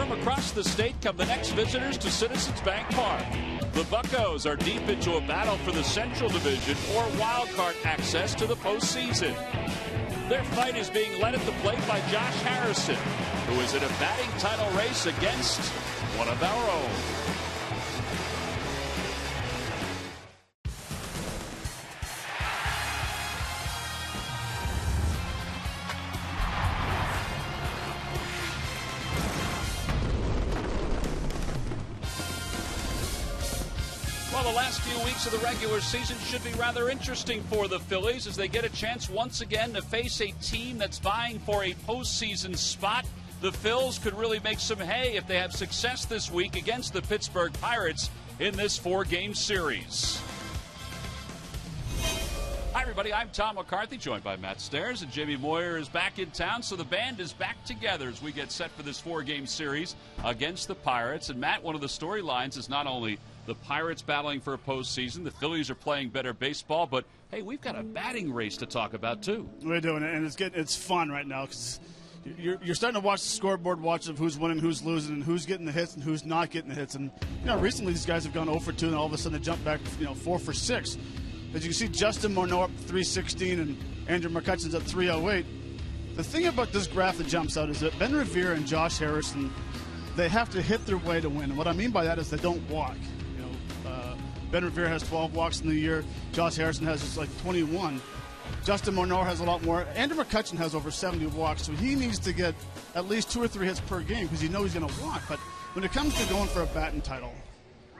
From across the state come the next visitors to Citizens Bank Park. The Buccos are deep into a battle for the Central Division or wild card access to the postseason. Their fight is being led at the plate by Josh Harrison, who is in a batting title race against one of our own. Well, the last few weeks of the regular season should be rather interesting for the Phillies as they get a chance once again to face a team that's vying for a postseason spot. The Phils could really make some hay if they have success this week against the Pittsburgh Pirates in this 4-game series. Hi, everybody. I'm Tom McCarthy, joined by Matt Stairs, and Jamie Moyer is back in town, so the band is back together as we get set for this 4-game series against the Pirates. And, Matt, one of the storylines is not only the Pirates battling for a postseason, the Phillies are playing better baseball, but, hey, we've got a batting race to talk about, too. We're doing it, and it's fun right now because you're starting to watch the scoreboard, watch of who's winning, who's losing, and who's getting the hits and who's not getting the hits. And, recently these guys have gone 0 for 2, and all of a sudden they jump back, 4 for 6. As you can see, Justin Morneau up 316 and Andrew McCutcheon's at 308. The thing about this graph that jumps out is that Ben Revere and Josh Harrison, they have to hit their way to win. And what I mean by that is they don't walk. Ben Revere has 12 walks in the year. Josh Harrison has just like 21. Justin Morneau has a lot more. Andrew McCutcheon has over 70 walks, so he needs to get at least 2 or 3 hits per game because you know he's going to walk. But when it comes to going for a batting title,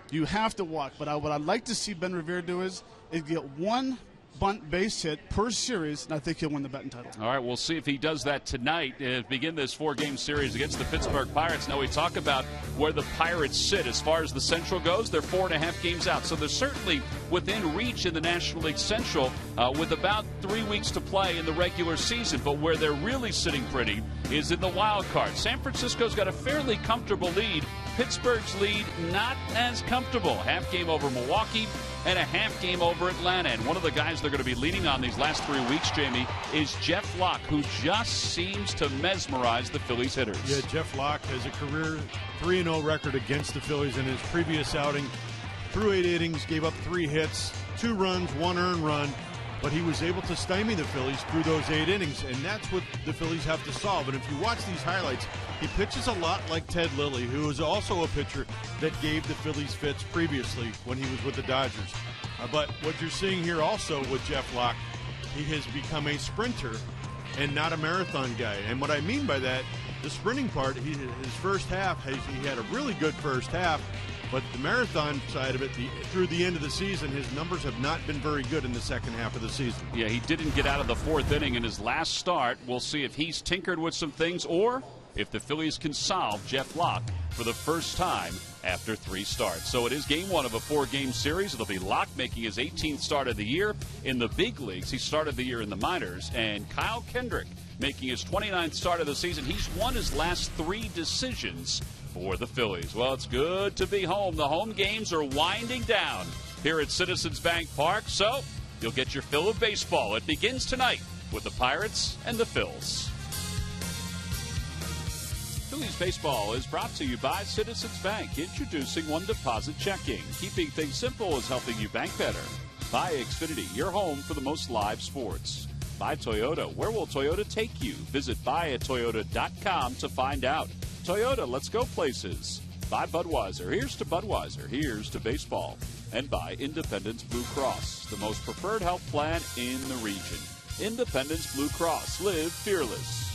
you have to walk. But what I'd like to see Ben Revere do is get 1 bunt base hit per series, and I think he'll win the batting title. All right, we'll see if he does that tonight to begin this 4-game series against the Pittsburgh Pirates. Now we talk about where the Pirates sit as far as the Central goes. They're 4.5 games out, so they're certainly within reach in the National League Central with about 3 weeks to play in the regular season. But where they're really sitting pretty is in the wild card. San Francisco's got a fairly comfortable lead. Pittsburgh's lead not as comfortable. Half game over Milwaukee and a half game over Atlanta. And one of the guys they're going to be leaning on these last 3 weeks, Jamie, is Jeff Locke, who just seems to mesmerize the Phillies hitters. Yeah, Jeff Locke has a career 3-0 record against the Phillies in his previous outing. Through 8 innings, gave up 3 hits, 2 runs, 1 earned run. But he was able to stymie the Phillies through those 8 innings, and that's what the Phillies have to solve. And if you watch these highlights, he pitches a lot like Ted Lilly, who is also a pitcher that gave the Phillies fits previously when he was with the Dodgers. But what you're seeing here also with Jeff Locke, he has become a sprinter and not a marathon guy. And what I mean by that, the sprinting part, his first half, he had a really good first half. But the marathon side of it, through the end of the season, his numbers have not been very good in the second half of the season. Yeah, he didn't get out of the 4th inning in his last start. We'll see if he's tinkered with some things or if the Phillies can solve Jeff Locke for the first time after 3 starts. So it is game 1 of a 4-game series. It'll be Locke making his 18th start of the year in the big leagues. He started the year in the minors. And Kyle Kendrick making his 29th start of the season. He's won his last 3 decisions for the Phillies. Well, it's good to be home. The home games are winding down here at Citizens Bank Park, so you'll get your fill of baseball. It begins tonight with the Pirates and the Phils. Phillies baseball is brought to you by Citizens Bank, introducing One Deposit Checking. Keeping things simple is helping you bank better. By Xfinity, your home for the most live sports. By Toyota, where will Toyota take you? Visit buyatoyota.com to find out. Toyota, let's go places. By Budweiser, here's to Budweiser, here's to baseball. And by Independence Blue Cross, the most preferred health plan in the region. Independence Blue Cross, live fearless.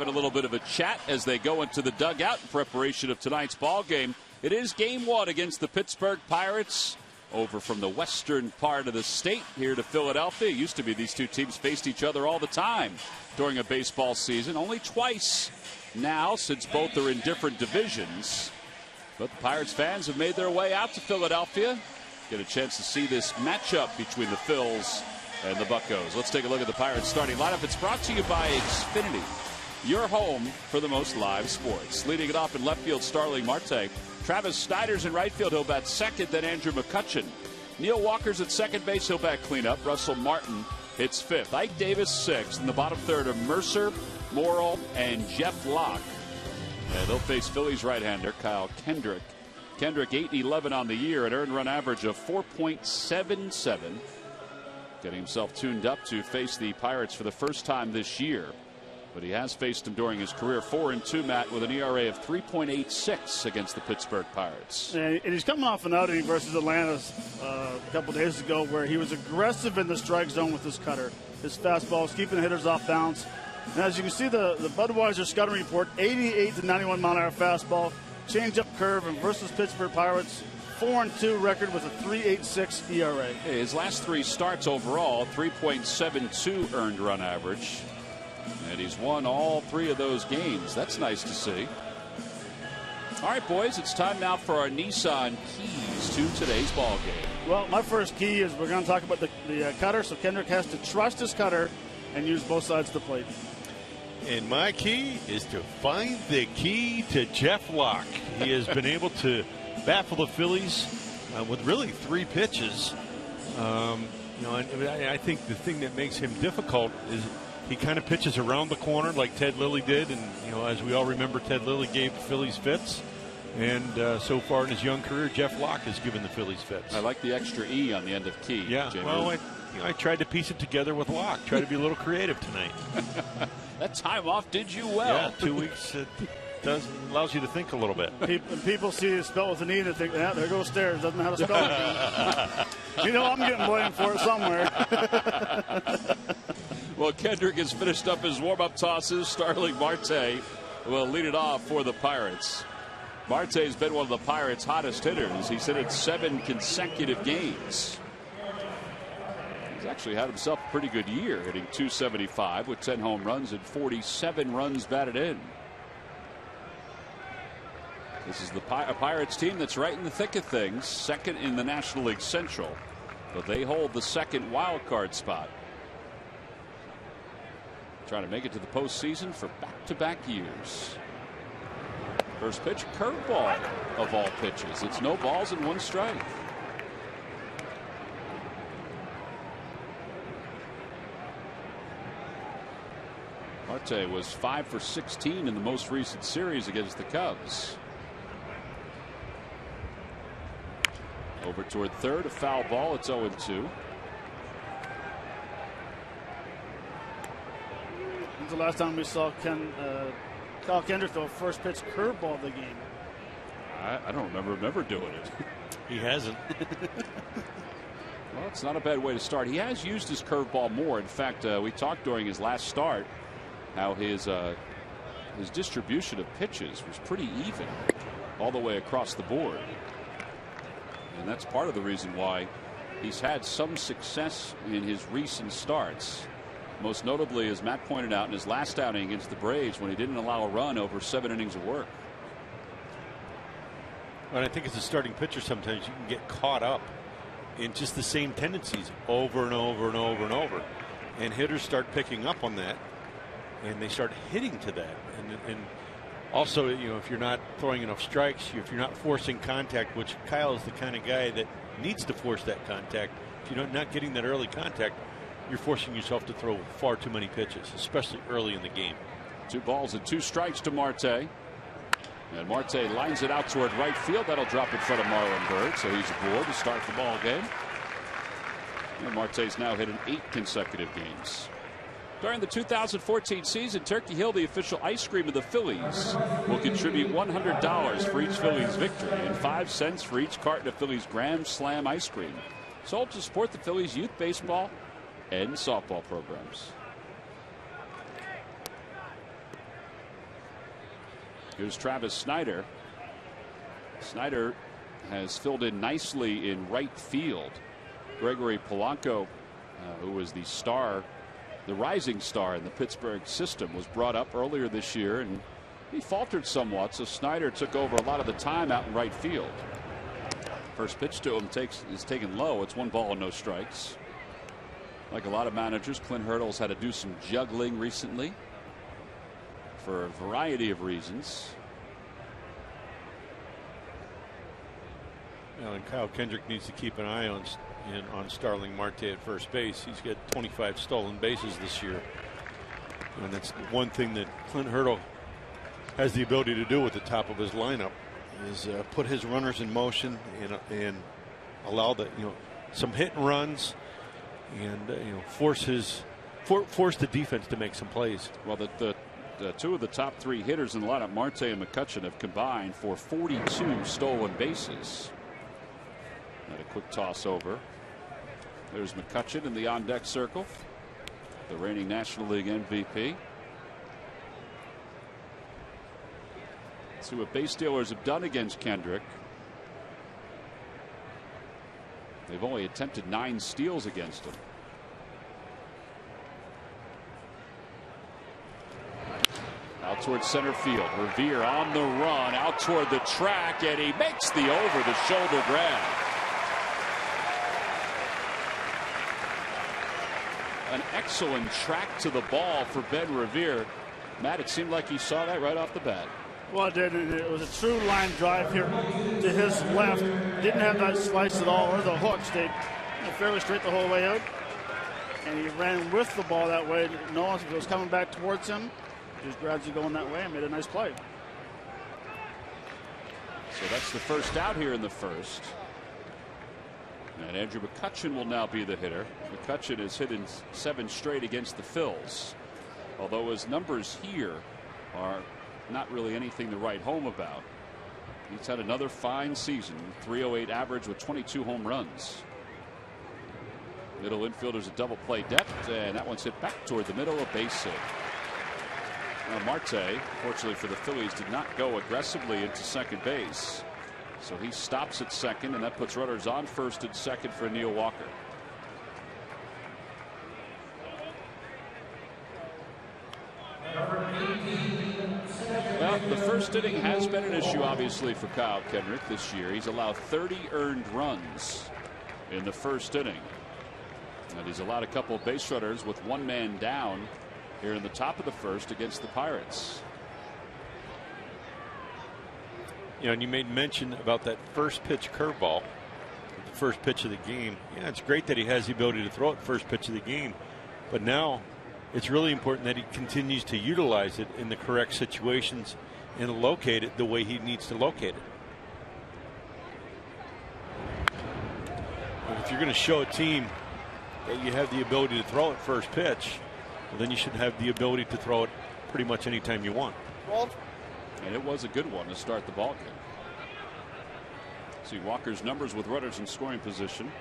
A little bit of a chat as they go into the dugout in preparation of tonight's ball game. It is game one against the Pittsburgh Pirates. Over from the western part of the state here to Philadelphia. It used to be these two teams faced each other all the time during a baseball season. Only twice now since both are in different divisions. But the Pirates fans have made their way out to Philadelphia. Get a chance to see this matchup between the Phils and the Buccos. Let's take a look at the Pirates starting lineup. It's brought to you by Xfinity, your home for the most live sports. Leading it off in left field, Starling Marte. Travis Snider's in right field. He'll bat second, then Andrew McCutchen. Neil Walker's at second base. He'll bat cleanup. Russell Martin hits fifth. Ike Davis sixth. In the bottom third are Mercer, Morrill, and Jeff Locke. And they'll face Phillies right-hander Kyle Kendrick. Kendrick 8-11 on the year, an earned run average of 4.77. Getting himself tuned up to face the Pirates for the first time this year. But he has faced them during his career. 4-2, Matt, with an ERA of 3.86 against the Pittsburgh Pirates. And he's coming off an outing versus Atlanta a couple days ago where he was aggressive in the strike zone with his cutter. His fastball is keeping the hitters off balance. And as you can see, the Budweiser scouting report, 88 to 91 mile an hour fastball, changeup curve, and versus Pittsburgh Pirates, 4-2 record with a 3.86 ERA. His last three starts overall, 3.72 earned run average. And he's won all three of those games. That's nice to see. All right, boys, it's time now for our Nissan keys to today's ball game. Well, my first key is we're going to talk about the cutter, so Kendrick has to trust his cutter and use both sides of the plate. And my key is to find the key to Jeff Locke. He has been able to baffle the Phillies with really three pitches. I think the thing that makes him difficult is he kind of pitches around the corner like Ted Lilly did, and as we all remember, Ted Lilly gave the Phillies fits, and so far in his young career, Jeff Locke has given the Phillies fits. I like the extra E on the end of key. Yeah, Jamie. well, I tried to piece it together with Locke. Try to be a little creative tonight. That time off did you well. Yeah, 2 weeks allows you to think a little bit. People see it spelled with an E and think, yeah, there goes Stairs, doesn't know how to spell it. I'm getting blamed for it somewhere. Well, Kendrick has finished up his warm-up tosses. Starling Marte will lead it off for the Pirates. Marte's been one of the Pirates' hottest hitters. He's hit it 7 consecutive games. He's actually had himself a pretty good year, hitting .275 with 10 home runs and 47 runs batted in. This is the Pirates team that's right in the thick of things, second in the National League Central, but they hold the second wild card spot. Trying to make it to the postseason for back-to-back years. First pitch, curveball of all pitches. It's no balls and 1 strike. Marte was 5 for 16 in the most recent series against the Cubs. Over toward third, a foul ball. It's 0-2. When's the last time we saw Kyle Kendrick throw a first pitch curveball of the game? I don't remember doing it. He hasn't. Well, it's not a bad way to start. He has used his curveball more. In fact, we talked during his last start how his distribution of pitches was pretty even all the way across the board. And that's part of the reason why he's had some success in his recent starts. Most notably, as Matt pointed out, in his last outing against the Braves when he didn't allow a run over 7 innings of work. But I think as a starting pitcher, sometimes you can get caught up in just the same tendencies over and over and over and over. And hitters start picking up on that, and they start hitting to that. And also, if you're not throwing enough strikes, if you're not forcing contact, which Kyle is the kind of guy that needs to force that contact. If you're not getting that early contact, you're forcing yourself to throw far too many pitches, especially early in the game. 2 balls and 2 strikes to Marte. And Marte lines it out toward right field. That'll drop in front of Marlon Byrd, so he's aboard to start the ball game. And Marte's now hit in 8 consecutive games. During the 2014 season, Turkey Hill, the official ice cream of the Phillies, will contribute $100 for each Phillies victory and 5 cents for each carton of Phillies Grand Slam ice cream, sold to support the Phillies youth baseball and softball programs. Here's Travis Snyder. Snyder has filled in nicely in right field. Gregory Polanco, who was the rising star in the Pittsburgh system, was brought up earlier this year, and he faltered somewhat, so Snyder took over a lot of the time out in right field. First pitch to him is taken low. It's 1 ball and no strikes. Like a lot of managers, Clint Hurdle's had to do some juggling recently for a variety of reasons. Well, and Kyle Kendrick needs to keep an eye on Starling Marte at first base. He's got 25 stolen bases this year, and that's one thing that Clint Hurdle has the ability to do at the top of his lineup, is put his runners in motion and allow some hit and runs, and force the defense to make some plays. Well, the two of the top 3 hitters in the lineup, Marte and McCutchen, have combined for 42 stolen bases. And a quick toss over. There's McCutchen in the on deck circle, the reigning National League MVP. See what base stealers have done against Kendrick. They've only attempted 9 steals against him. Out towards center field. Revere on the run out toward the track, and he makes the over the shoulder grab. An excellent track to the ball for Ben Revere. Matt, it seemed like he saw that right off the bat. Well, it did. It was a true line drive here to his left. Didn't have that slice at all, or the hook. Stayed fairly straight the whole way out. And he ran with the ball that way. No one was coming back towards him. He just grabs you going that way and made a nice play. So that's the first out here in the first. And Andrew McCutchen will now be the hitter. McCutchen has hit in 7 straight against the Phils, although his numbers here are not really anything to write home about. He's had another fine season, 308 average with 22 home runs. Middle infielder's a double play depth, and that one's hit back toward the middle, a base hit. Now Marte, fortunately for the Phillies, did not go aggressively into second base. So he stops at second, and that puts runners on first and second for Neil Walker. Well, the first inning has been an issue, obviously, for Kyle Kendrick this year. He's allowed 30 earned runs in the first inning. And he's allowed a couple of base runners with 1 man down here in the top of the first against the Pirates. And you made mention about that first pitch curveball, the first pitch of the game. Yeah, it's great that he has the ability to throw it first pitch of the game, but now it's really important that he continues to utilize it in the correct situations and locate it the way he needs to locate it. And if you're going to show a team that you have the ability to throw it first pitch, well, then you should have the ability to throw it pretty much anytime you want. And it was a good one to start the ball game. See Walker's numbers with runners in scoring position.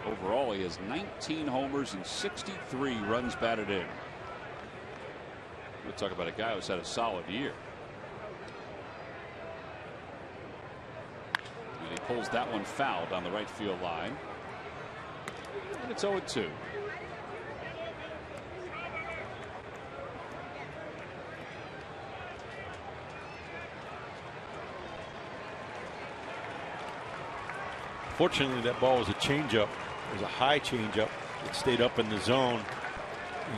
Overall, he has 19 homers and 63 runs batted in. We'll talk about a guy who's had a solid year. And he pulls that one foul down the right field line. And it's 0-2. Fortunately, that ball was a changeup. It was a high changeup. It stayed up in the zone,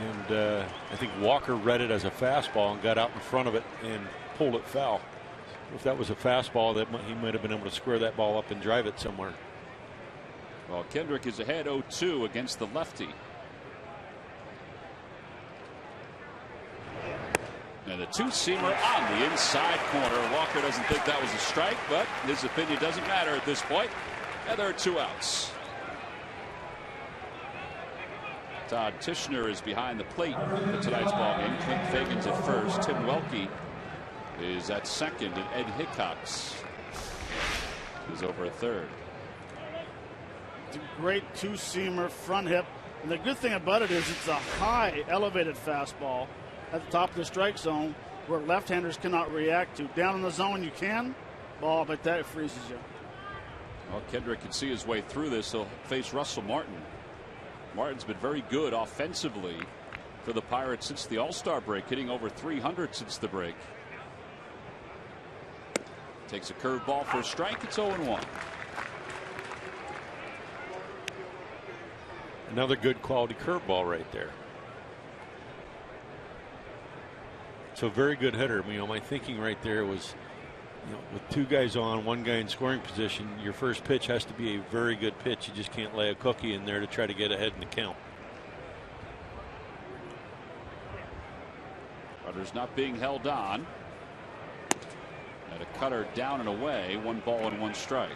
and I think Walker read it as a fastball and got out in front of it and pulled it foul. If that was a fastball, he might have been able to square that ball up and drive it somewhere. Well, Kendrick is ahead 0-2 against the lefty. And the two-seamer on the inside corner. Walker doesn't think that was a strike, but his opinion doesn't matter at this point. And there are 2 outs. Todd Tishner is behind the plate for tonight's ball game. Clint Fagan's at first. Tim Welke is at second, and Ed Hickox is over at third. It's a great two-seamer front hip, and the good thing about it is it's a high elevated fastball at the top of the strike zone, where left-handers cannot react to. Down in the zone you can, ball, but that freezes you. Well, Kendrick can see his way through this. He'll face Russell Martin. Martin's been very good offensively for the Pirates since the All-Star break, hitting over 300 since the break. Takes a curveball for a strike. It's 0-1. Another good quality curveball right there. So very good hitter. My thinking right there was, with two guys on, one guy in scoring position, your first pitch has to be a very good pitch. You just can't lay a cookie in there to try to get ahead in the count. Runners not being held on. And a cutter down and away. 1 ball and 1 strike.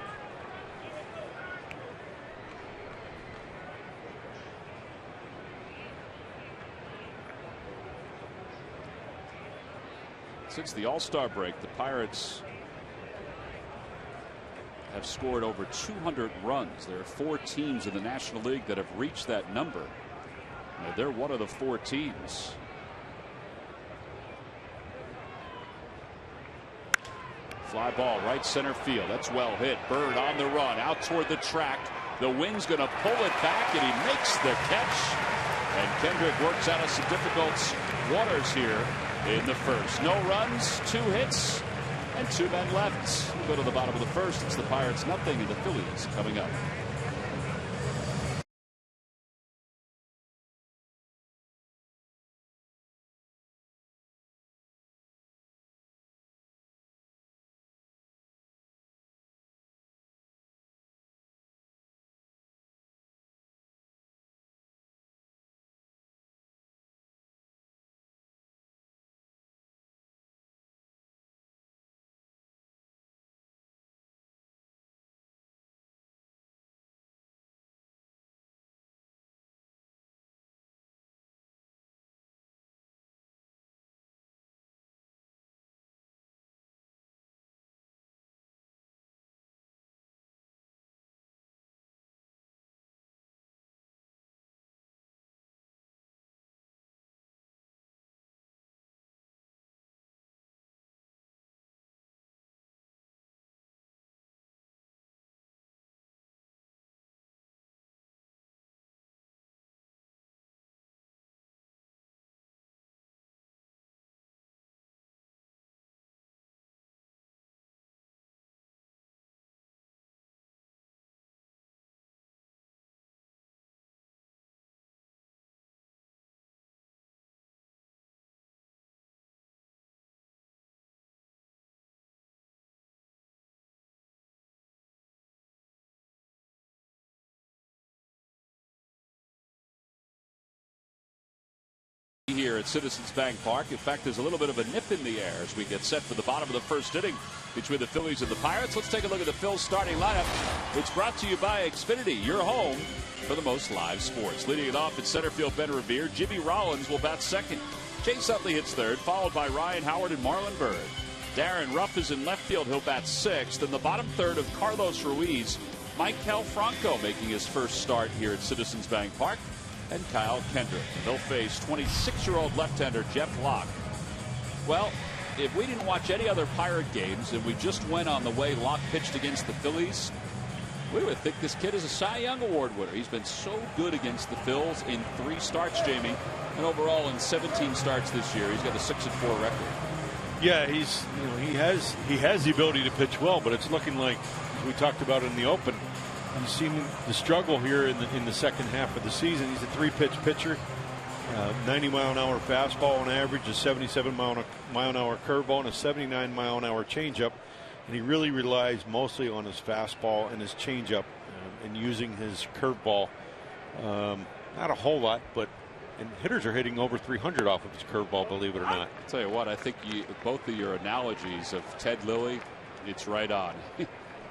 Since the All-Star break, the Pirates have scored over 200 runs. There are 4 teams in the National League that have reached that number. They're one of the 4 teams. Fly ball right center field. That's well hit. Bird on the run out toward the track. The wind's going to pull it back, and he makes the catch. And Kendrick works out of some difficult waters here in the first. No runs, 2 hits, and 2 men left. Go to the bottom of the first. It's the Pirates nothing, and the Phillies coming up. Here at Citizens Bank Park. In fact, there's a little bit of a nip in the air as we get set for the bottom of the first inning between the Phillies and the Pirates. Let's take a look at the Phil's starting lineup. It's brought to you by Xfinity, your home for the most live sports. Leading it off in center field, Ben Revere. Jimmy Rollins will bat second. Chase Utley hits third, followed by Ryan Howard and Marlon Byrd. Darren Ruff is in left field. He'll bat sixth. In the bottom third of Carlos Ruiz, Maikel Franco making his first start here at Citizens Bank Park. And Kyle Kendrick. They'll face 26-year-old left-hander Jeff Locke. Well, if we didn't watch any other Pirate games and we just went on the way Locke pitched against the Phillies, we would think this kid is a Cy Young Award winner. He's been so good against the Phils in 3 starts, Jamie, and overall in 17 starts this year. He's got a 6-4 record. Yeah, he has the ability to pitch well, but it's looking like, as we talked about in the open, you've seen the struggle here in the second half of the season. He's a 3-pitch pitcher, 90-mile-an-hour fastball on average, a 77-mile-an-hour curveball, and a 79-mile-an-hour changeup. And he really relies mostly on his fastball and his changeup and using his curveball. Not a whole lot, but and hitters are hitting over 300 off of his curveball, believe it or not. I'll tell you what, I think both of your analogies of Ted Lilly, it's right on.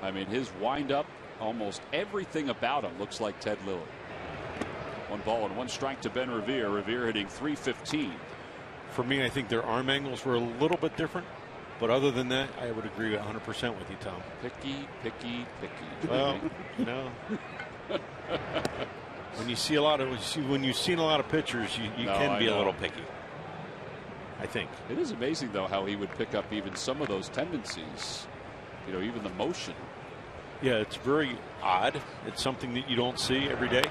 I mean, his windup, almost everything about him looks like Ted Lilly. 1 ball and 1 strike to Ben Revere. Revere hitting .315. For me, I think their arm angles were a little bit different. But other than that, I would agree 100% with you, Tom. Picky. Well, when you've seen a lot of pitchers, you can be a little picky. I think. It is amazing, though, how he would pick up even some of those tendencies. You know, even the motion. Yeah, it's very odd. It's something that you don't see every day.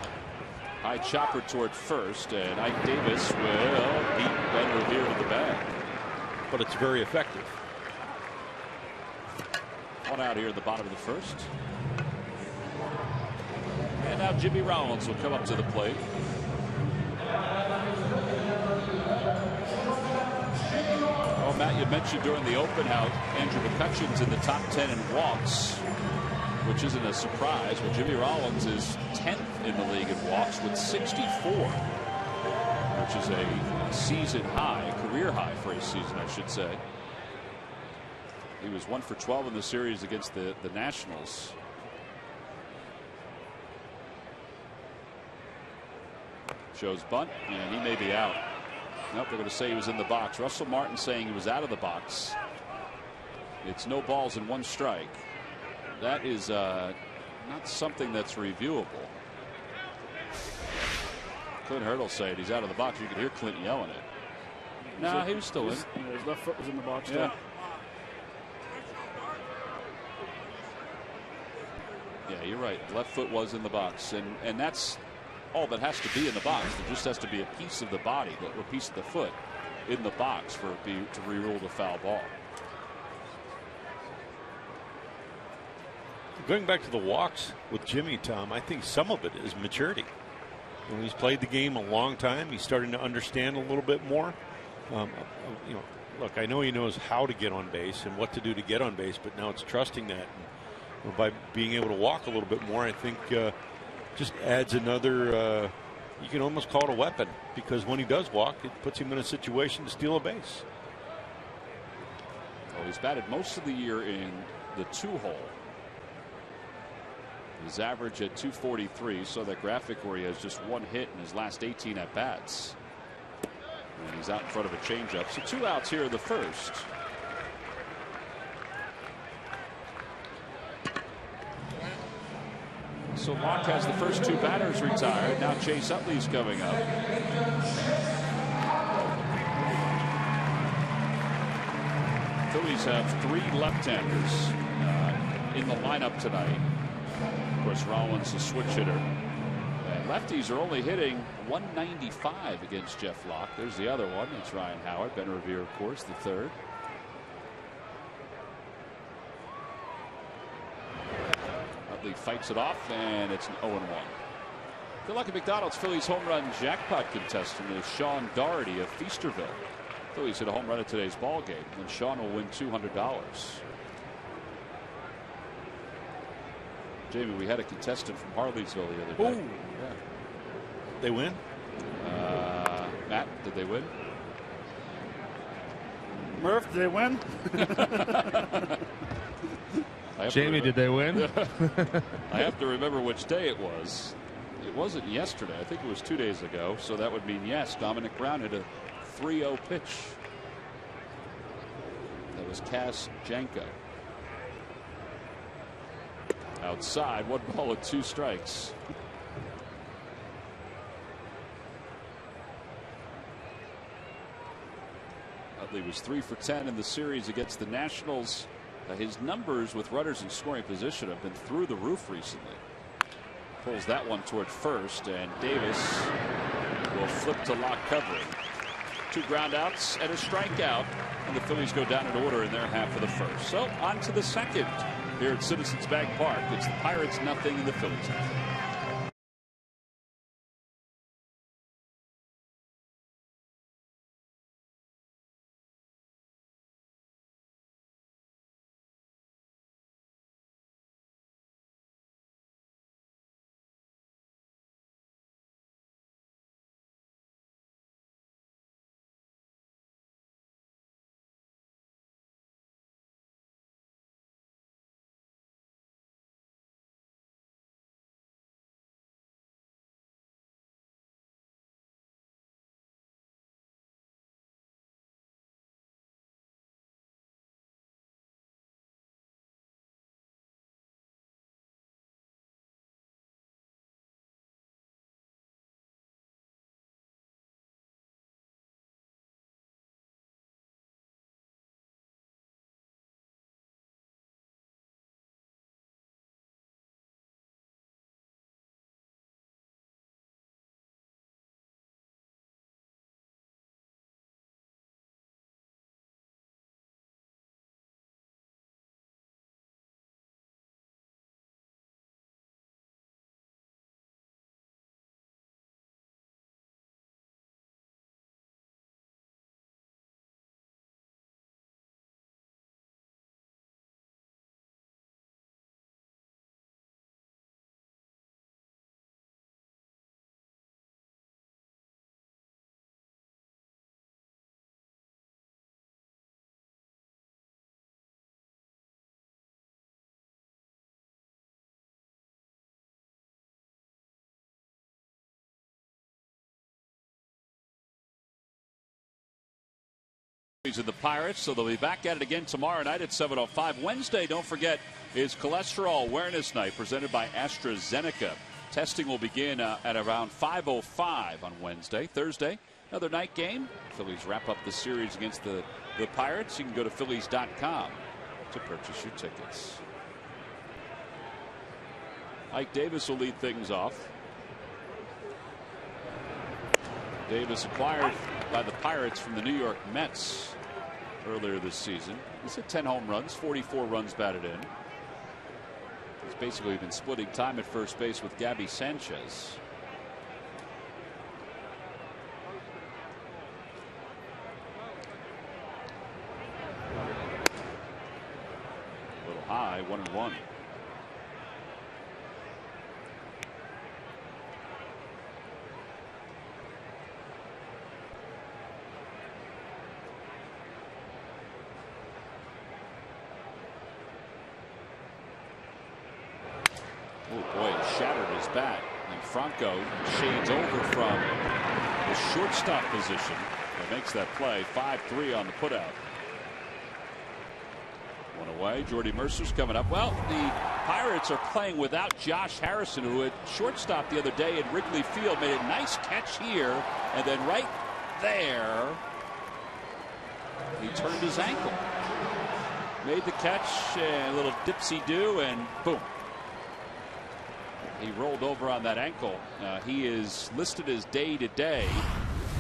High chopper toward first, and Ike Davis will beat Ben Revere to the bag. But it's very effective. One out here at the bottom of the first. And now Jimmy Rollins will come up to the plate. Oh, Matt, you mentioned during the open how Andrew McCutcheon's in the top 10 in walks, which isn't a surprise. Well, Jimmy Rollins is 10th in the league in walks with 64, which is a season high, career high for a season, I should say. He was 1 for 12 in the series against the Nationals. Shows bunt, and he may be out. Nope, they're going to say he was in the box. Russell Martin saying he was out of the box. It's no balls and 1 strike. That is not something that's reviewable. Clint Hurdle saying he's out of the box. You can hear Clint yelling it. No, he was still in. His left foot was in the box. Yeah. Yeah, you're right. Left foot was in the box, and that's all that has to be in the box. There just has to be a piece of the body, or a piece of the foot, in the box for it to be ruled a foul ball. Going back to the walks with Jimmy, Tom, I think some of it is maturity. When he's played the game a long time, he's starting to understand a little bit more. You know, look, I know he knows how to get on base and what to do to get on base, but now it's trusting that. And by being able to walk a little bit more, I think just adds another, you can almost call it a weapon, because when he does walk, it puts him in a situation to steal a base. Well, he's batted most of the year in the 2-hole. His average at 243. So that graphic where he has just 1 hit in his last 18 at bats. And he's out in front of a changeup. So 2 outs here in the first. So Locke has the first 2 batters retired. Now Chase Utley's coming up. Phillies have 3 left-handers in the lineup tonight. Of course, Rollins a switch hitter. And lefties are only hitting 195 against Jeff Locke. There's the other one. It's Ryan Howard. Ben Revere, of course, the third. Utley fights it off, and it's an 0-1. Good luck at McDonald's. Phillies home run jackpot contestant is Sean Doherty of Feasterville. Phillies hit a home run at today's ball game, and Sean will win $200. Jamie, we had a contestant from Harleysville the other day. Ooh. Yeah. They win? Matt, did they win? Murph, did they win? Jamie, did they win? I have to remember which day it was. It wasn't yesterday. I think it was 2 days ago. So that would mean yes. Dominic Brown hit a 3-0 pitch. That was Cass Janko. Outside, 1 ball with 2 strikes. Utley was 3 for 10 in the series against the Nationals. His numbers with runners in scoring position have been through the roof recently. Pulls that one toward first, and Davis will flip to Locke covering. 2 groundouts and a strikeout, and the Phillies go down in order in their half of the first. So on to the second here at Citizens Bank Park. It's the Pirates nothing and the Phillies nothing. And the Pirates, so they'll be back at it again tomorrow night at 7:05. Wednesday, don't forget, is Cholesterol Awareness Night presented by AstraZeneca. Testing will begin at around 5:05 on Wednesday. Thursday, another night game. Phillies wrap up the series against the Pirates. You can go to Phillies.com to purchase your tickets. Ike Davis will lead things off. Davis acquired by the Pirates from the New York Mets earlier this season. He's hit 10 home runs, 44 runs batted in. He's basically been splitting time at first base with Gabby Sanchez. A little high, 1-1. Oh boy, he shattered his bat, and Franco shades over from the shortstop position and makes that play. 5-3 on the putout. One away. Jordy Mercer's coming up. Well, the Pirates are playing without Josh Harrison, who at shortstop the other day at Wrigley Field made a nice catch here, and then right there he turned his ankle, made the catch, and a little dipsy-do, and boom. He rolled over on that ankle. He is listed as day-to-day.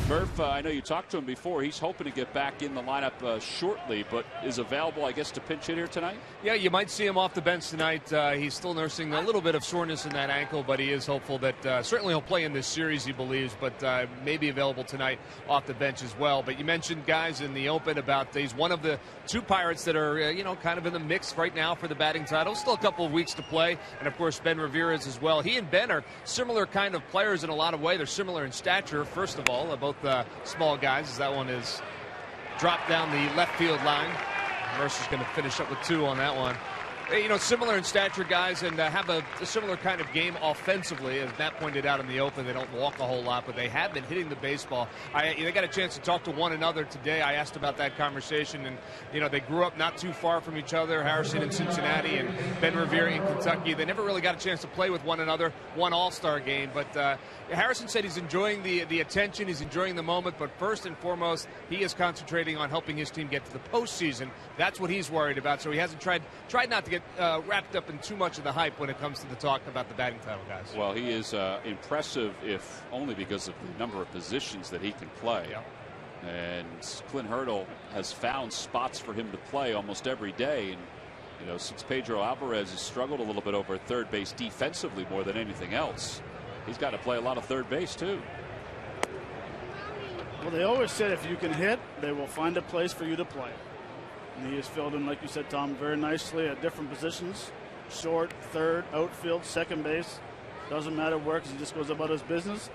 Murph, I know you talked to him before. He's hoping to get back in the lineup shortly, but is available, I guess, to pinch hit here tonight? Yeah, you might see him off the bench tonight. He's still nursing a little bit of soreness in that ankle, but he is hopeful that certainly he'll play in this series, he believes, but may be available tonight off the bench as well. But you mentioned, guys, in the open about he's one of the two Pirates that are, kind of in the mix right now for the batting title. Still a couple of weeks to play, and, of course, Ben Revere as well. He and Ben are similar kind of players in a lot of ways. They're similar in stature, first of all, both small guys, as that one is dropped down the left field line. Mercer's going to finish up with 2 on that one. Similar in stature guys, and have a similar kind of game offensively. As Matt pointed out in the open, they don't walk a whole lot, but they have been hitting the baseball. They got a chance to talk to one another today. I asked about that conversation, and they grew up not too far from each other. Harrison in Cincinnati and Ben Revere in Kentucky. They never really got a chance to play with one another. One All-Star game, but Harrison said he's enjoying the attention. He's enjoying the moment, but first and foremost, he is concentrating on helping his team get to the postseason. That's what he's worried about. So he hasn't tried not to get wrapped up in too much of the hype when it comes to the talk about the batting title, guys. Well, he is impressive, if only because of the number of positions that he can play. Yeah. And Clint Hurdle has found spots for him to play almost every day. And since Pedro Alvarez has struggled a little bit over at third base defensively more than anything else, he's got to play a lot of third base too. Well, they always said if you can hit, they will find a place for you to play. And he has filled in, like you said, Tom, very nicely at different positions. Short, third, outfield, second base. Doesn't matter where, because he just goes about his business.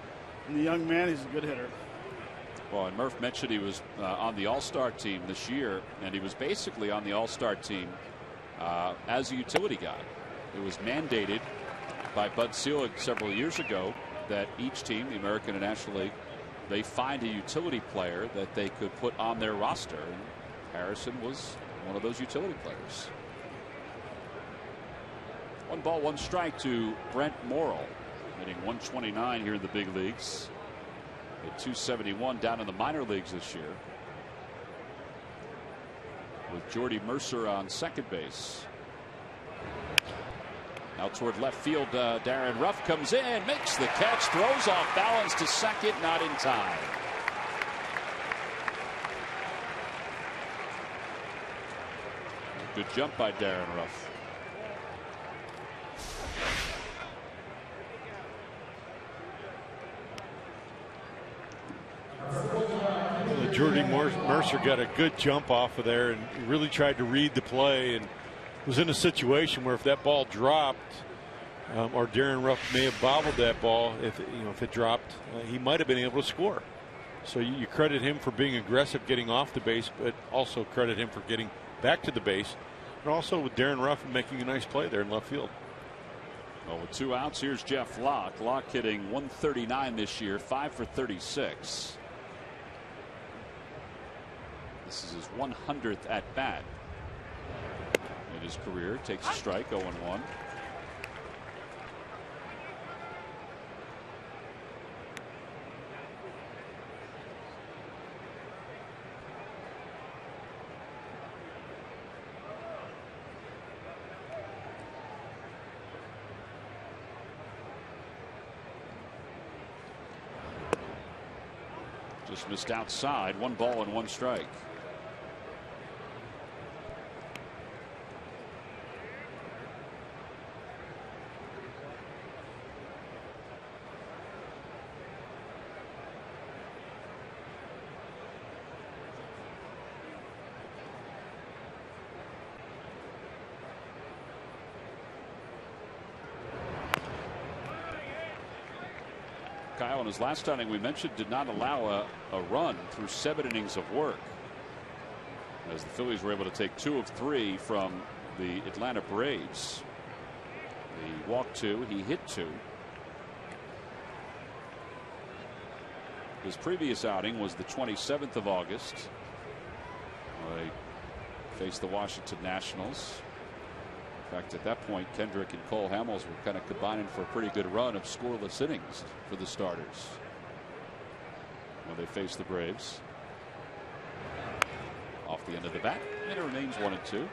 And the young man, he's a good hitter. Well, and Murph mentioned he was on the All-Star team this year, and he was basically on the All-Star team as a utility guy. It was mandated by Bud Selig several years ago that each team, the American and National League, they find a utility player that they could put on their roster. And Harrison was one of those utility players. 1 ball, 1 strike to Brent Morrill, hitting 129 here in the big leagues. At 271 down in the minor leagues this year, with Jordy Mercer on second base. Now toward left field, Darren Ruff comes in, makes the catch, throws off balance to second, not in time. Good jump by Darren Ruff. Jordy Mercer got a good jump off of there and really tried to read the play, and was in a situation where if that ball dropped, or Darren Ruff may have bobbled that ball, if it dropped, he might have been able to score. So you credit him for being aggressive getting off the base, but also credit him for getting back to the base, and also with Darren Ruff making a nice play there in left field. Well, with 2 outs, here's Jeff Locke. Locke hitting 139 this year, 5 for 36. This is his 100th at bat in his career. Takes a strike, 0-1. Just missed outside. 1 ball and 1 strike. Kyle, in his last outing, we mentioned, did not allow a run through 7 innings of work, as the Phillies were able to take 2 of 3 from the Atlanta Braves. He walked 2, he hit 2. His previous outing was the 27th of August. They faced the Washington Nationals. In fact, at that point, Kendrick and Cole Hamels were kind of combining for a pretty good run of scoreless innings for the starters when they faced the Braves. Off the end of the bat, and it remains 1-2.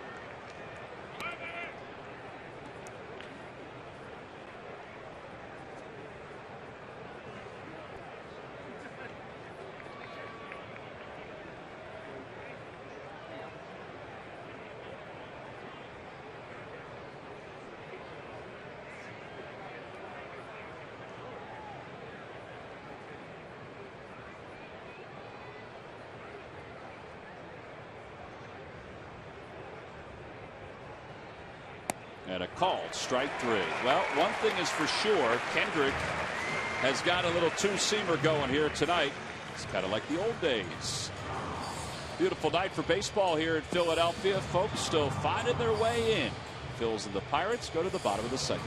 And a called strike 3. Well, one thing is for sure, Kendrick has got a little two-seamer going here tonight. It's kind of like the old days. Beautiful night for baseball here in Philadelphia. Folks still finding their way in. Phils and the Pirates go to the bottom of the 2nd.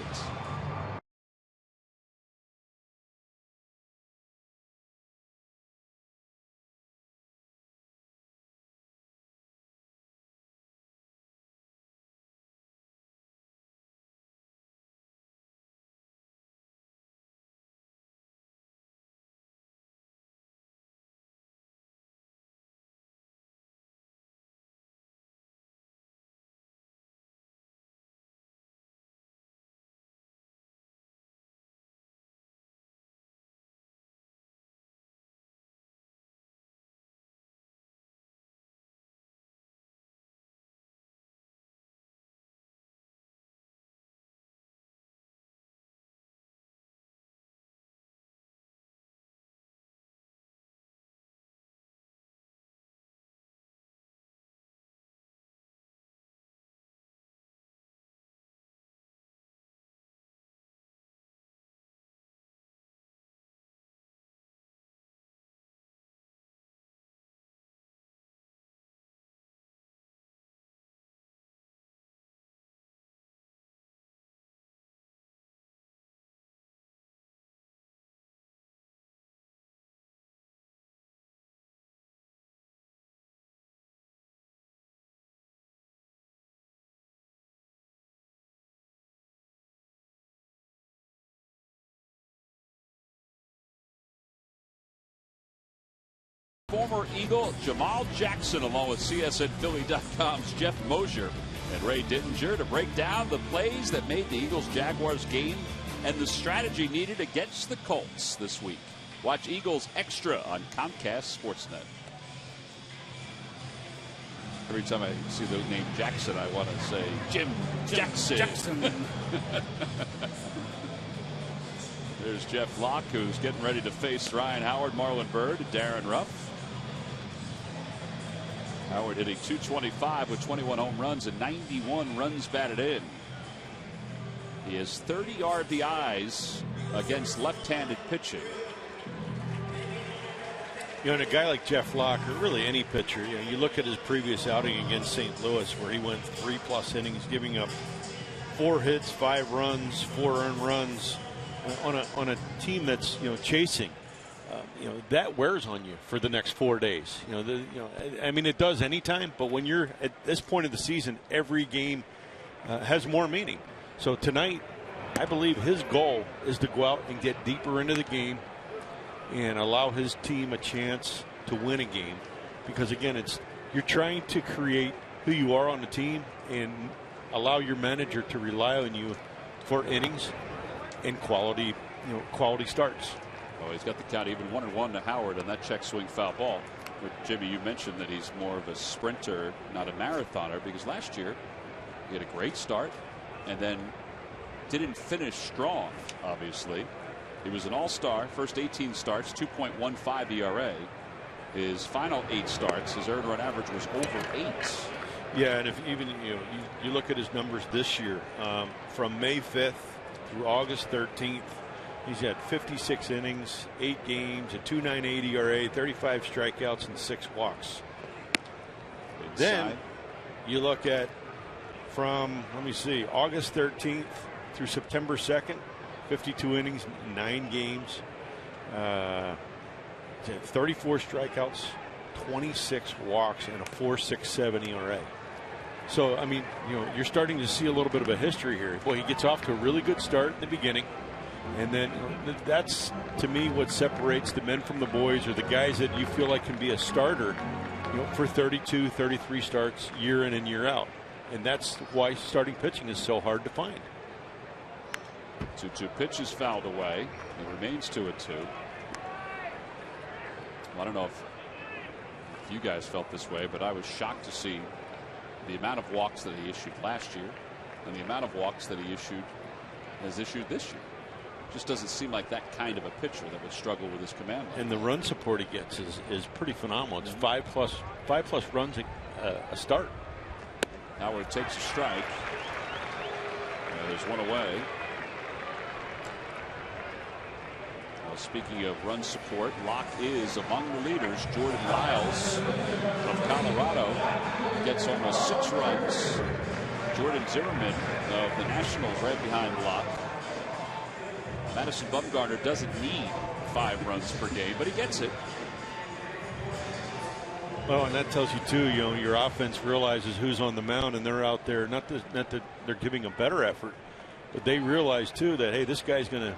Former Eagle Jamal Jackson, along with CSNPhilly.com's Jeff Mosier and Ray Dittinger, to break down the plays that made the Eagles-Jaguars game and the strategy needed against the Colts this week. Watch Eagles Extra on Comcast Sportsnet. Every time I see the name Jackson, I want to say Jim Jackson. There's Jeff Locke, who's getting ready to face Ryan Howard, Marlon Byrd, Darren Ruff. Howard hitting .225 with 21 home runs and 91 runs batted in. He has 30 RBIs against left-handed pitching. You know, and a guy like Jeff Locke, or really any pitcher, you know, you look at his previous outing against St. Louis, where he went 3+ innings, giving up 4 hits, 5 runs, 4 earned runs on a team that's, you know, chasing. that wears on you for the next 4 days. I mean, it does anytime, but when you're at this point of the season, every game has more meaning. So tonight, I believe his goal is to go out and get deeper into the game and allow his team a chance to win a game. Because again, you're trying to create who you are on the team and allow your manager to rely on you for innings and quality starts. Oh, he's got the count even 1-1 to Howard on that check swing foul ball. But Jimmy, you mentioned that he's more of a sprinter, not a marathoner, because last year he had a great start and then didn't finish strong, obviously. He was an all-star, first 18 starts, 2.15 ERA. His final 8 starts, his earned run average was over 8. Yeah, and if even you look at his numbers this year, from May 5th through August 13th, he's had 56 innings, 8 games, a 2.98 ERA, 35 strikeouts, and 6 walks. Then you look at from, let me see, August 13th through September 2nd, 52 innings, 9 games, 34 strikeouts, 26 walks, and a 4.67 ERA. So, I mean, you're starting to see a little bit of a history here. Boy, he gets off to a really good start in the beginning. And then that's, to me, what separates the men from the boys, or the guys that you feel like can be a starter, for 32, 33 starts year in and year out. And that's why starting pitching is so hard to find. 2-2 pitch is fouled away. It remains 2-2. Well, I don't know if you guys felt this way, but I was shocked to see the amount of walks that he issued last year and the amount of walks that he has issued this year. Just doesn't seem like that kind of a pitcher that would struggle with his command line. And the run support he gets is pretty phenomenal. It's 5 plus runs a start. Howard takes a strike. There's one away. Well, speaking of run support, Locke is among the leaders. Jordan Lyles of Colorado gets almost 6 runs. Jordan Zimmerman of the Nationals right behind Locke. Madison Bumgarner doesn't need 5 runs per game, but he gets it. Well, and that tells you too, your offense realizes who's on the mound, and they're out there. Not that they're giving a better effort, but they realize too that, hey, this guy's going to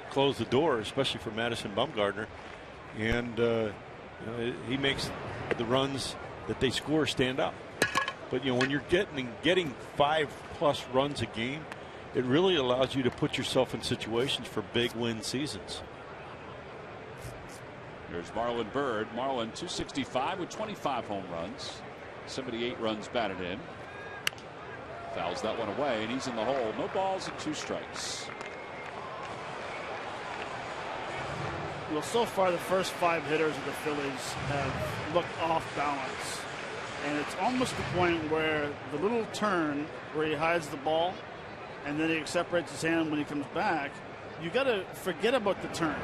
close the door, especially for Madison Bumgarner, and he makes the runs that they score stand up. But when you're getting 5+ runs a game, it really allows you to put yourself in situations for big win seasons. Here's Marlon Byrd. Marlon 265 with 25 home runs, 78 runs batted in. Fouls that one away, and he's in the hole. No balls and 2 strikes. Well, so far the first 5 hitters of the Phillies have looked off balance, and it's almost the point where the little turn where he hides the ball and then he separates his hand when he comes back, you got to forget about the turn.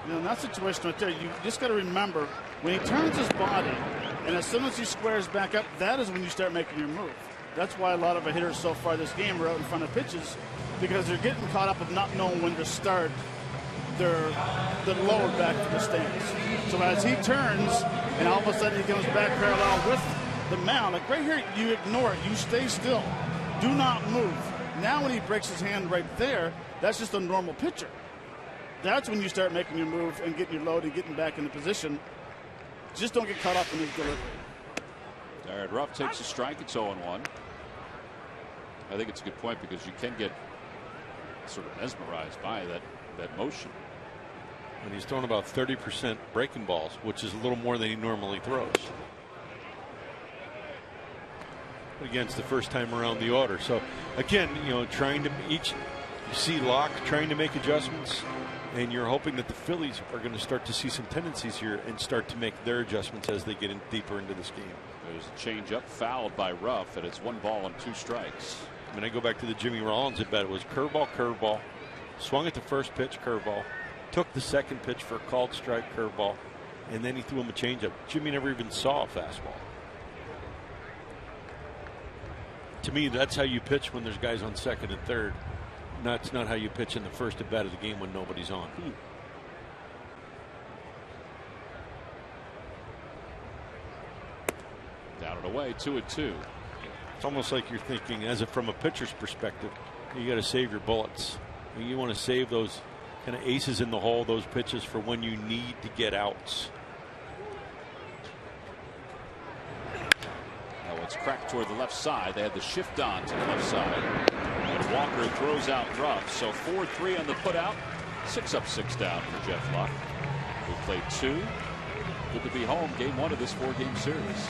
In that situation right there, you just got to remember when he turns his body, and as soon as he squares back up, that is when you start making your move. That's why a lot of the hitters so far this game are out in front of pitches, because they're getting caught up of not knowing when to start their lower back to the stance. So as he turns, and all of a sudden he comes back parallel with the mound, like right here, you ignore it. You stay still. Do not move. Now when he breaks his hand right there, that's just a normal pitcher. That's when you start making your move and getting your load and getting back in the position. Just don't get caught up in his delivery. Jared Ruff takes a strike. It's 0-1. I think it's a good point, because you can get sort of mesmerized by that motion. And he's thrown about 30% breaking balls, which is a little more than he normally throws. Again, it's the first time around the order. So again, trying to you see Locke trying to make adjustments, and you're hoping that the Phillies are going to start to see some tendencies here and start to make their adjustments as they get deeper into this game. There's a changeup fouled by Ruff, and it's 1 ball and 2 strikes. When I go back to the Jimmy Rollins at bat, it was curveball, swung at the first pitch, curveball, took the second pitch for a called strike, curveball, and then he threw him a changeup. Jimmy never even saw a fastball. To me, that's how you pitch when there's guys on second and third. That's not how you pitch in the first at bat of the game when nobody's on. away, 2-2. It's almost like you're thinking, from a pitcher's perspective, you got to save your bullets. You want to save those kind of aces in the hole, those pitches for when you need to get outs. Now it's cracked toward the left side. They had the shift on to the left side. And Walker throws out rough. So 4-3 on the putout. 6 up, 6 down for Jeff Locke, who played 2. Good to be home. Game 1 of this 4-game series.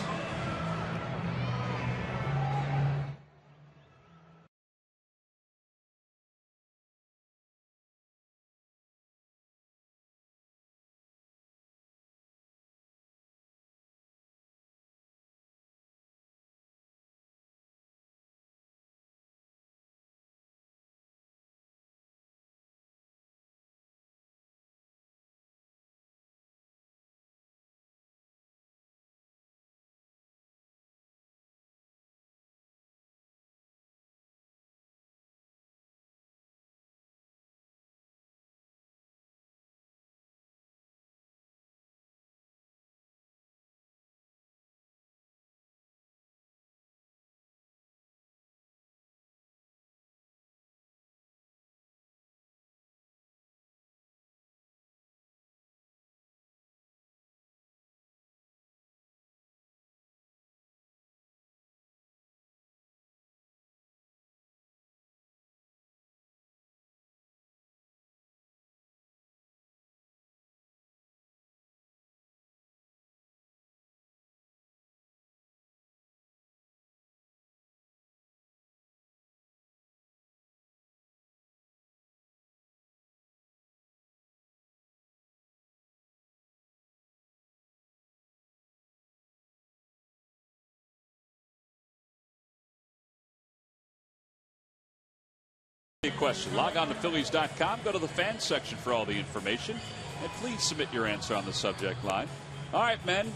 Question. Log on to Phillies.com. Go to the fans section for all the information. And please submit your answer on the subject line. All right, men.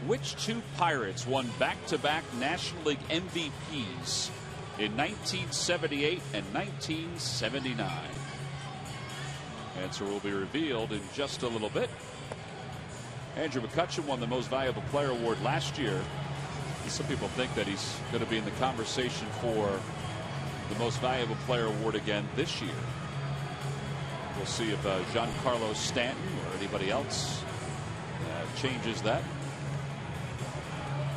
Which 2 Pirates won back-to-back National League MVPs in 1978 and 1979? Answer will be revealed in just a little bit. Andrew McCutchen won the Most Valuable Player award last year. Some people think that he's going to be in the conversation for the Most Valuable Player award again this year. We'll see if Giancarlo Stanton or anybody else changes that.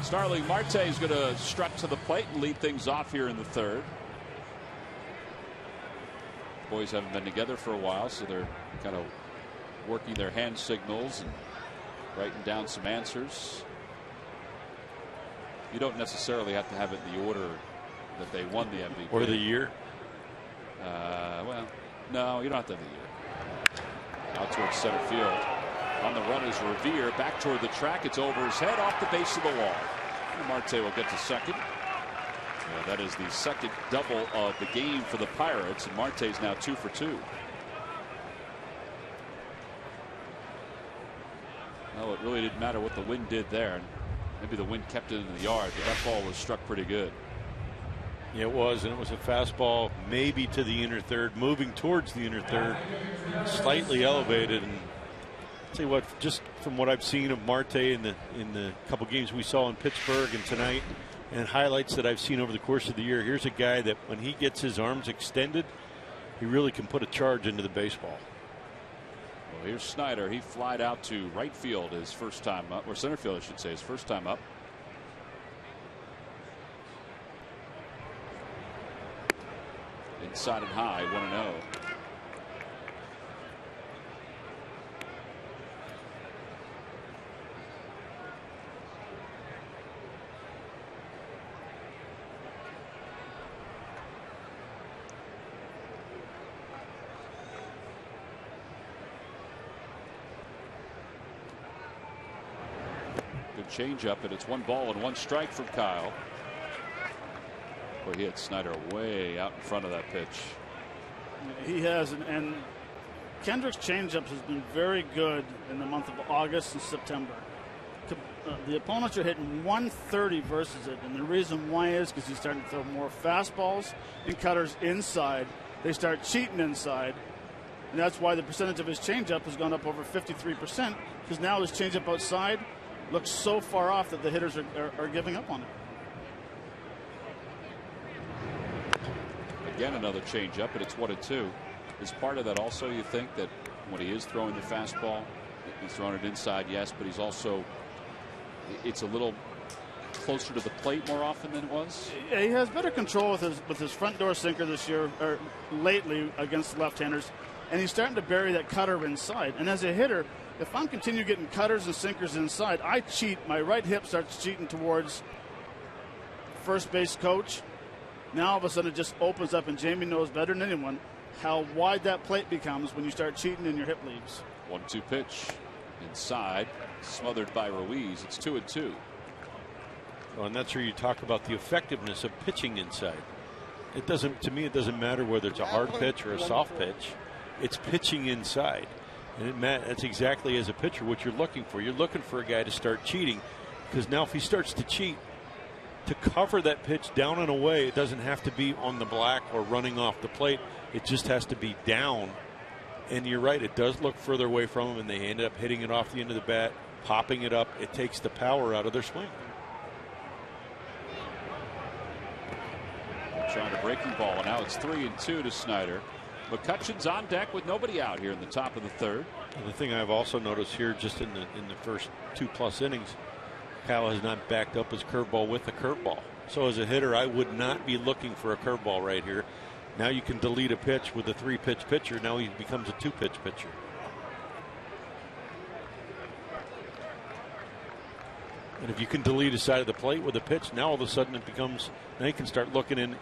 Starling Marte is going to strut to the plate and lead things off here in the 3rd. Boys haven't been together for a while, so they're kind of working their hand signals and writing down some answers. You don't necessarily have to have it in the order that they won the MVP. Or the year? Well, no, you don't have to have the year. Out towards center field. On the run is Revere. Back toward the track. It's over his head, off the base of the wall. And Marte will get to second. That is the second double of the game for the Pirates. And Marte's now 2 for 2. Well, it really didn't matter what the wind did there. Maybe the wind kept it in the yard, but that ball was struck pretty good. Yeah, it was, and it was a fastball maybe to the inner 3rd, moving towards the inner 3rd, slightly elevated. And I'll tell you what, just from what I've seen of Marte in the couple games we saw in Pittsburgh and tonight, and highlights that I've seen over the course of the year, here's a guy that when he gets his arms extended, he really can put a charge into the baseball. Well, here's Snyder. He flied out to right field his first time up, or center field, I should say, his first time up. Inside and high, 1-0. Good changeup, and it's 1 ball and 1 strike from Kyle. Boy, he had Snyder way out in front of that pitch. He has, and Kendrick's changeups has been very good in the month of August and September. The opponents are hitting 130 versus it, and the reason why is because he's starting to throw more fastballs and cutters inside. They start cheating inside, and that's why the percentage of his changeup has gone up over 53%, because now his changeup outside looks so far off that the hitters are giving up on it. again another changeup, but it's 1-2. Is part of that also, you think, that when he is throwing the fastball, he's throwing it inside, yes, but he's also, it's a little closer to the plate more often than it was? Yeah, he has better control with his front door sinker this year, or lately, against left-handers, and he's starting to bury that cutter inside. And as a hitter, if I'm continue getting cutters and sinkers inside, I cheat. My right hip starts cheating towards first base coach. Now all of a sudden it just opens up, and Jamie knows better than anyone how wide that plate becomes when you start cheating and your hip leaves. 1-2 pitch inside, smothered by Ruiz. It's 2-2. Well, and that's where you talk about the effectiveness of pitching inside. It doesn't, to me, it doesn't matter whether it's a hard pitch or a soft pitch. It's pitching inside. And that's exactly, as a pitcher, what you're looking for. You're looking for a guy to start cheating, because now if he starts to cheat, to cover that pitch down and away, it doesn't have to be on the black or running off the plate. It just has to be down. And you're right, it does look further away from him, and they end up hitting it off the end of the bat, popping it up. It takes the power out of their swing. Trying a breaking ball, and now it's 3-2 to Snyder. McCutcheon's on deck with nobody out here in the top of the third. And the thing I've also noticed here, just in the first 2+ innings, Kyle has not backed up his curveball with a curveball. So as a hitter, I would not be looking for a curveball right here. Now you can delete a pitch with a 3-pitch pitcher. Now he becomes a 2-pitch pitcher. And if you can delete a side of the plate with a pitch, now all of a sudden it becomes, now you can start looking in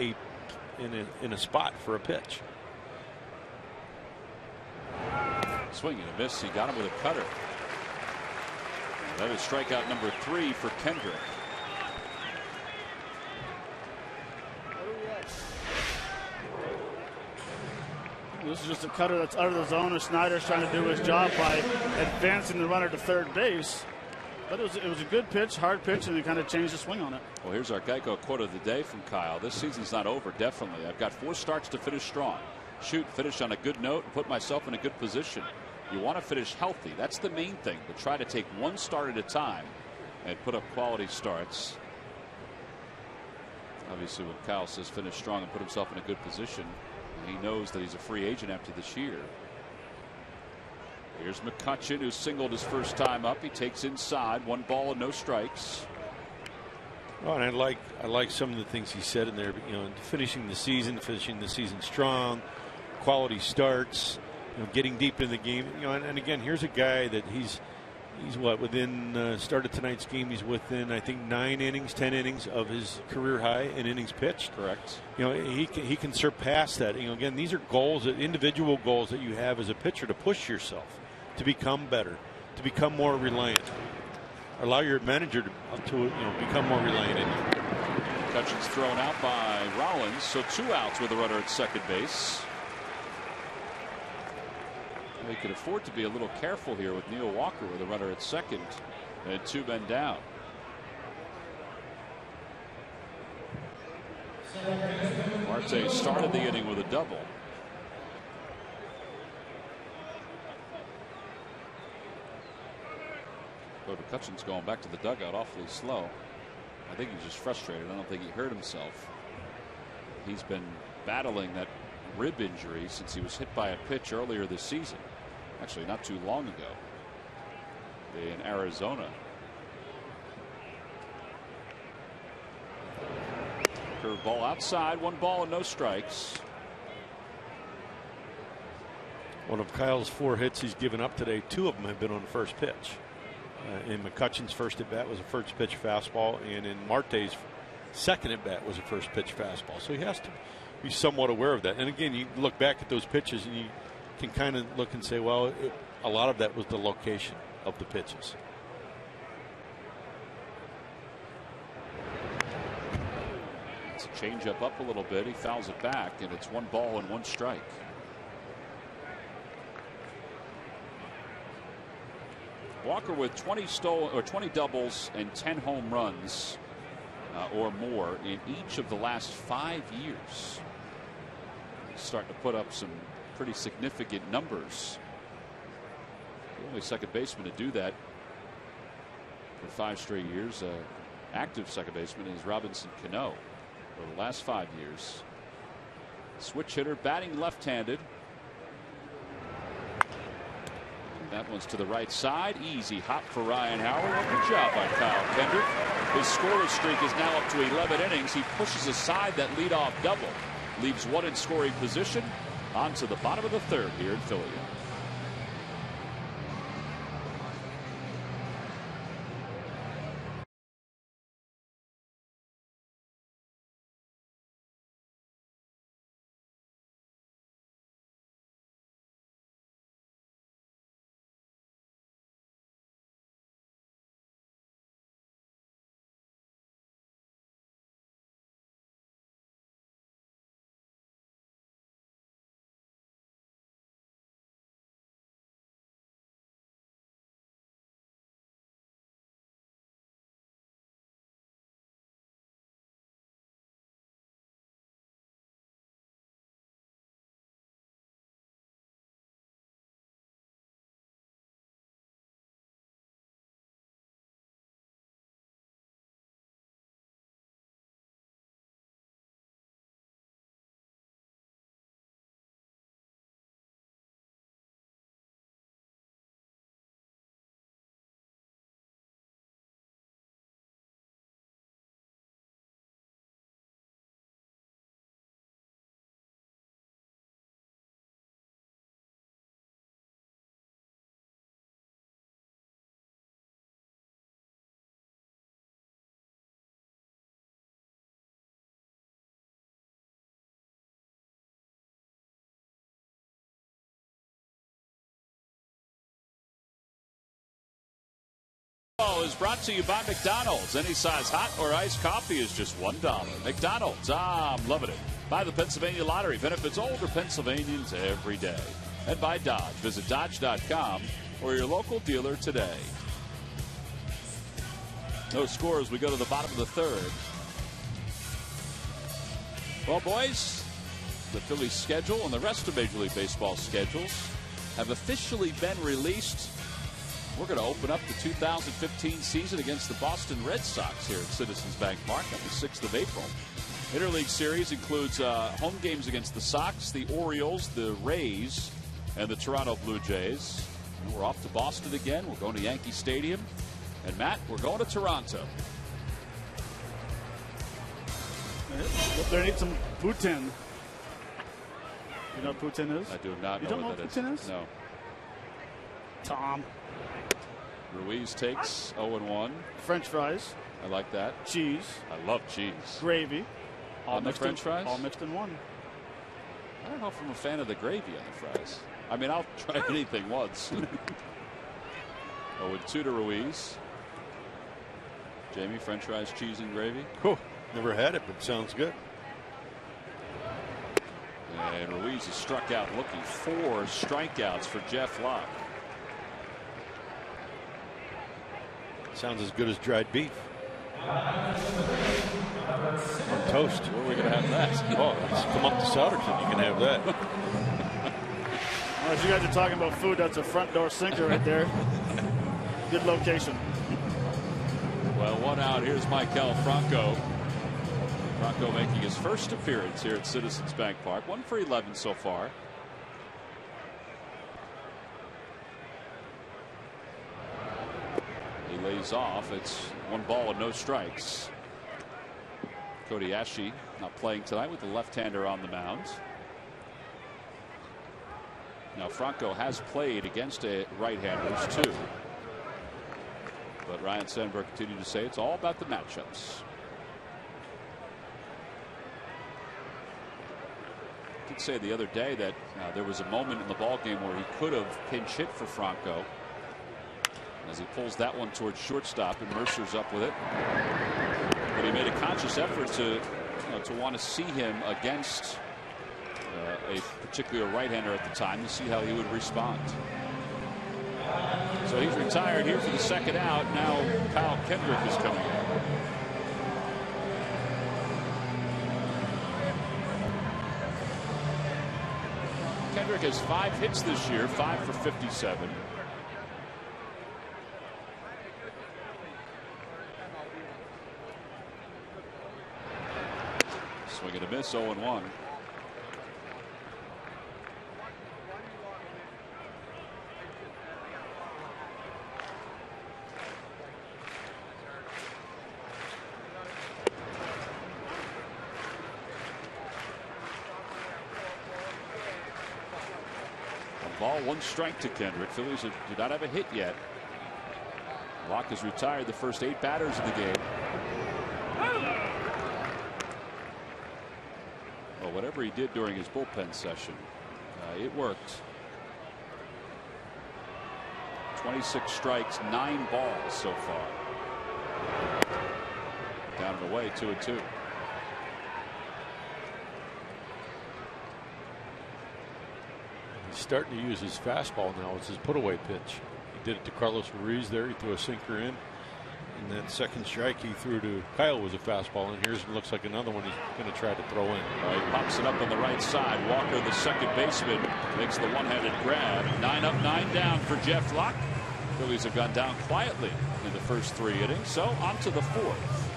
a spot for a pitch. Swing and a miss. He got him with a cutter. That is strikeout number 3 for Kendrick. This is just a cutter that's out of the zone, and Snyder's trying to do his job by advancing the runner to third base. But it was a good pitch, hard pitch, and he kind of changed the swing on it. Well, here's our Geico quote of the day from Kyle. This season's not over, definitely. I've got 4 starts to finish strong. Shoot, finish on a good note, and put myself in a good position. You want to finish healthy. That's the main thing, but try to take one start at a time and put up quality starts. Obviously, when Kyle says finish strong and put himself in a good position, he knows that he's a free agent after this year. Here's McCutcheon, who singled his first time up. He takes inside, 1 ball and no strikes. Oh, and I like some of the things he said in there. You know, finishing the season strong, quality starts, you know, getting deep in the game. You know, and again, here's a guy that he's what, within start of tonight's game, he's within, I think, 10 innings of his career high in innings pitched. Correct. You know, he can surpass that. You know, again, these are goals, individual goals that you have as a pitcher to push yourself, to become better, to become more reliant. Allow your manager to become more reliant in you. McCutcheon's thrown out by Rollins, so 2 outs with a runner at second base. They could afford to be a little careful here with Neil Walker with a runner at second and 2 men down. Marte started the inning with a double. But McCutcheon's going back to the dugout awfully slow. I think he's just frustrated. I don't think he hurt himself. He's been battling that rib injury since he was hit by a pitch earlier this season. Actually, not too long ago in Arizona. Curveball outside, 1 ball and no strikes. One of Kyle's 4 hits he's given up today, 2 of them have been on first pitch. In McCutcheon's first at bat was a first pitch fastball, and in Marte's second at bat was a first pitch fastball. So he has to be somewhat aware of that. And again, you look back at those pitches and you can kind of look and say, well, a lot of that was the location of the pitches. It's a changeup up a little bit. He fouls it back, and it's 1 ball and 1 strike. Walker with 20 doubles and 10 home runs or more in each of the last 5 years. He's starting to put up some pretty significant numbers. The only second baseman to do that for 5 straight years, active second baseman, is Robinson Cano. For the last 5 years, Switch hitter, batting left-handed. That one's to the right side. Easy hop for Ryan Howard. Good job by Kyle Kendrick. His scoreless streak is now up to 11 innings. He pushes aside that leadoff double. Leaves one in scoring position. On to the bottom of the third here in Philly. Is brought to you by McDonald's. Any size hot or iced coffee is just $1. McDonald's, I'm loving it. By the Pennsylvania Lottery, benefits older Pennsylvanians every day. And by Dodge. Visit Dodge.com or your local dealer today. No scores. We go to the bottom of the third. Well, boys, the Phillies schedule and the rest of Major League Baseball schedules have officially been released. We're going to open up the 2015 season against the Boston Red Sox here at Citizens Bank Park on the 6th of April. Interleague series includes home games against the Sox, the Orioles, the Rays, and the Toronto Blue Jays. And we're off to Boston again. We're going to Yankee Stadium. And, Matt, we're going to Toronto. They need some poutine. You know what poutine is? I do not know what what that poutine is? No. Tom. Ruiz takes 0-1. French fries. I like that. Cheese. I love cheese. Gravy. On the French fries? All mixed in one. I don't know if I'm a fan of the gravy on the fries. I mean, I'll try anything once. 0-2 to Ruiz. Jamie, French fries, cheese, and gravy. Cool. Never had it, but sounds good. And Ruiz is struck out, looking 4 strikeouts for Jeff Locke. Sounds as good as dried beef. On toast. Where are we going to have that? Oh, just come up to Souderton. You can have that. Well, as you guys are talking about food, that's a front door sinker right there. Good location. Well, one out. Here's Maikel Franco. Franco making his first appearance here at Citizens Bank Park. 1 for 11 so far. He lays off. It's 1 ball and no strikes. Cody Ashe not playing tonight with the left-hander on the mound. Now Franco has played against right-handers too. But Ryan Sandberg continued to say it's all about the matchups. I did say the other day that there was a moment in the ballgame where he could have pinch hit for Franco. As he pulls that one towards shortstop, and Mercer's up with it. But he made a conscious effort to want to see him against a particular right-hander at the time to see how he would respond. So he's retired here for the second out. Now Kyle Kendrick is coming in. Kendrick has 5 hits this year, 5 for 57. Swing and a miss, 0-1. ball, 1 strike to Kendrick. Phillies do not have a hit yet. Locke has retired the first 8 batters of the game. Well, whatever he did during his bullpen session, it worked. 26 strikes, 9 balls so far. Down and away, 2-2. He's starting to use his fastball now as his put-away pitch. He did it to Carlos Ruiz there. He threw a sinker in. And then second strike he threw to Kyle was a fastball. And here's looks like another one he's going to try to throw in. He pops it up on the right side. Walker, the second baseman, makes the one-handed grab. 9 up, 9 down for Jeff Locke. Phillies have gone down quietly in the first 3 innings. So on to the 4th.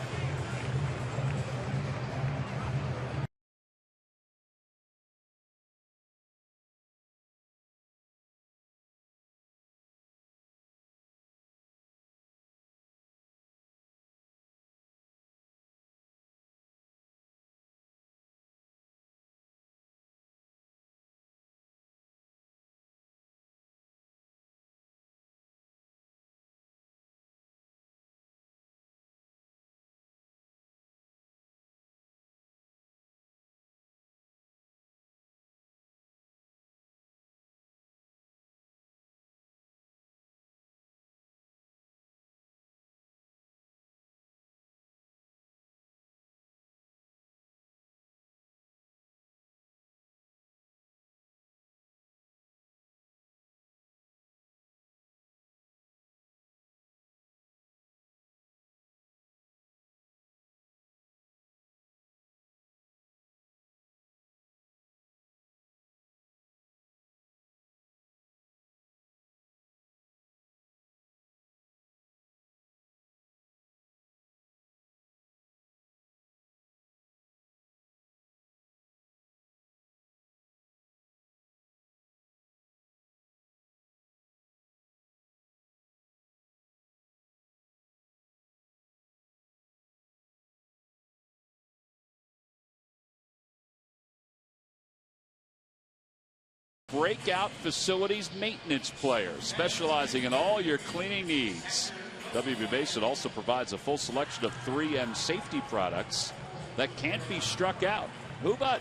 Breakout Facilities Maintenance Player, specializing in all your cleaning needs. WB Mason also provides a full selection of 3M safety products that can't be struck out. Who but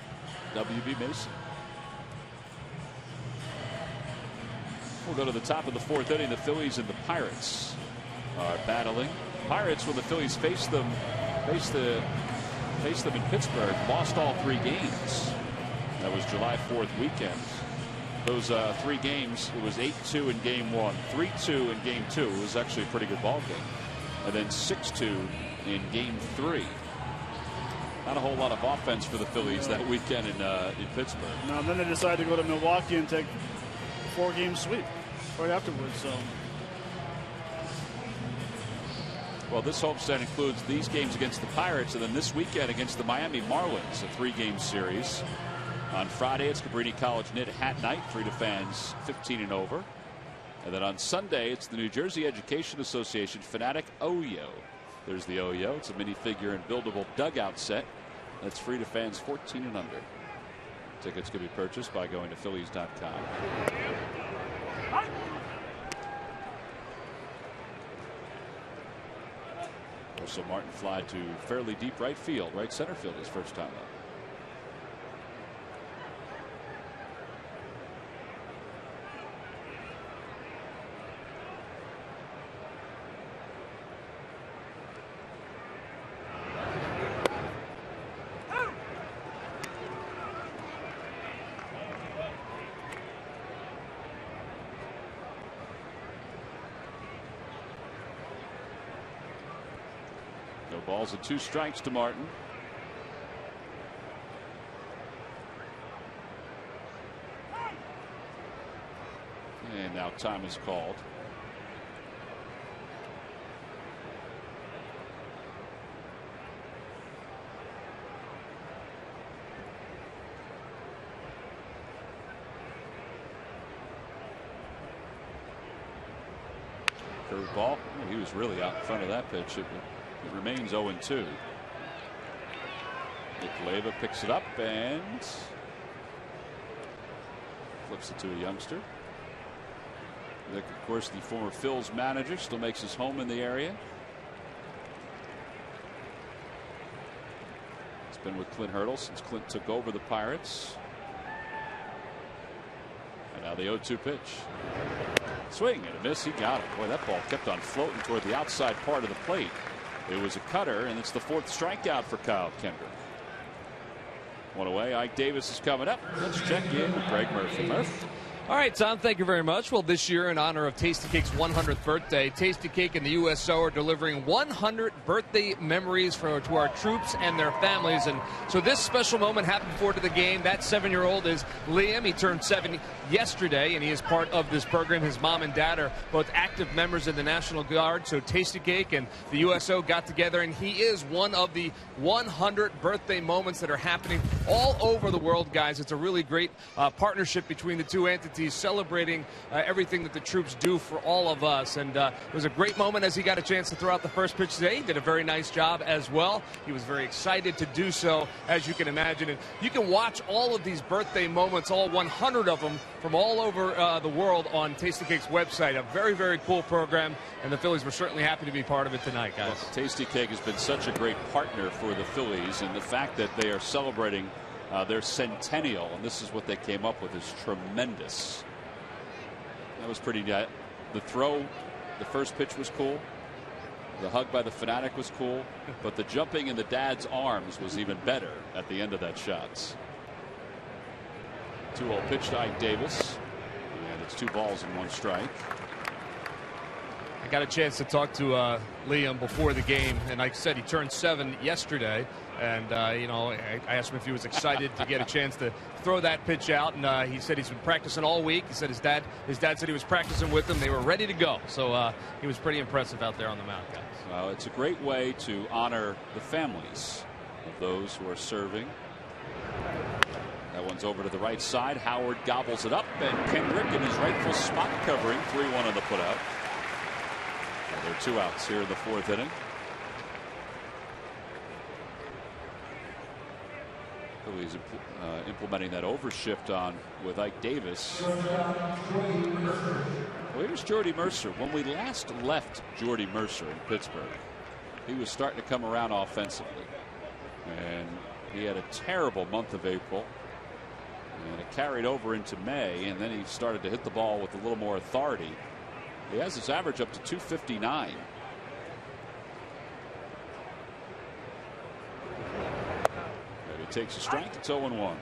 WB Mason? We'll go to the top of the 4th inning. The Phillies and the Pirates are battling. Pirates, when the Phillies faced them in Pittsburgh, lost all 3 games. That was July 4th weekend. Those 3 games, it was 8-2 in game 1, 3-2 in game 2. It was actually a pretty good ball game. And then 6-2 in game 3. Not a whole lot of offense for the Phillies that weekend in Pittsburgh. No, and then they decided to go to Milwaukee and take a 4-game sweep right afterwards. So, well, this homestand includes these games against the Pirates and then this weekend against the Miami Marlins, a 3-game series. On Friday, it's Cabrini College Knit Hat Night, free to fans 15 and over. And then on Sunday, it's the New Jersey Education Association Fanatic Oyo. There's the Oyo. It's a minifigure and buildable dugout set. That's free to fans 14 and under. Tickets can be purchased by going to Phillies.com. Also, Martin fly to fairly deep right field, right center field his first time up. Balls and 2 strikes to Martin. And now time is called. Curveball. He was really out in front of that pitch. It remains 0-2. Nick Leyva picks it up and flips it to a youngster. Of course, the former Phillies manager, still makes his home in the area. He's been with Clint Hurdle since Clint took over the Pirates. And now the 0-2 pitch. Swing and a miss. He got it. Boy, that ball kept on floating toward the outside part of the plate. It was a cutter, and it's the 4th strikeout for Kyle Kendrick. One away. Ike Davis is coming up. Let's check in with Greg Murphy. Murph. All right, Tom, thank you very much. Well, this year, in honor of Tasty Cake's 100th birthday, Tasty Cake and the USO are delivering 100 birthday memories to our troops and their families. And so this special moment happened before the game. That 7-year-old is Liam. He turned 7 yesterday, and he is part of this program. His mom and dad are both active members of the National Guard. So Tasty Cake and the USO got together, and he is one of the 100 birthday moments that are happening all over the world, guys. It's a really great partnership between the two entities, celebrating everything that the troops do for all of us. And it was a great moment as he got a chance to throw out the first pitch today. He did a very nice job as well. He was very excited to do so, as you can imagine. And you can watch all of these birthday moments, all 100 of them, from all over the world on Tasty Cake's website. A very, very cool program, and the Phillies were certainly happy to be part of it tonight, guys. Well, Tasty Cake has been such a great partner for the Phillies, and the fact that they are celebrating their centennial, and this is what they came up with, is tremendous. That was pretty neat. The throw, the first pitch was cool. The hug by the fanatic was cool, but the jumping in the dad's arms was even better at the end of that shot. 2-0 pitch to Ike Davis, and it's 2 balls and 1 strike. I got a chance to talk to Liam before the game, and like I said, he turned 7 yesterday. And, you know, I asked him if he was excited to get a chance to throw that pitch out. And he said he's been practicing all week. He said his dad said he was practicing with him. They were ready to go. So he was pretty impressive out there on the mound, guys. Well, it's a great way to honor the families of those who are serving. That one's over to the right side. Howard gobbles it up, and Kendrick in his rightful spot covering. 3-1 on the putout. Well, there are 2 outs here in the 4th inning. Phillies implementing that overshift on with Ike Davis. Well, here's Jordy Mercer. When we last left Jordy Mercer in Pittsburgh, he was starting to come around offensively, and he had a terrible month of April, and it carried over into May, and then he started to hit the ball with a little more authority. He has his average up to 259. Takes a strike. It's 0-1.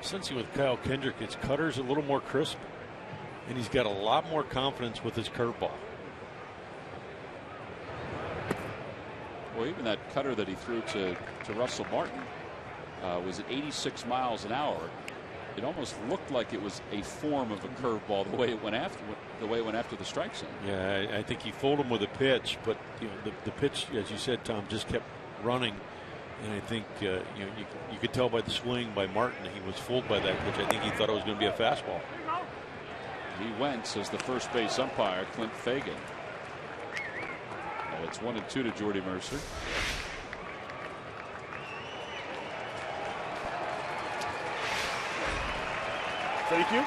Sensing with Kyle Kendrick, his cutter's a little more crisp, and he's got a lot more confidence with his curveball. Well, even that cutter that he threw to Russell Martin was at 86 miles an hour. It almost looked like it was a form of a curveball the way it went after the strike zone. Yeah, I think he fooled him with a pitch, but you know the pitch, as you said, Tom, just kept running, and I think you could tell by the swing by Martin he was fooled by that pitch. I think he thought it was going to be a fastball. He went, says the first base umpire, Clint Fagan. Well, it's 1-2 to Jordy Mercer. Thank you.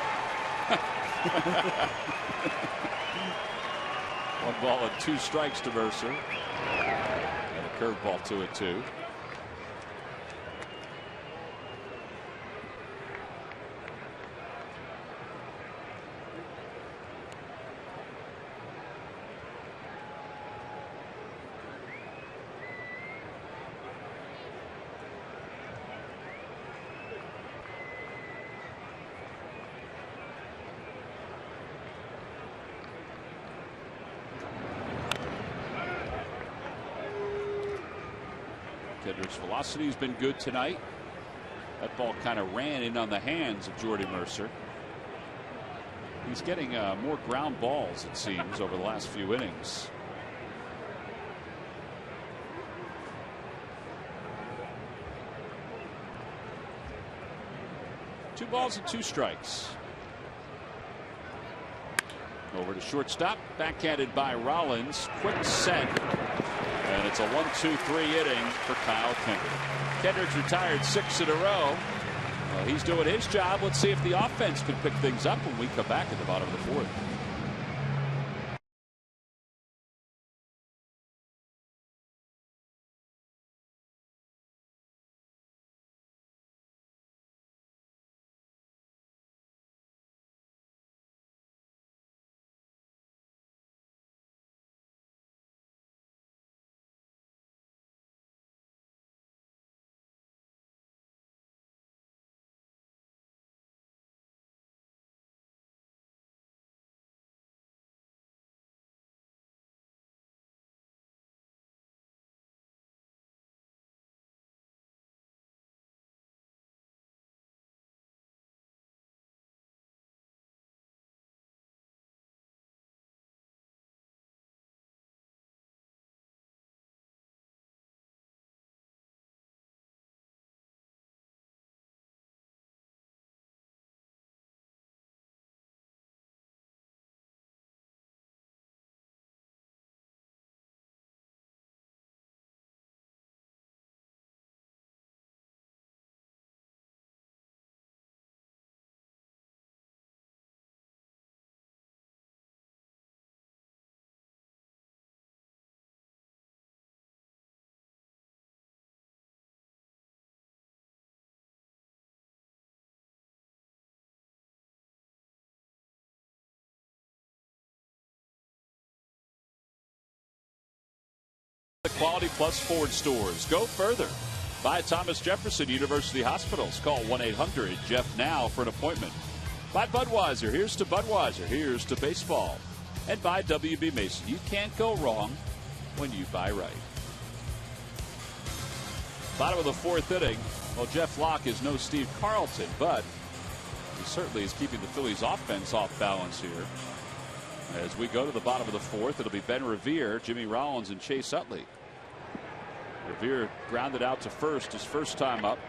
1 ball and 2 strikes to Mercer. And a curveball to it, too. Kendrick's velocity has been good tonight. That ball kind of ran in on the hands of Jordy Mercer. He's getting more ground balls, it seems, over the last few innings. Two balls and 2 strikes. Over to shortstop, backhanded by Rollins. Quick set. And it's a 1-2-3 inning for Kyle Kendrick. Kendrick's retired 6 in a row. He's doing his job. Let's see if the offense can pick things up when we come back at the bottom of the 4th. Quality Plus Ford stores. Go further. By Thomas Jefferson University Hospitals. Call 1-800-JEFF-NOW for an appointment. By Budweiser. Here's to Budweiser. Here's to baseball. And by W.B. Mason. You can't go wrong when you buy right. Bottom of the 4th inning. Well, Jeff Locke is no Steve Carlton, but he certainly is keeping the Phillies offense off balance here. As we go to the bottom of the 4th, it'll be Ben Revere, Jimmy Rollins, and Chase Utley. Revere grounded out to first his first time up.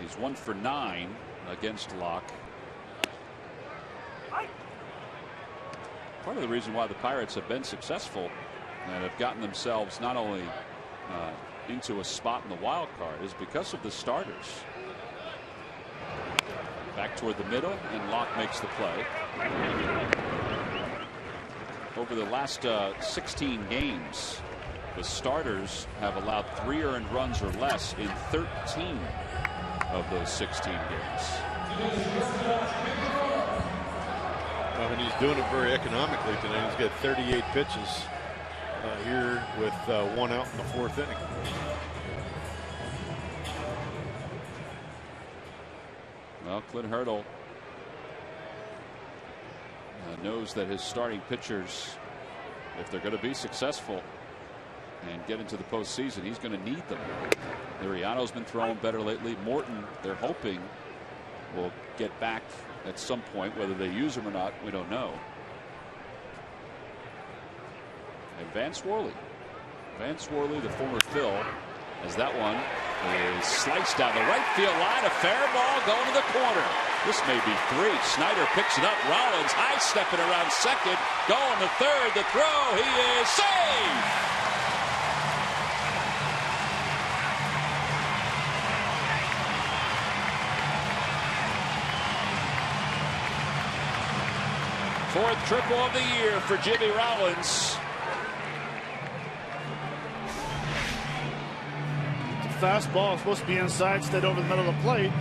He's 1 for 9 against Locke. Part of the reason why the Pirates have been successful and have gotten themselves not only into a spot in the wild card is because of the starters. Back toward the middle, and Locke makes the play. Over the last 16 games, the starters have allowed 3 earned runs or less in 13 of those 16 games. Well, and he's doing it very economically tonight. He's got 38 pitches here with 1 out in the 4th inning. Well, Clint Hurdle knows that his starting pitchers, if they're going to be successful and get into the postseason, he's going to need them. Liriano's been throwing better lately. Morton, they're hoping, will get back at some point. Whether they use him or not, we don't know. And Vance Worley, the former Phil, as that one is sliced down the right field line. A fair ball going to the corner. This may be 3. Snyder picks it up. Rollins high stepping around second. Going to third. The throw. He is safe. Fourth triple of the year for Jimmy Rollins. Fastball is supposed to be inside, stayed over the middle of the plate.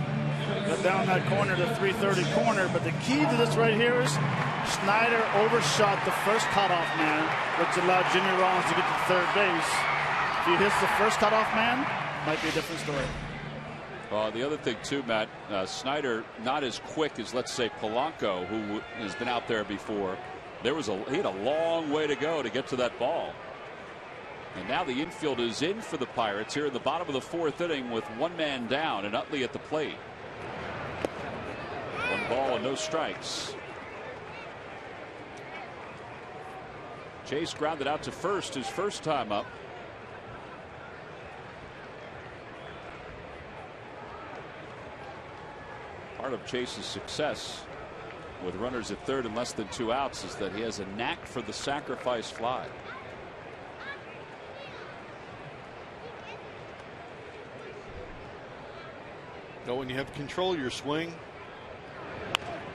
Got down that corner to 330 corner. But the key to this right here is Snyder overshot the first cutoff man, which allowed Jimmy Rollins to get to third base. If he hits the first cutoff man, might be a different story. The other thing too, Matt, Snyder not as quick as, let's say, Polanco, who has been out there before. He had a long way to go to get to that ball. And now the infield is in for the Pirates here in the bottom of the 4th inning with 1 man down and Utley at the plate. 1 ball and no strikes. Chase grounded out to first his first time up. Part of Chase's success with runners at third and less than 2 outs is that he has a knack for the sacrifice fly. No, when you have control of your swing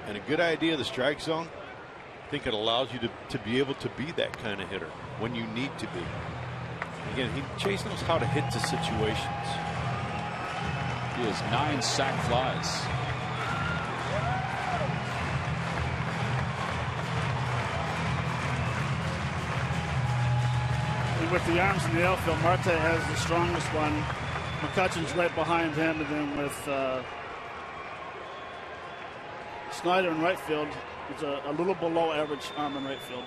and a good idea of the strike zone, I think it allows you to be able to be that kind of hitter when you need to be. Again, Chase knows how to hit the situations. He has 9 sac flies. And with the arms in the outfield, Marte has the strongest one. McCutchen's right behind him, and then with Snyder in right field, it's a little below average arm in right field.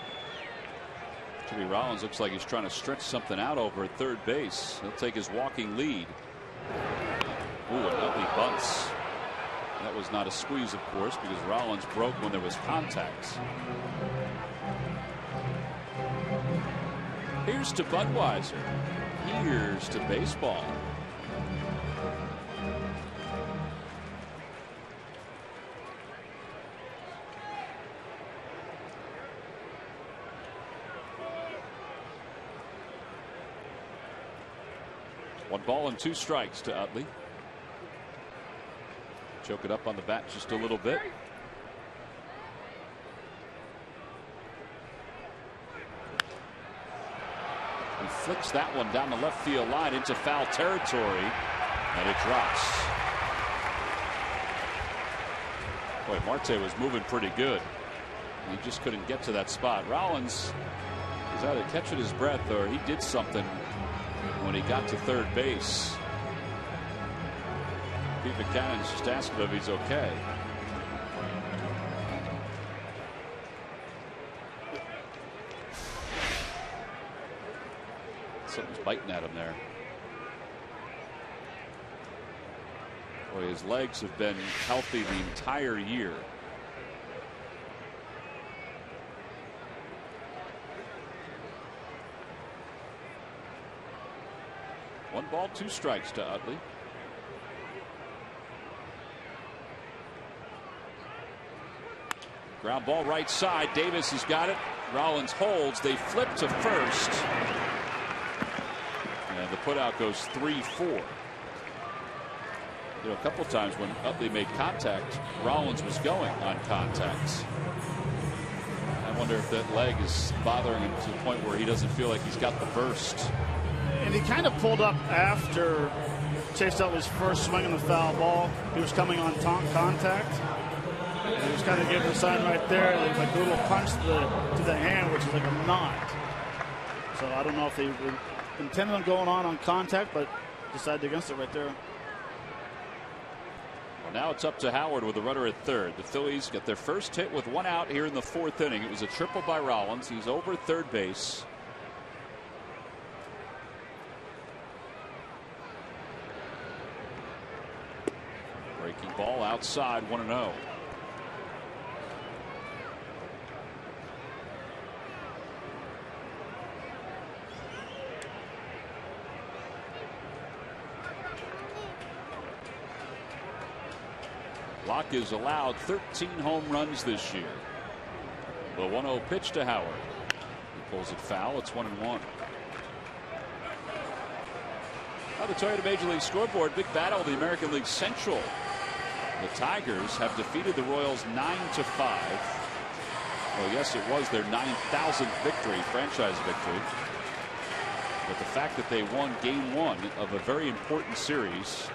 Jimmy Rollins looks like he's trying to stretch something out over at third base. He'll take his walking lead. Ooh, an ugly bunts. That was not a squeeze, of course, because Rollins broke when there was contact. Here's to Budweiser. Here's to baseball. One ball and 2 strikes to Utley. Choke it up on the bat just a little bit. He flicks that one down the left field line into foul territory, and it drops. Boy, Marte was moving pretty good. He just couldn't get to that spot. Rollins is either catching his breath or he did something when he got to third base. Pete Buchanan's just asking if he's okay. Something's biting at him there. Boy, his legs have been healthy the entire year. One ball, 2 strikes to Utley. Ground ball right side. Davis has got it. Rollins holds. They flip to first. And the putout goes 3-4. You know, a couple of times when Utley made contact, Rollins was going on contacts. I wonder if that leg is bothering him to the point where he doesn't feel like he's got the burst. And he kind of pulled up after Chase Utley's first swing on the foul ball. He was coming on contact. And he was kind of giving a sign right there, like a little punch to the hand, which is like a knot. So I don't know if he intended on going on contact, but decided against it right there. Well, now it's up to Howard with a runner at third. The Phillies get their first hit with 1 out here in the 4th inning. It was a triple by Rollins. He's over third base. Breaking ball outside, 1-0. Locke is allowed 13 home runs this year. The 1-0 pitch to Howard. He pulls it foul. It's 1-1. Now the Toyota Major League Scoreboard. Big battle of the American League Central. The Tigers have defeated the Royals 9-5. Well, yes, it was their 9,000th victory, franchise victory. But the fact that they won game 1 of a very important series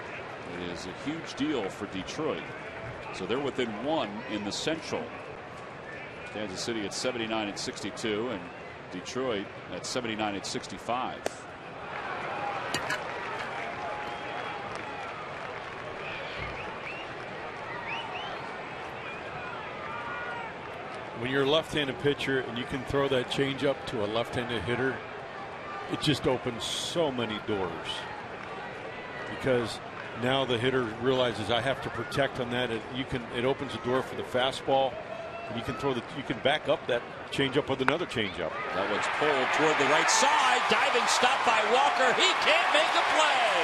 is a huge deal for Detroit. So they're within 1 in the Central. Kansas City at 79-62 and Detroit at 79-65. When you're a left-handed pitcher and you can throw that changeup to a left-handed hitter, it just opens so many doors. Because now the hitter realizes I have to protect on that. It opens the door for the fastball. And you can back up that changeup with another changeup. That one's pulled toward the right side. Diving stop by Walker. He can't make a play.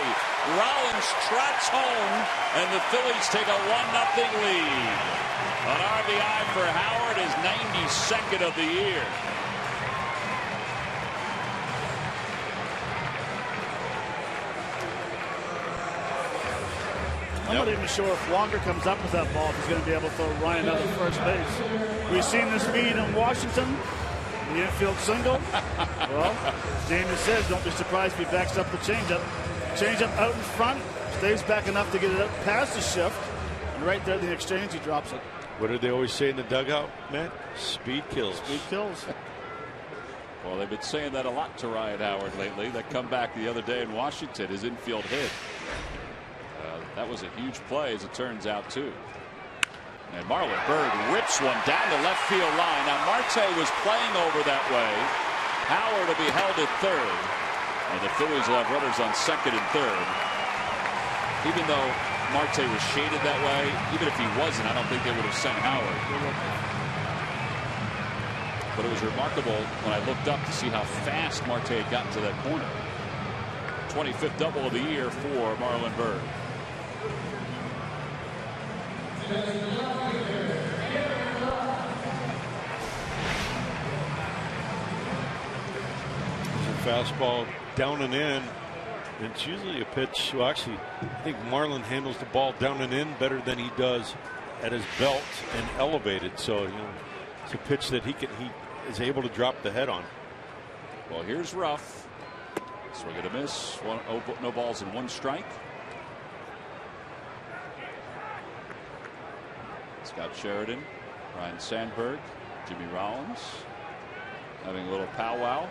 Rollins trots home, and the Phillies take a 1-0 lead. An RBI for Howard, his 92nd of the year. I'm not even sure if Walker comes up with that ball, if he's going to be able to throw Ryan out of first base. We've seen this speed in Washington, the infield single. Well, Jamie says, don't be surprised if he backs up the changeup. Changeup out in front, stays back enough to get it up past the shift, and right there in the exchange, he drops it. What did they always say in the dugout, Matt? Speed kills. Speed kills. Well, they've been saying that a lot to Ryan Howard lately. That comeback the other day in Washington, his infield hit. That was a huge play, as it turns out, too. And Marlon Byrd rips one down the left field line. Now, Marte was playing over that way. Howard will be held at third. And the Phillies will have runners on second and third. Even though Marte was shaded that way, even if he wasn't, I don't think they would have sent Howard. But it was remarkable when I looked up to see how fast Marte had gotten to that corner. 25th double of the year for Marlon Byrd. Fastball down and in. It's usually a pitch. Well, actually, I think Marlon handles the ball down and in better than he does at his belt and elevated. So, it's a pitch that he is able to drop the head on. Well, here's Ruff. Swing and a miss. No balls and 1 strike. Scott Sheridan, Ryan Sandberg, Jimmy Rollins having a little powwow.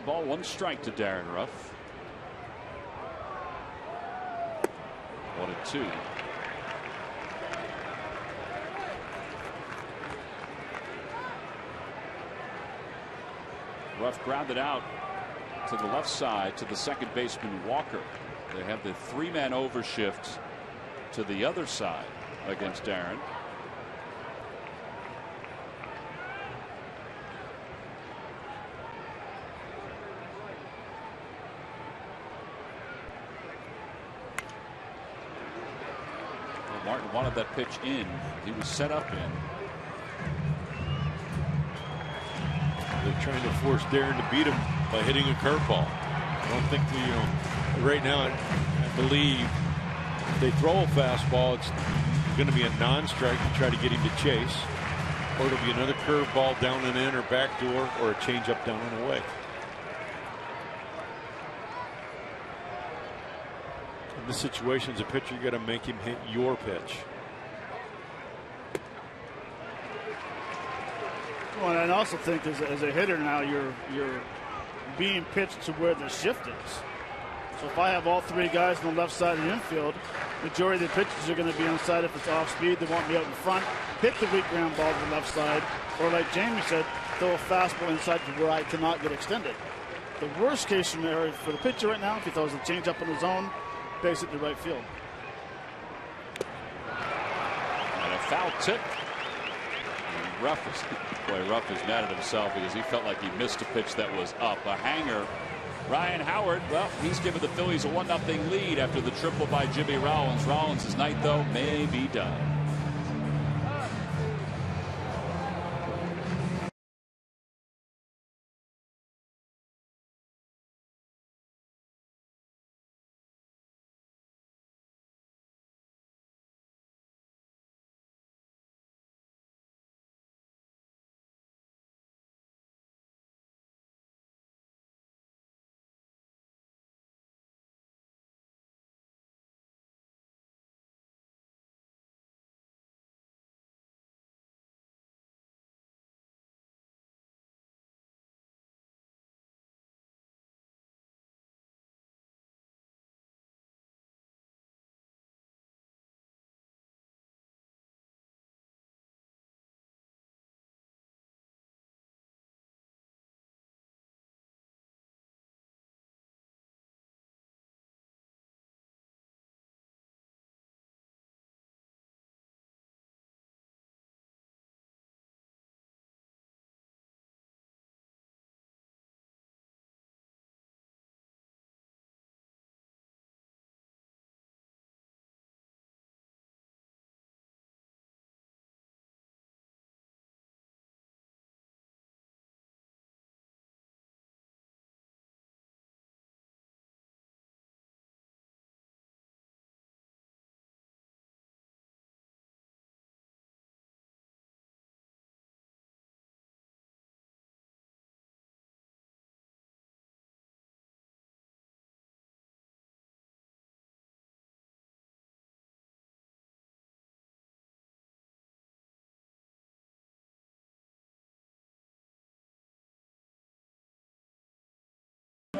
Ball, 1 strike to Darren Ruff. 1-2. Ruff grounded out to the left side to the second baseman Walker. They have the 3-man overshift to the other side against Darren. Martin wanted that pitch in. He was set up in. They're trying to force Darren to beat him by hitting a curveball. I don't think right now I believe if they throw a fastball, it's going to be a non-strike to try to get him to chase, or it'll be another curveball down and in or backdoor, or a changeup down and away. In this situation, as a pitcher, you got to make him hit your pitch. Well, and I also think as a hitter now, you're being pitched to where the shift is. So if I have all 3 guys on the left side of the infield, majority of the pitches are going to be inside. If it's off speed, they want me out in front, hit the weak ground ball to the left side, or like Jamie said, throw a fastball inside to where I cannot get extended. The worst case scenario for the pitcher right now, if he throws a changeup in the zone, base it to right field. And a foul tip. Ruff is mad at himself because he felt like he missed a pitch that was up. A hanger. Ryan Howard, well, he's given the Phillies a 1-0 lead after the triple by Jimmy Rollins. Rollins' night, though, may be done.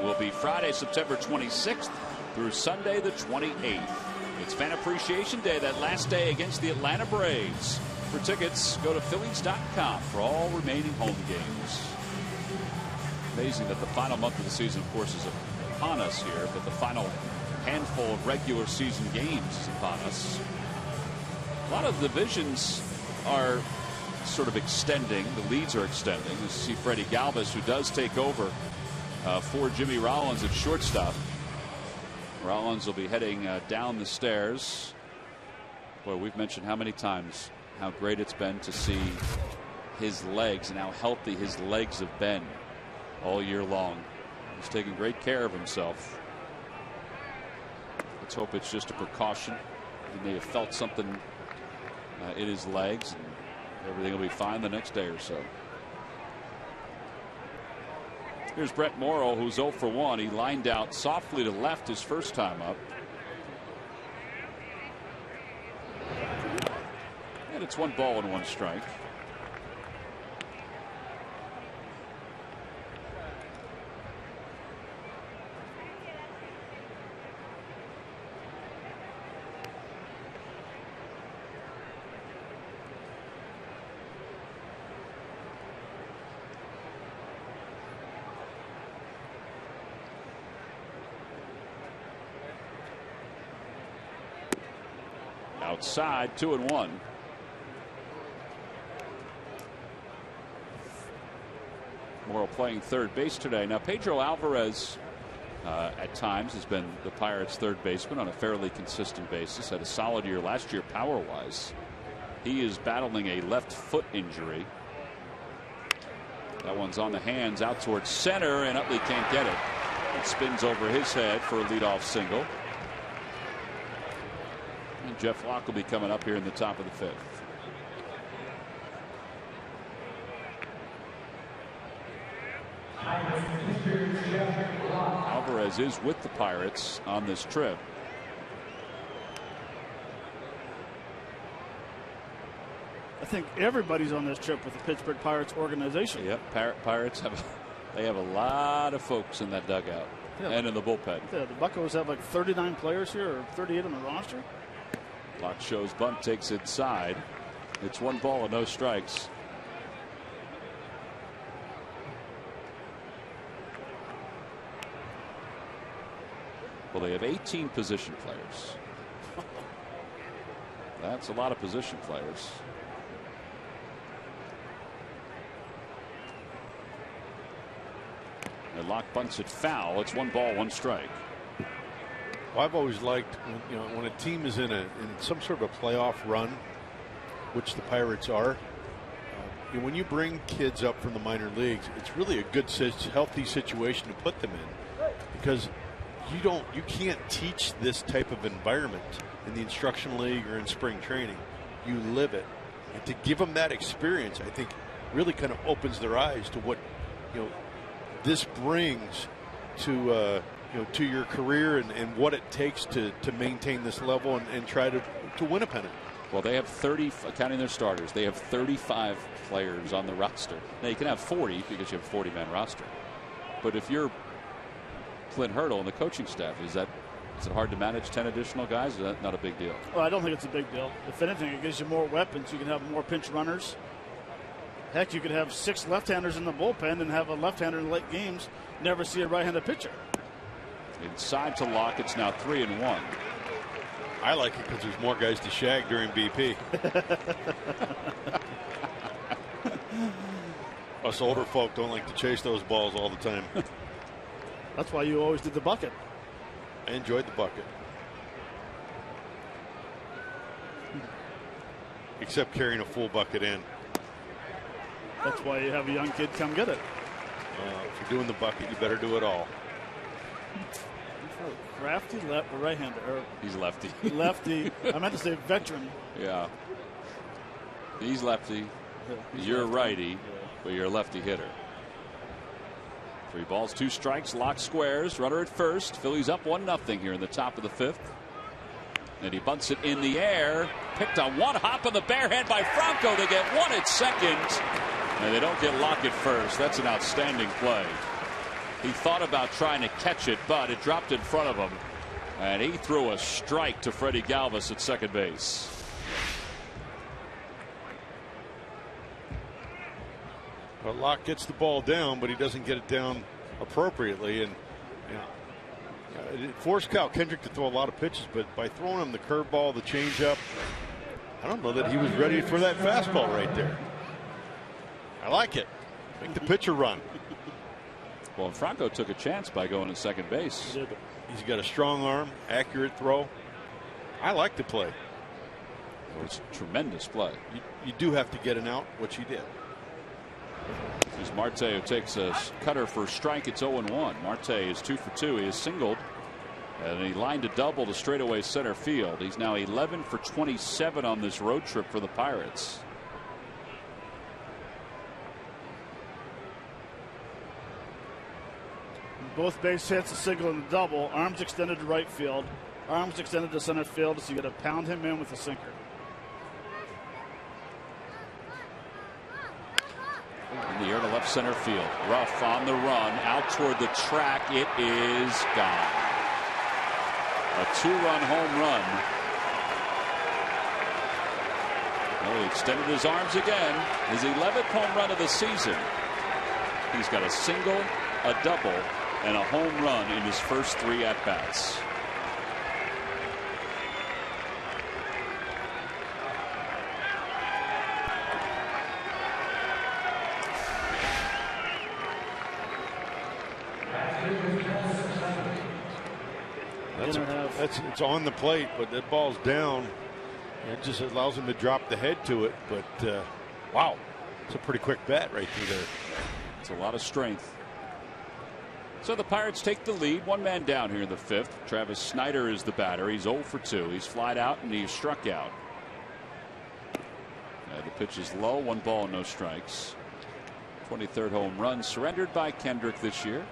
will be Friday, September 26th through Sunday, the 28th. It's Fan Appreciation Day, that last day against the Atlanta Braves. For tickets, go to Phillies.com for all remaining home games. Amazing that the final month of the season, of course, is upon us here, but the final handful of regular season games is upon us. A lot of divisions are sort of extending. The leads are extending. You see Freddie Galvis, who does take over for Jimmy Rollins at shortstop. Rollins will be heading down the stairs. Boy, we've mentioned how many times how great it's been to see his legs and how healthy his legs have been all year long. He's taking great care of himself. Let's hope it's just a precaution. He may have felt something in his legs, and everything will be fine the next day or so. Here's Brett Morrow, who's 0 for 1. He lined out softly to left his first time up. And it's 1 ball and 1 strike. Outside, 2-1. Morrow playing third base today. Now, Pedro Alvarez at times has been the Pirates' third baseman on a fairly consistent basis. Had a solid year last year power-wise. He is battling a left foot injury. That one's on the hands out towards center, and Utley can't get it. It spins over his head for a leadoff single. And Jeff Locke will be coming up here in the top of the 5th. Alvarez is with the Pirates on this trip. I think everybody's on this trip with the Pittsburgh Pirates organization. Yep, Pirates have a lot of folks in that dugout and in the bullpen. Yeah, the Buccos have like 39 players here, or 38 on the roster. Locke shows bunt, takes inside. It's 1 ball and no strikes. Well, they have 18 position players. That's a lot of position players. And Locke bunts it foul. It's 1 ball, 1 strike. Well, I've always liked when a team is in some sort of a playoff run, which the Pirates are. When you bring kids up from the minor leagues, it's really a good, healthy situation to put them in, because you can't teach this type of environment in the instruction league or in spring training. You live it, and to give them that experience, I think, really kind of opens their eyes to what this brings to your career and what it takes to maintain this level and try to win a pennant. Well, they have 30, counting their starters, they have 35 players on the roster. Now, you can have 40 because you have a 40-man roster. But if you're Clint Hurdle and the coaching staff, is it hard to manage 10 additional guys? Is that not a big deal? Well, I don't think it's a big deal. If anything, it gives you more weapons. You can have more pinch runners. Heck, you could have 6 left-handers in the bullpen and have a left-hander in late games. Never see a right-handed pitcher. Inside to Locke. It's now 3-1. I like it because there's more guys to shag during BP. Us older folk don't like to chase those balls all the time. That's why you always did the bucket. I enjoyed the bucket. Except carrying a full bucket in. That's why you have a young kid come get it. If you're doing the bucket, you better do it all. Crafty right-hander. He's lefty. Lefty. I meant to say veteran. Yeah. He's lefty. You're righty, but you're a lefty hitter. 3 balls, 2 strikes. Locke squares. Runner at first. Phillies up 1-0 here in the top of the 5th. And he bunts it in the air. Picked on 1 hop on the bare head by Franco. They get 1 at second. And they don't get Locke at first. That's an outstanding play. He thought about trying to catch it, but it dropped in front of him. And he threw a strike to Freddie Galvis at second base. Well, Locke gets the ball down, but he doesn't get it down appropriately. And it forced Kyle Kendrick to throw a lot of pitches, but by throwing him the curveball, the changeup, I don't know that he was ready for that fastball right there. I like it. Make the pitcher run. Well, Franco took a chance by going to second base. He's got a strong arm, accurate throw. I like the play. It was a tremendous play. You do have to get an out, which he did. Here's Marte, who takes a cutter for a strike. It's 0-1. Marte is 2 for 2. He is singled, and he lined a double to straightaway center field. He's now 11 for 27 on this road trip for the Pirates. Both base hits, a single and a double. Arms extended to right field. Arms extended to center field, so you got to pound him in with a sinker. In the air to left center field. Ruff on the run, out toward the track. It is gone. A 2-run home run. Well, he extended his arms again. His 11th home run of the season. He's got a single, a double, and a home run in his first 3 at-bats. It's on the plate, but that ball's down. It just allows him to drop the head to it. But wow, it's a pretty quick bat right through there. It's a lot of strength. So the Pirates take the lead, 1 man down here in the 5th. Travis Snyder is the batter. He's 0 for 2. He's flied out and he's struck out. The pitch is low, 1 ball, no strikes. 23rd home run surrendered by Kendrick this year.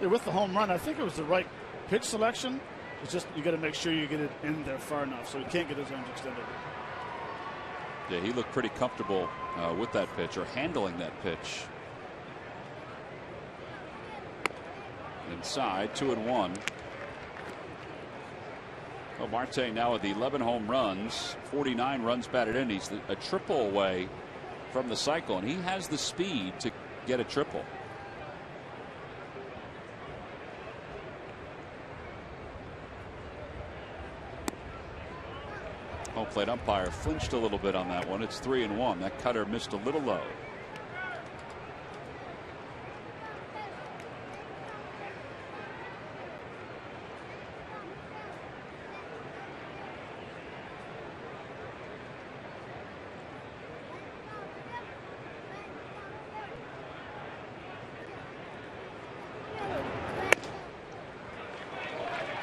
With the home run, I think it was the right pitch selection. It's just you got to make sure you get it in there far enough so he can't get his arms extended. Yeah, he looked pretty comfortable with that pitch, or handling that pitch. Inside, 2-1. Well, Marte now with 11 home runs, 49 runs batted in. He's a triple away from the cycle, and he has the speed to get a triple. Home plate umpire flinched a little bit on that one. It's 3-1. That cutter missed a little low.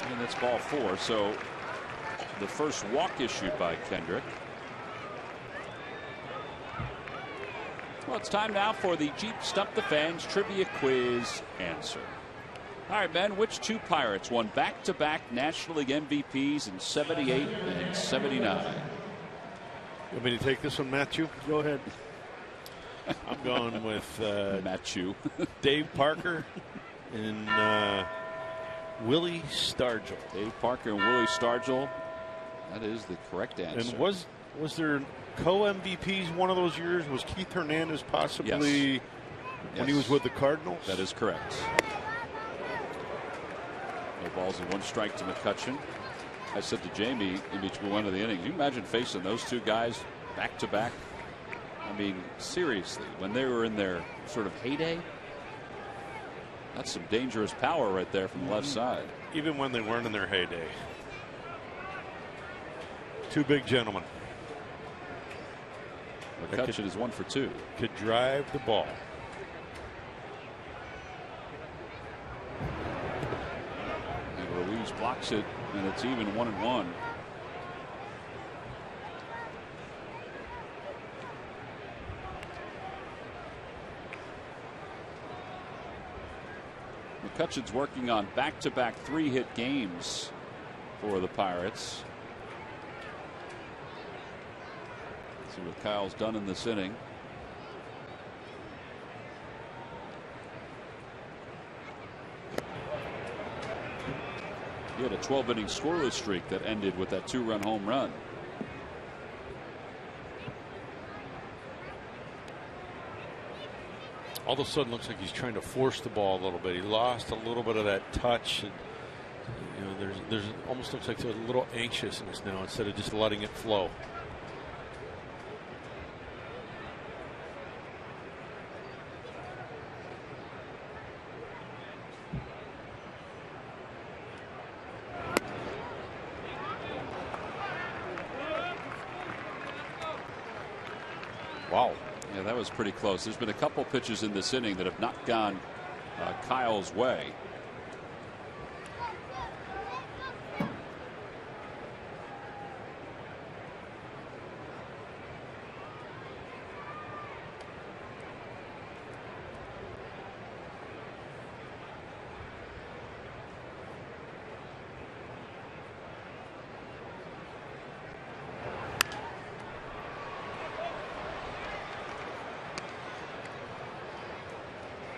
And that's ball 4. So the first walk issued by Kendrick. Well, it's time now for the Jeep Stump the Fans Trivia Quiz answer. All right, Ben, which 2 Pirates won back-to-back National League MVPs in 78 and 79? You want me to take this one, Matthew? Go ahead. I'm going with Matthew. Dave Parker and Willie Stargell. Dave Parker and Willie Stargell. That is the correct answer. And was there co-MVPs one of those years? Was Keith Hernandez possibly when he was with the Cardinals? That is correct. No balls and 1 strike to McCutchen. I said to Jamie in between one of the innings, you imagine facing those 2 guys back to back? I mean, seriously, when they were in their sort of heyday, that's some dangerous power right there from the left side. Even when they weren't in their heyday. 2 big gentlemen. McCutchen is 1 for 2. Could drive the ball. And Ruiz blocks it, and it's even 1-1. McCutcheon's working on back-to-back 3-hit games for the Pirates. Let's see what Kyle's done in this inning. He had a 12-inning scoreless streak that ended with that 2-run home run. All of a sudden, looks like he's trying to force the ball a little bit. He lost a little bit of that touch. And, you know, there's almost looks like there's a little anxiousness now instead of just letting it flow. Wow. Yeah, that was pretty close. There's been a couple pitches in this inning that have not gone Kyle's way.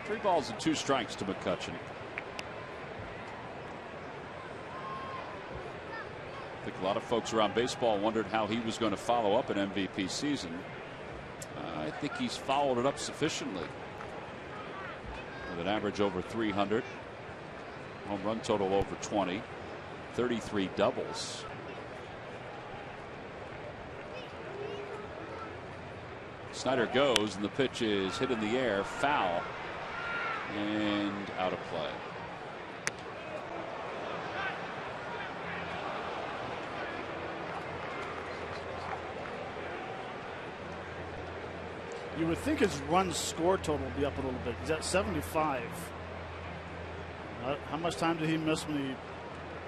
Three balls and 2 strikes to McCutcheon. I think a lot of folks around baseball wondered how he was going to follow up an MVP season. I think he's followed it up sufficiently with an average over 300, home run total over 20, 33 doubles. Snyder goes, and the pitch is hit in the air, foul, and out of play. You would think his run score total would be up a little bit. He's at 75. How much time did he miss when he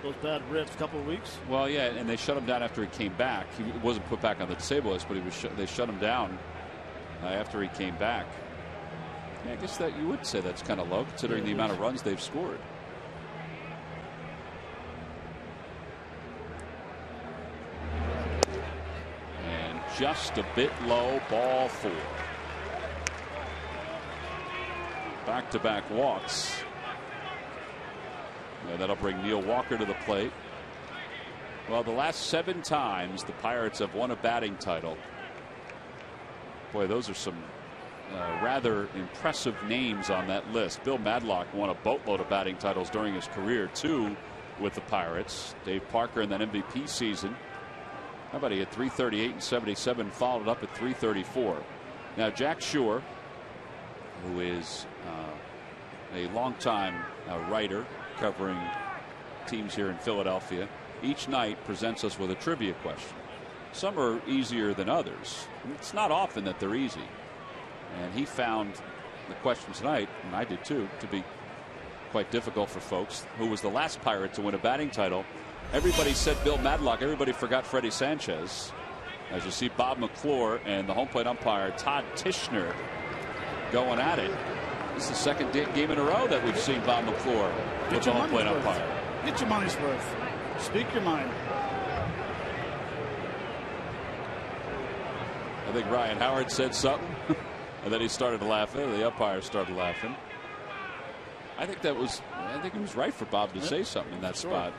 those bad rips? A couple of weeks? Well, yeah, and they shut him down after he came back. He wasn't put back on the disabled list, but he was they shut him down after he came back. Yeah, I guess that you would say that's kind of low considering the amount of runs they've scored. And just a bit low, ball 4. Back-to-back walks. Yeah, that'll bring Neil Walker to the plate. Well, the last 7 times the Pirates have won a batting title. Boy, those are some rather impressive names on that list. Bill Madlock won a boatload of batting titles during his career, 2 with the Pirates. Dave Parker in that MVP season. How about he had 338 and 77, followed up at 334. Now Jack Shore, who is a longtime writer covering teams here in Philadelphia, each night presents us with a trivia question. Some are easier than others. It's not often that they're easy. And he found the question tonight, and I did too, to be quite difficult for folks. Who was the last Pirate to win a batting title? Everybody said Bill Madlock. Everybody forgot Freddie Sanchez. As you see, Bob McClure and the home plate umpire Todd Tischner going at it. This is the second game in a row that we've seen Bob McClure with the home plate umpire. Get your money's worth. Speak your mind. I think Ryan Howard said something. And then he started laughing. The umpire started laughing. I think it was right for Bob to say something in that spot.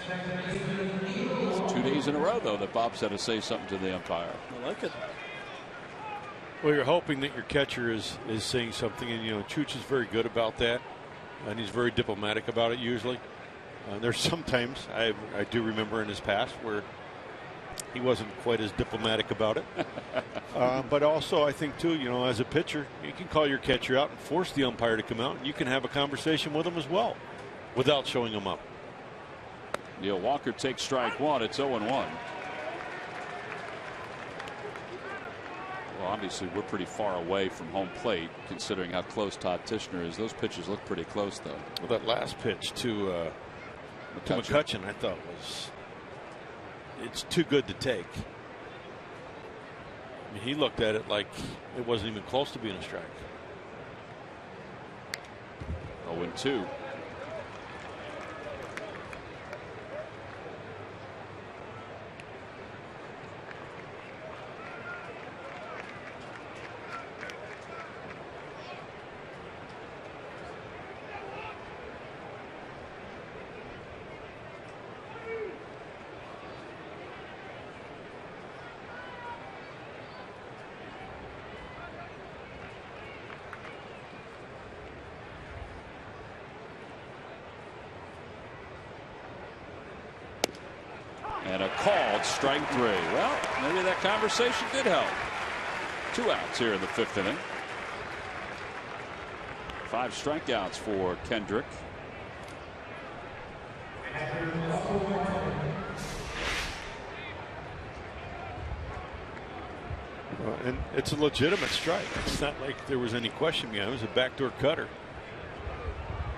It's 2 days in a row, though, that Bob said to say something to the umpire. I like it. Well, you're hoping that your catcher is saying something, and Chooch is very good about that, and he's very diplomatic about it usually. There's sometimes I do remember in his past where he wasn't quite as diplomatic about it. But also, I think, too, as a pitcher, you can call your catcher out and force the umpire to come out, and you can have a conversation with him as well without showing him up. Neil Walker takes strike 1. It's 0-1. Well, obviously, we're pretty far away from home plate, considering how close Todd Tischner is. Those pitches look pretty close, though. Well, that last pitch to McCutcheon, I thought it's too good to take. I mean, he looked at it like it wasn't even close to being a strike. 0-2. And a called strike 3. Well, maybe that conversation did help. 2 outs here in the 5th inning. 5 strikeouts for Kendrick. And it's a legitimate strike. It's not like there was any question behind it. It was a backdoor cutter.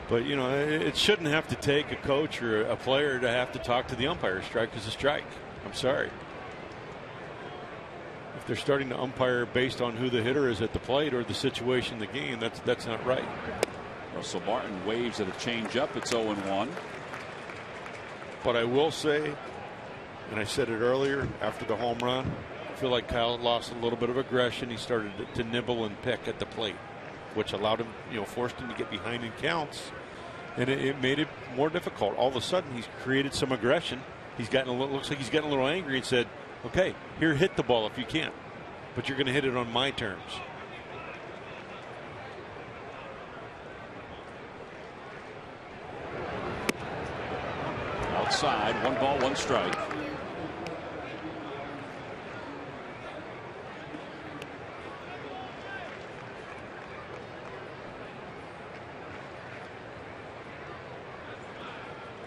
But, you know, it shouldn't have to take a coach or a player to have to talk to the umpire. A strike is a strike. I'm sorry. If they're starting to umpire based on who the hitter is at the plate or the situation in the game, that's not right. Russell Martin waves at a changeup. It's 0-1. But I will say, and I said it earlier after the home run, I feel like Kyle lost a little bit of aggression. He started to nibble and pick at the plate, which allowed him, you know, forced him to get behind in counts. And it made it more difficult. All of a sudden, he's created some aggression. He's gotten a little, looks like he's getting a little angry and said, okay, here, hit the ball if you can, but you're going to hit it on my terms. Outside, 1 ball, 1 strike.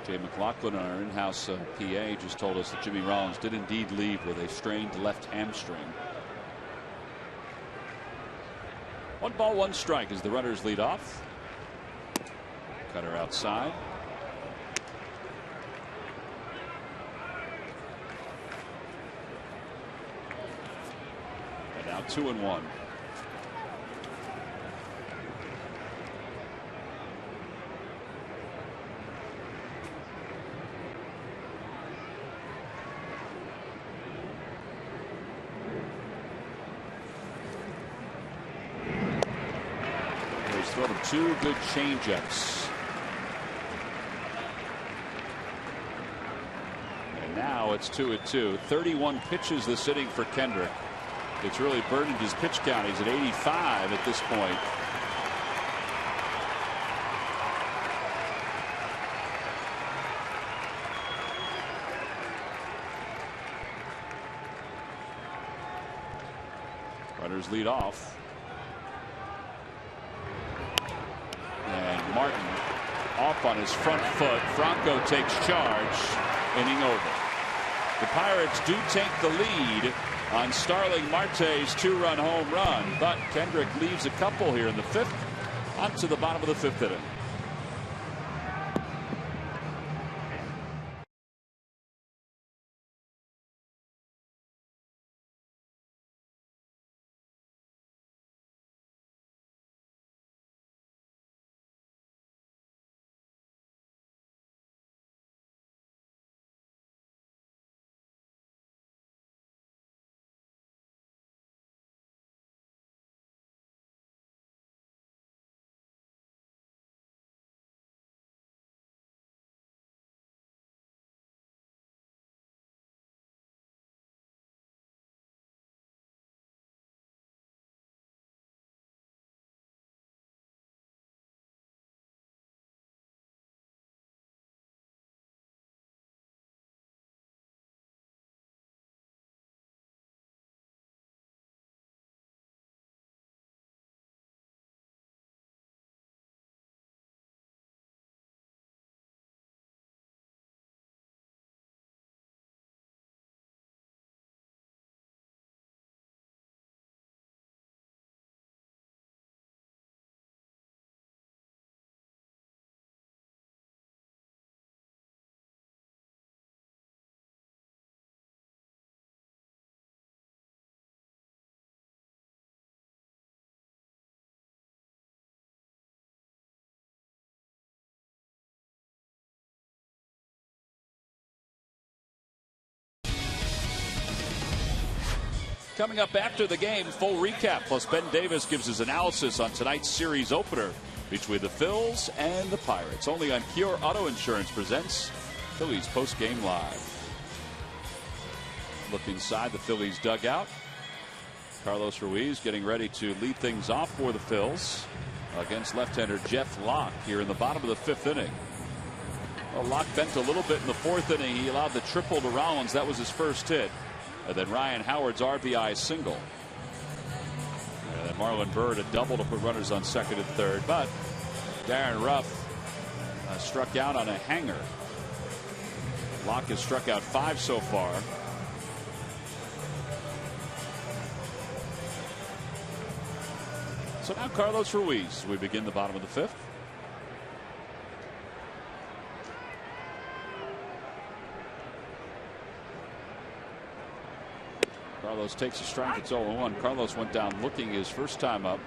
Jay McLaughlin, our in-house PA, just told us that Jimmy Rollins did indeed leave with a strained left hamstring. 1 ball, 1 strike as the runners lead off. Cutter outside. And now 2-1. Thrown him 2 good changeups. And now it's 2-2. 31 pitches this inning for Kendrick. It's really burdened his pitch count. He's at 85 at this point. Runners lead off. And Martin off on his front foot. Franco takes charge. Inning over. The Pirates do take the lead on Starling Marte's 2-run home run, but Kendrick leaves a couple here in the 5th. On to the bottom of the 5th inning. Coming up after the game, full recap, plus Ben Davis gives his analysis on tonight's series opener between the Phils and the Pirates. Only on Pure Auto Insurance presents Phillies Post-Game Live. Look inside the Phillies dugout. Carlos Ruiz getting ready to lead things off for the Phils against left-hander Jeff Locke here in the bottom of the fifth inning. Well, Locke bent a little bit in the fourth inning. He allowed the triple to Rollins. That was his first hit. And then Ryan Howard's RBI single. And then Marlon Byrd a double to put runners on second and third. But Darren Ruff struck out on a hanger. Locke has struck out 5 so far. So now Carlos Ruiz as we begin the bottom of the fifth. Carlos takes a strike. It's 0-1. Carlos went down looking his first time up.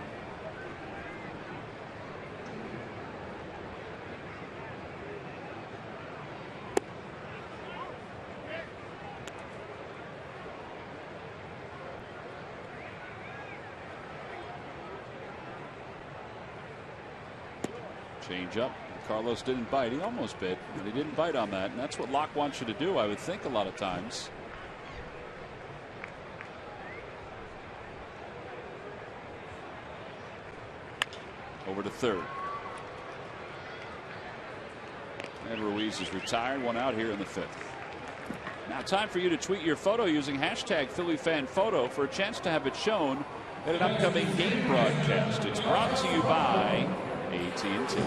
Change up. Carlos didn't bite. He almost bit, but he didn't bite on that. And that's what Locke wants you to do, I would think, a lot of times. Over to third. And Ruiz is retired. One out here in the fifth. Now time for you to tweet your photo using hashtag PhillyFanPhoto for a chance to have it shown at an upcoming game broadcast. It's brought to you by AT&T.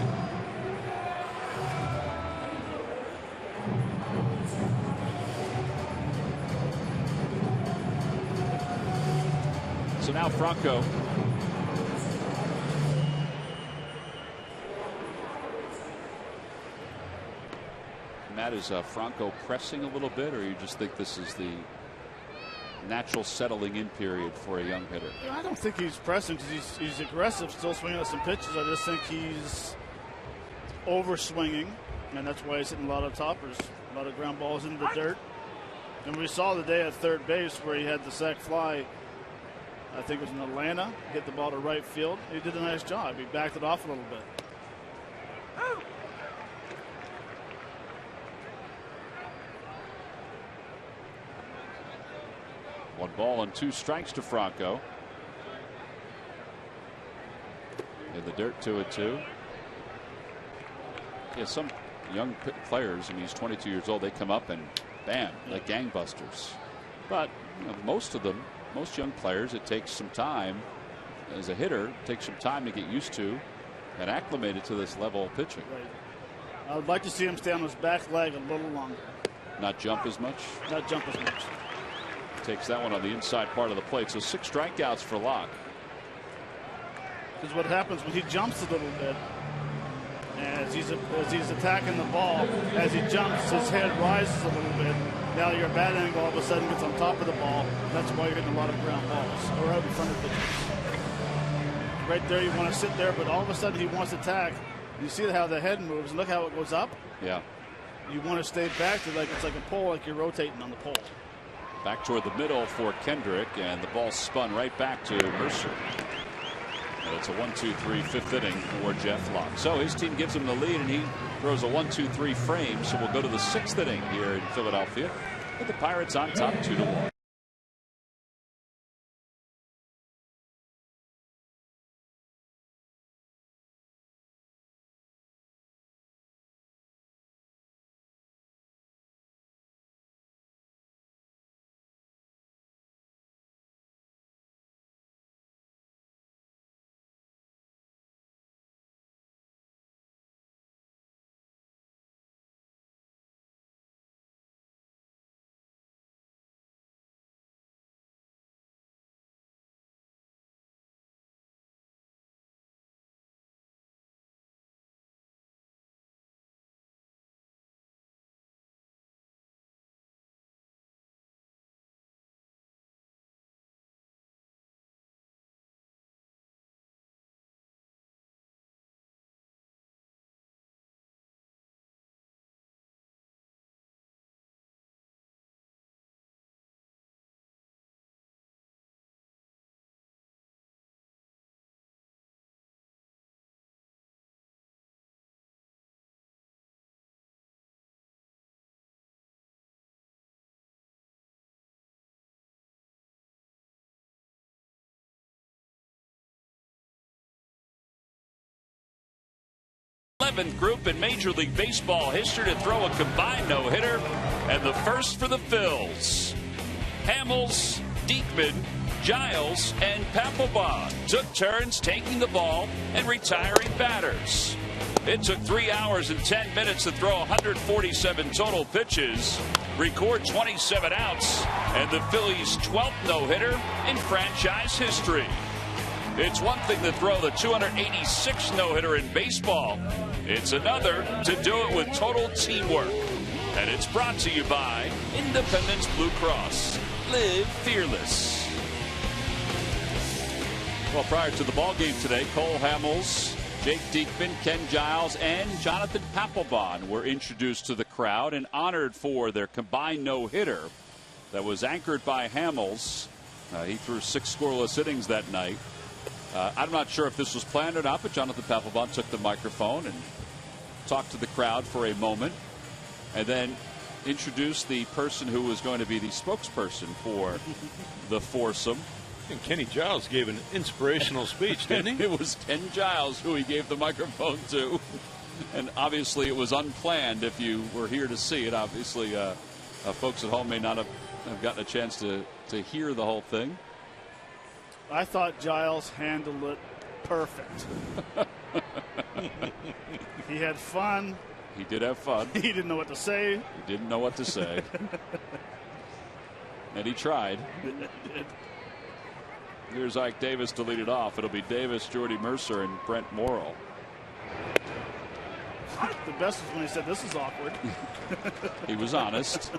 So now Franco. Matt, is Franco pressing a little bit, or you just think this is the natural settling in period for a young hitter? I don't think he's pressing because he's aggressive, still swinging at some pitches. I just think he's over swinging, and that's why he's hitting a lot of toppers, a lot of ground balls into the dirt. And we saw the day at third base where he had the sac fly. I think it was in Atlanta. Hit the ball to right field. He did a nice job. He backed it off a little bit. One ball and 2 strikes to Franco. In the dirt, 2-2. Yeah, some young players, I mean, he's 22 years old, they come up and bam, like gangbusters. But you know, most of them, most young players, it takes some time. As a hitter, it takes some time to get used to and acclimated to this level of pitching. Right. I would like to see him stay on his back leg a little longer. Not jump as much? Not jump as much. Takes that one on the inside part of the plate. So 6 strikeouts for Locke. Because what happens when he jumps a little bit, as he's attacking the ball, as he jumps, his head rises a little bit. Now your bat angle all of a sudden gets on top of the ball. That's why you're hitting a lot of ground balls or out in front of pitches. Right there, you want to sit there, but all of a sudden he wants to attack. You see how the head moves, and look how it goes up. Yeah. You want to stay back to it's like a pole, like you're rotating on the pole. Back toward the middle for Kendrick, and the ball spun right back to Mercer. And it's a 1-2-3 fifth inning for Jeff Locke. So his team gives him the lead, and he throws a 1-2-3 frame. So we'll go to the 6th inning here in Philadelphia with the Pirates on top 2-1. 11th group in Major League Baseball history to throw a combined no-hitter, and the first for the Phils. Hamels, Diekman, Giles, and Papelbon took turns taking the ball and retiring batters. It took 3 hours and 10 minutes to throw 147 total pitches, record 27 outs, and the Phillies' 12th no-hitter in franchise history. It's one thing to throw the 286th no-hitter in baseball. It's another to do it with total teamwork. And it's brought to you by Independence Blue Cross. Live fearless. Well, prior to the ball game today, Cole Hamels, Jake Diekman, Ken Giles, and Jonathan Papelbon were introduced to the crowd and honored for their combined no-hitter that was anchored by Hamels. He threw 6 scoreless innings that night. I'm not sure if this was planned or not, but Jonathan Papelbon took the microphone and talked to the crowd for a moment, and then introduced the person who was going to be the spokesperson for the foursome. And Kenny Giles gave an inspirational speech, didn't he? It was Ken Giles who he gave the microphone to. And obviously it was unplanned if you were here to see it. Obviously, folks at home may not have gotten a chance to hear the whole thing. I thought Giles handled it perfect. He had fun. He did have fun. He didn't know what to say. He didn't know what to say. And he tried. Here's Ike Davis to lead it off. It'll be Davis, Jordy Mercer, and Brent Morrill. The best was when he said, "This is awkward." He was honest.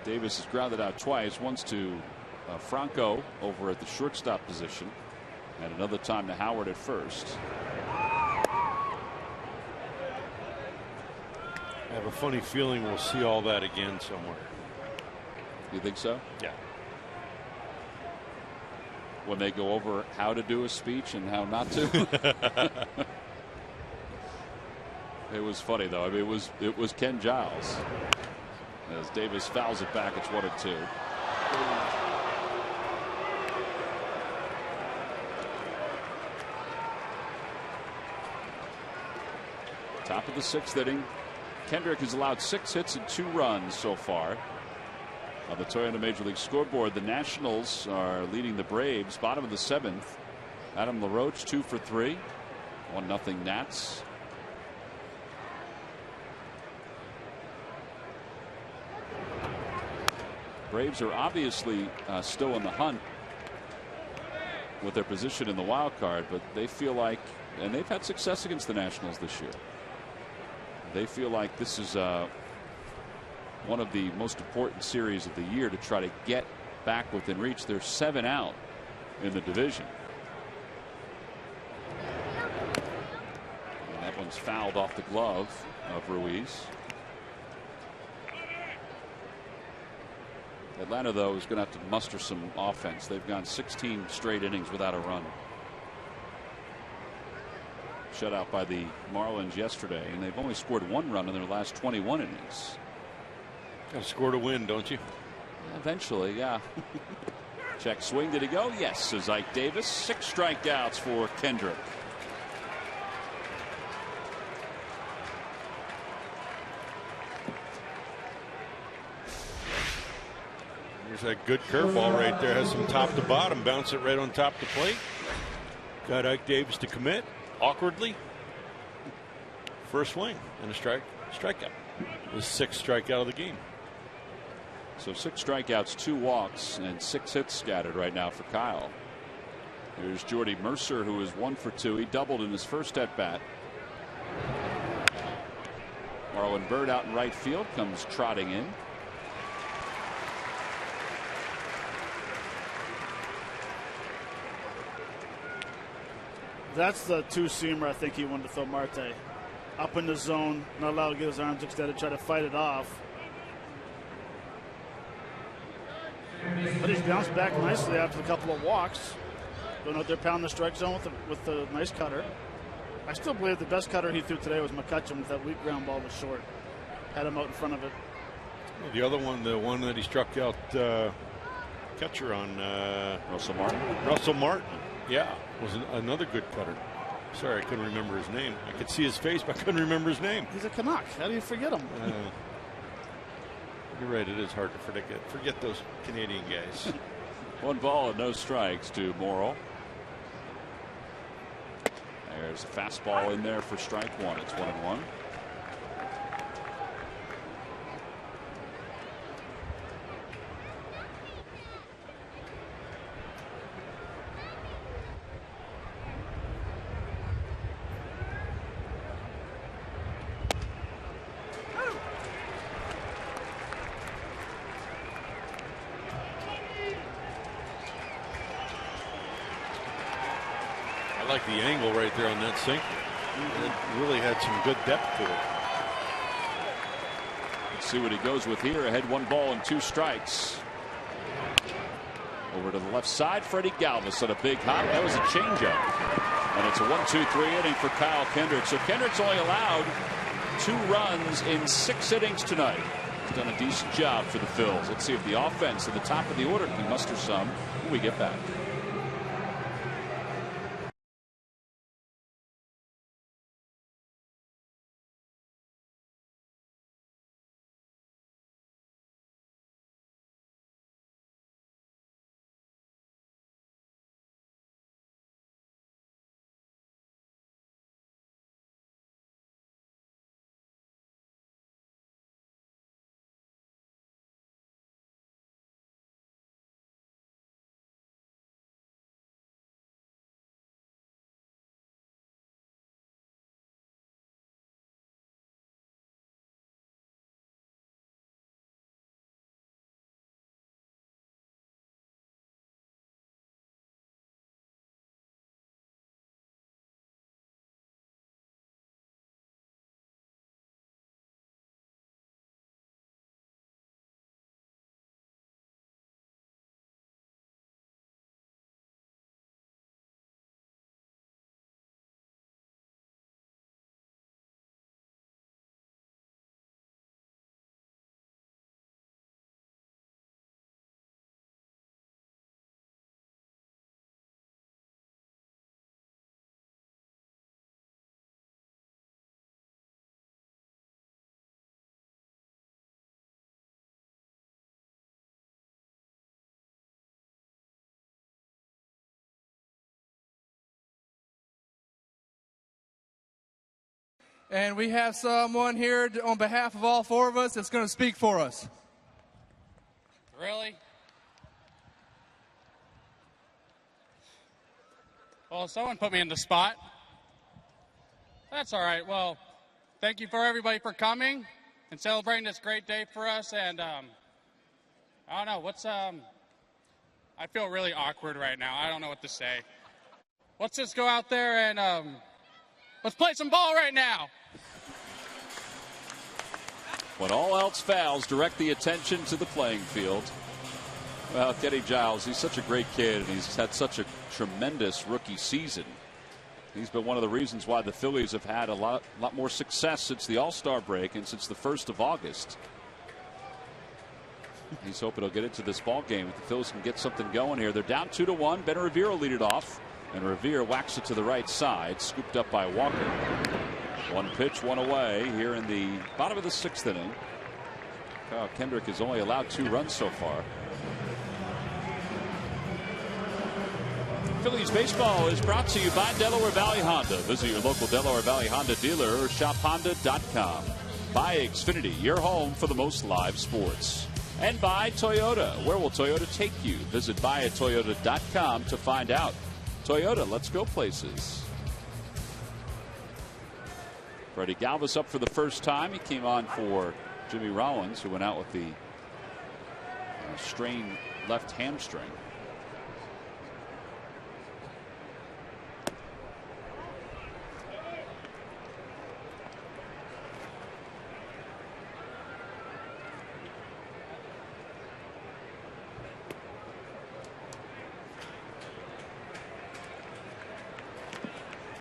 Davis has grounded out twice, once to Franco over at the shortstop position, and another time to Howard at first. I have a funny feeling we'll see all that again somewhere. You think so? Yeah. When they go over how to do a speech and how not to. It was funny though. I mean, it was Ken Giles. As Davis fouls it back, it's 1-2. Top of the 6th inning. Kendrick has allowed 6 hits and 2 runs so far. On the Toyota Major League scoreboard, the Nationals are leading the Braves. Bottom of the 7th. Adam LaRoche 2 for 3. 1-0 Nats. Braves are obviously still in the hunt with their position in the wild card, but they feel like, and they've had success against the Nationals this year, they feel like this is one of the most important series of the year to try to get back within reach. They're 7 out in the division. And that one's fouled off the glove of Ruiz. Atlanta, though, is going to have to muster some offense. They've gone 16 straight innings without a run. Shut out by the Marlins yesterday, and they've only scored 1 run in their last 21 innings. Got to score to win, don't you? Eventually, yeah. Check swing. Did he go? Yes, says Ike Davis. 6 strikeouts for Kendrick. There's that good curveball right there. Has some top to bottom. Bounce it right on top of the plate. Got Ike Davis to commit awkwardly. First swing and a strikeout. The 6th strikeout of the game. So 6 strikeouts, 2 walks, and 6 hits scattered right now for Kyle. Here's Jordy Mercer, who is 1 for 2. He doubled in his first at bat. Marlon Byrd out in right field, comes trotting in. That's the 2-seamer I think he wanted to throw Marte. Up in the zone, not allowed to get his arms extended, try to fight it off. But he's bounced back nicely after a couple of walks. Going out there, pounding the strike zone with the nice cutter. I still believe the best cutter he threw today was McCutchen with that weak ground ball was short. Had him out in front of it. The other one, the one that he struck out catcher on Russell Martin. Russell Martin. Yeah, was another good cutter. Sorry, I couldn't remember his name. I could see his face, but I couldn't remember his name. He's a Canuck. How do you forget him? You're right. It is hard to forget those Canadian guys. 1 ball and no strikes to Morrow. There's a fastball in there for strike 1. It's 1-1. I like the angle right there on that sinker. It really had some good depth to it. Let's see what he goes with here. Ahead 1 ball and 2 strikes. Over to the left side, Freddie Galvis on a big hop. That was a changeup. And it's a 1-2-3 inning for Kyle Kendrick. So Kendrick's only allowed 2 runs in 6 innings tonight. He's done a decent job for the Phils. Let's see if the offense at the top of the order can muster some when we get back. And we have someone here on behalf of all 4 of us that's going to speak for us. Really? Well, someone put me in the spot. That's all right. Well, thank you for everybody for coming and celebrating this great day for us. And I don't know I feel really awkward right now. I don't know what to say. Let's just go out there and let's play some ball right now. When all else fails, direct the attention to the playing field. Well, Kenny Giles, he's such a great kid, and he's had such a tremendous rookie season. He's been one of the reasons why the Phillies have had a lot more success since the All-Star break and since the 1st of August. He's hoping he'll get into this ball game. If the Phillies can get something going here, they're down 2-1. Ben Revere will lead it off, and Revere whacks it to the right side, scooped up by Walker. 1 pitch, 1 away here in the bottom of the 6th inning. Kyle Kendrick has only allowed 2 runs so far. Phillies baseball is brought to you by Delaware Valley Honda. Visit your local Delaware Valley Honda dealer or shophonda.com. By Xfinity, your home for the most live sports. And by Toyota. Where will Toyota take you? Visit buyatoyota.com to find out. Toyota, let's go places. Freddie Galvis up for the first time. He came on for Jimmy Rollins, who went out with the strained left hamstring.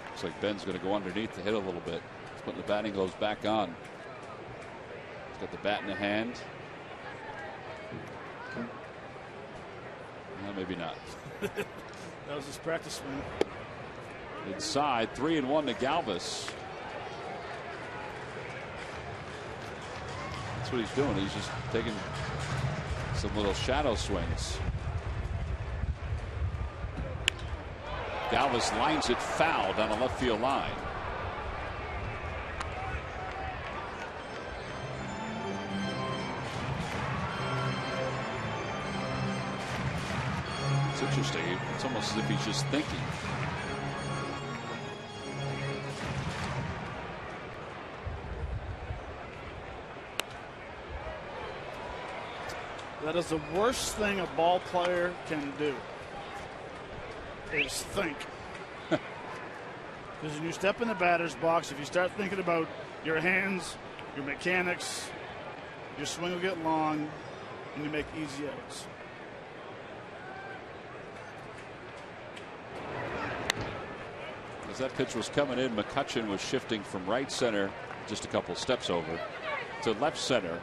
Looks like Ben's going to go underneath to hit a little bit. Putting the batting gloves back on. He's got the bat in the hand. Well, maybe not. That was his practice swing. Inside, 3-1 to Galvis. That's what he's doing. He's just taking some little shadow swings. Galvis lines it foul down the left field line. It's interesting. It's almost as if he's just thinking. That is the worst thing a ball player can do, is think. Because when you step in the batter's box, if you start thinking about your hands, your mechanics, your swing will get long, and you make easy outs. As that pitch was coming in, McCutchen was shifting from right center, just a couple steps over, to left center.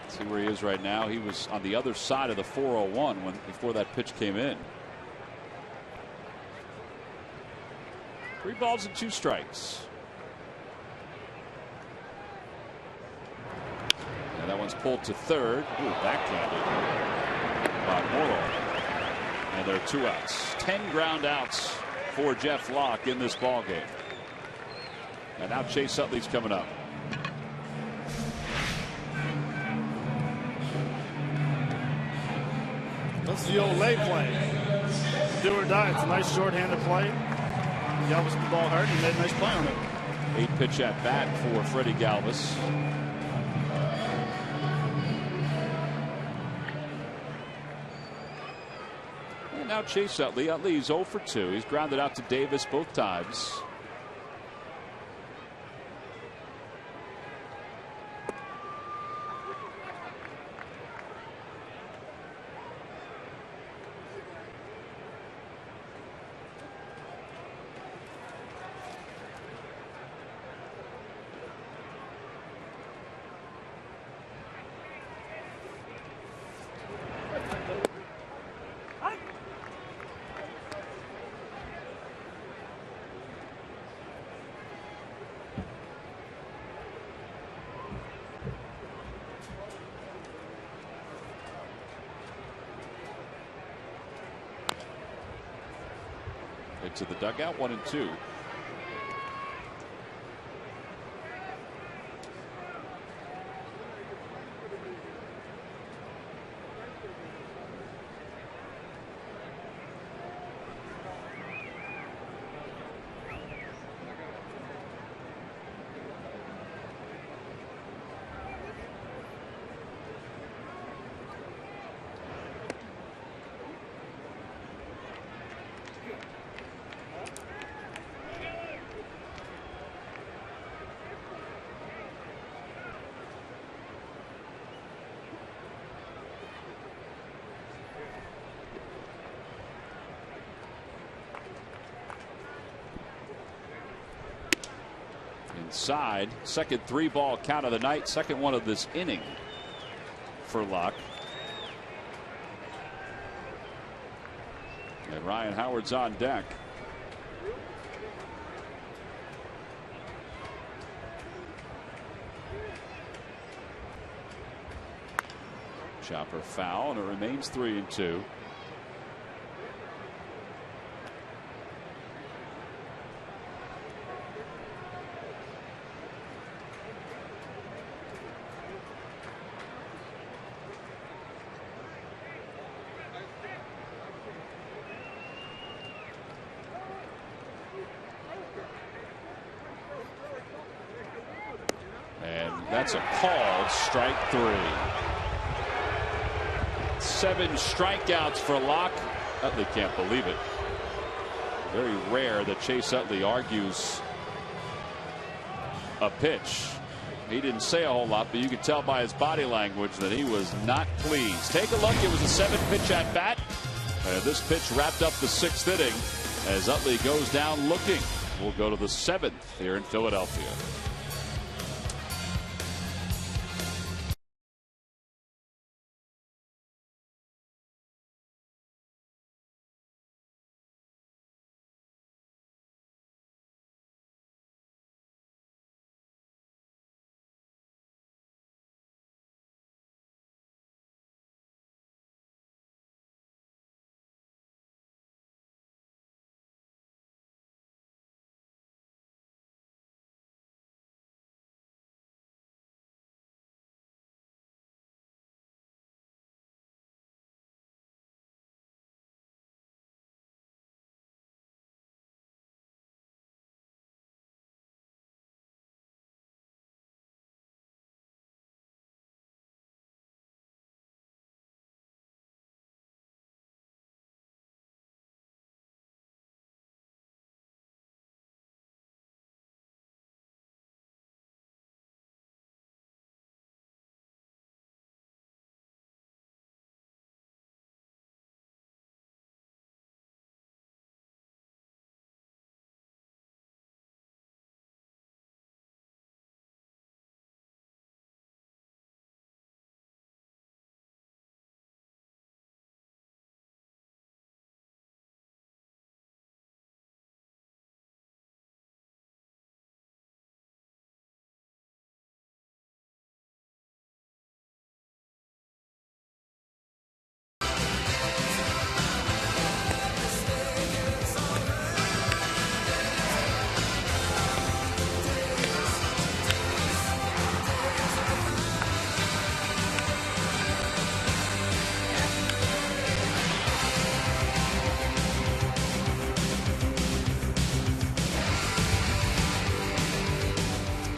See where he is right now. He was on the other side of the 401 before that pitch came in. 3 balls and 2 strikes. And that one's pulled to third. Ooh, backhanded by Morrow. And there are 2 outs. 10 ground outs for Jeff Locke in this ball game. And now Chase Utley's coming up. That's the old lay play. Do or die. It's a nice short-handed play. Galvis hit the ball hard. He made a nice play on it. 8-pitch at bat for Freddie Galvis. And now Chase Utley. Utley's 0 for 2. He's grounded out to Davis both times. To the dugout, 1-2. Inside, second 3-ball count of the night, second one of this inning for Locke. And Ryan Howard's on deck. Chopper foul, and it remains 3-2. That's a called strike 3. 7 strikeouts for Locke. Utley can't believe it. Very rare that Chase Utley argues a pitch. He didn't say a whole lot, but you could tell by his body language that he was not pleased. Take a look. It was a 7-pitch at bat. This pitch wrapped up the 6th inning as Utley goes down looking. We'll go to the 7th here in Philadelphia.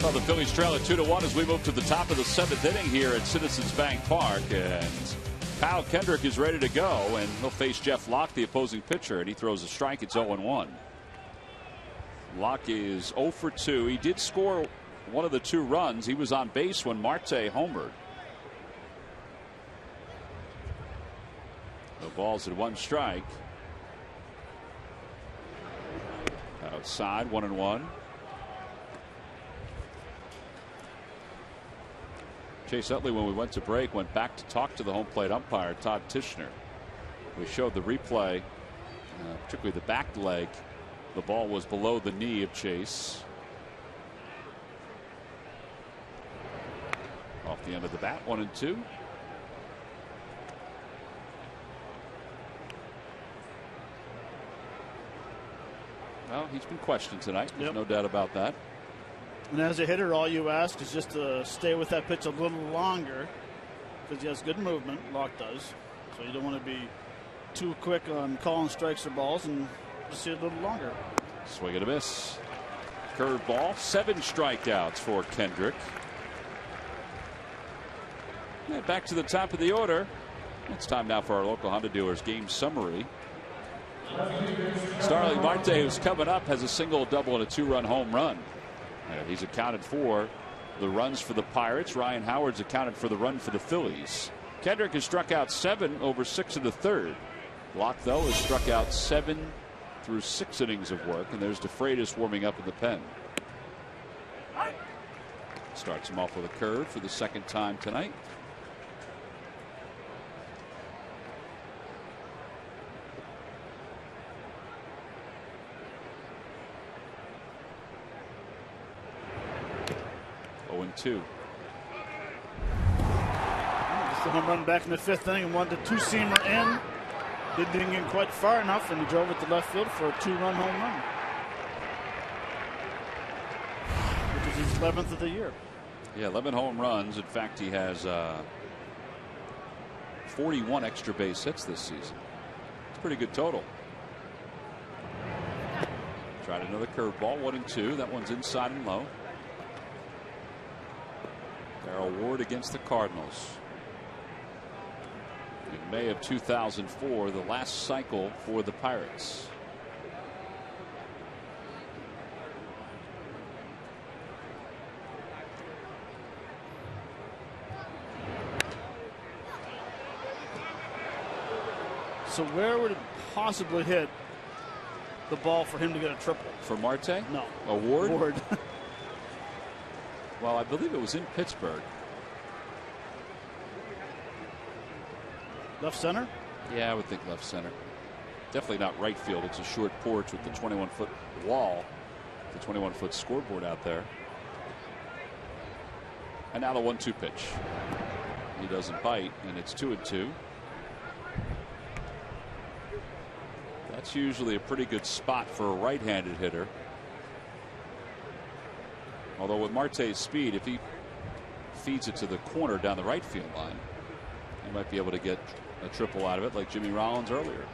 Well, the Phillies trail at 2-1 as we move to the top of the 7th inning here at Citizens Bank Park. And Kyle Kendrick is ready to go, and he'll face Jeff Locke, the opposing pitcher, and he throws a strike. It's 0-1. Locke is 0 for 2. He did score one of the 2 runs. He was on base when Marte homered. The ball's at 1 strike. Outside, 1-1. Chase Utley, when we went to break, went back to talk to the home plate umpire, Todd Tishner. We showed the replay, particularly the back leg. The ball was below the knee of Chase. Off the end of the bat, 1-2. Well, he's been questioned tonight. There's no doubt about that. And as a hitter, all you ask is just to stay with that pitch a little longer, because he has good movement. Locke does. So you don't want to be too quick on calling strikes or balls, and just see it a little longer. Swing and a miss. Curveball. 7 strikeouts for Kendrick. And back to the top of the order. It's time now for our local Honda dealers game summary. Starling Marte, who's coming up, has a single, double, and a 2-run home run. And he's accounted for the runs for the Pirates. Ryan Howard's accounted for the run for the Phillies. Kendrick has struck out 7 over 6 of the 3rd. Locke, though, has struck out 7 through 6 innings of work. And there's DeFreitas warming up in the pen. Starts him off with a curve for the 2nd time tonight. Two. Just a home run back in the 5th inning and wanted a 2-seamer in. Didn't get quite far enough, and he drove it to left field for a 2-run home run, which is his 11th of the year. Yeah, 11 home runs. In fact, he has 41 extra base hits this season. It's a pretty good total. Tried another curveball, 1-2. That one's inside and low. Darrell Ward against the Cardinals in May of 2004, the last cycle for the Pirates. So where would it possibly hit the ball for him to get a triple? For Marte? No. Ward? Ward. Well, I believe it was in Pittsburgh. Left center? Yeah, I would think left center. Definitely not right field. It's a short porch with the 21-foot wall, the 21-foot scoreboard out there. And now the 1-2 pitch. He doesn't bite, and it's 2-2. That's usually a pretty good spot for a right-handed hitter. Although with Marte's speed, if he feeds it to the corner down the right field line, he might be able to get a triple out of it like Jimmy Rollins earlier.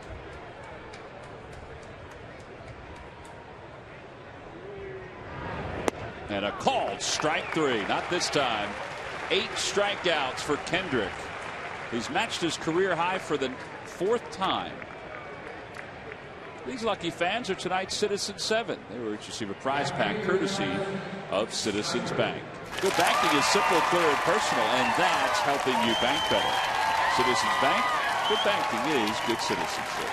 And a called strike 3. Not this time. 8 strikeouts for Kendrick. He's matched his career high for the 4th time. These lucky fans are tonight's Citizens 7. They will receive a prize pack courtesy of Citizens Bank. Good banking is simple, clear, and personal, and that's helping you bank better. Citizens Bank, good banking is good citizenship.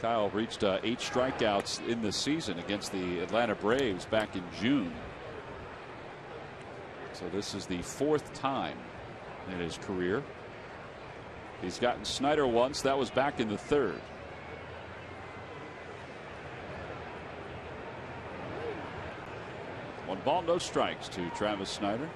Kyle reached 8 strikeouts in the season against the Atlanta Braves back in June. So this is the 4th time in his career. He's gotten Snyder once. That was back in the 3rd. One ball, no strikes to Travis Snyder.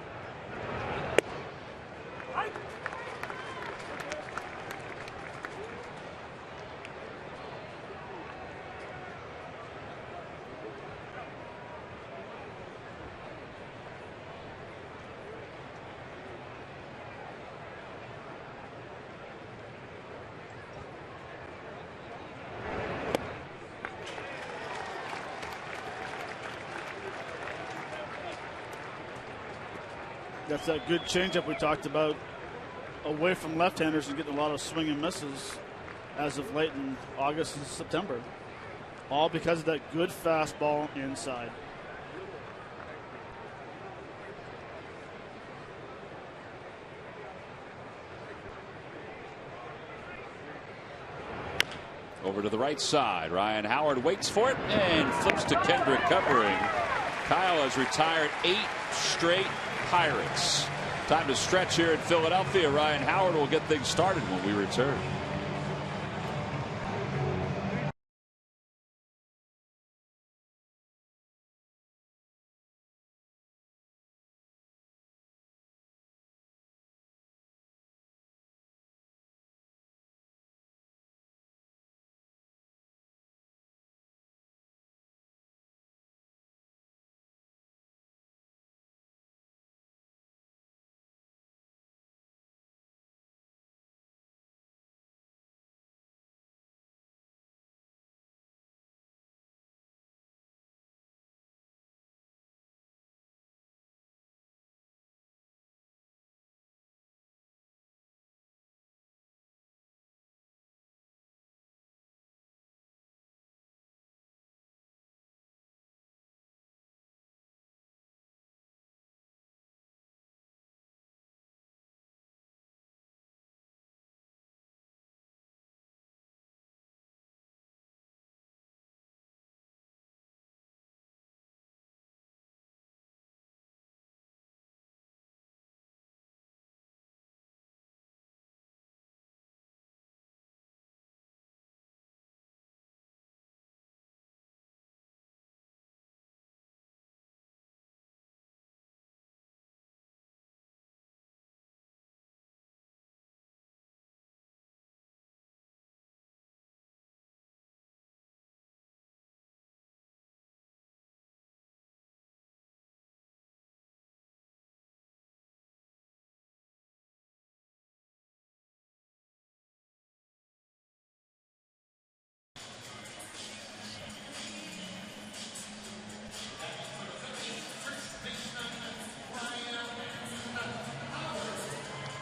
That's that good changeup we talked about, away from left-handers and getting a lot of swing and misses as of late in August and September. All because of that good fastball inside. Over to the right side. Ryan Howard waits for it and flips to Kendrick covering. Kyle has retired 8 straight Pirates. Time to stretch here in Philadelphia. Ryan Howard will get things started when we return.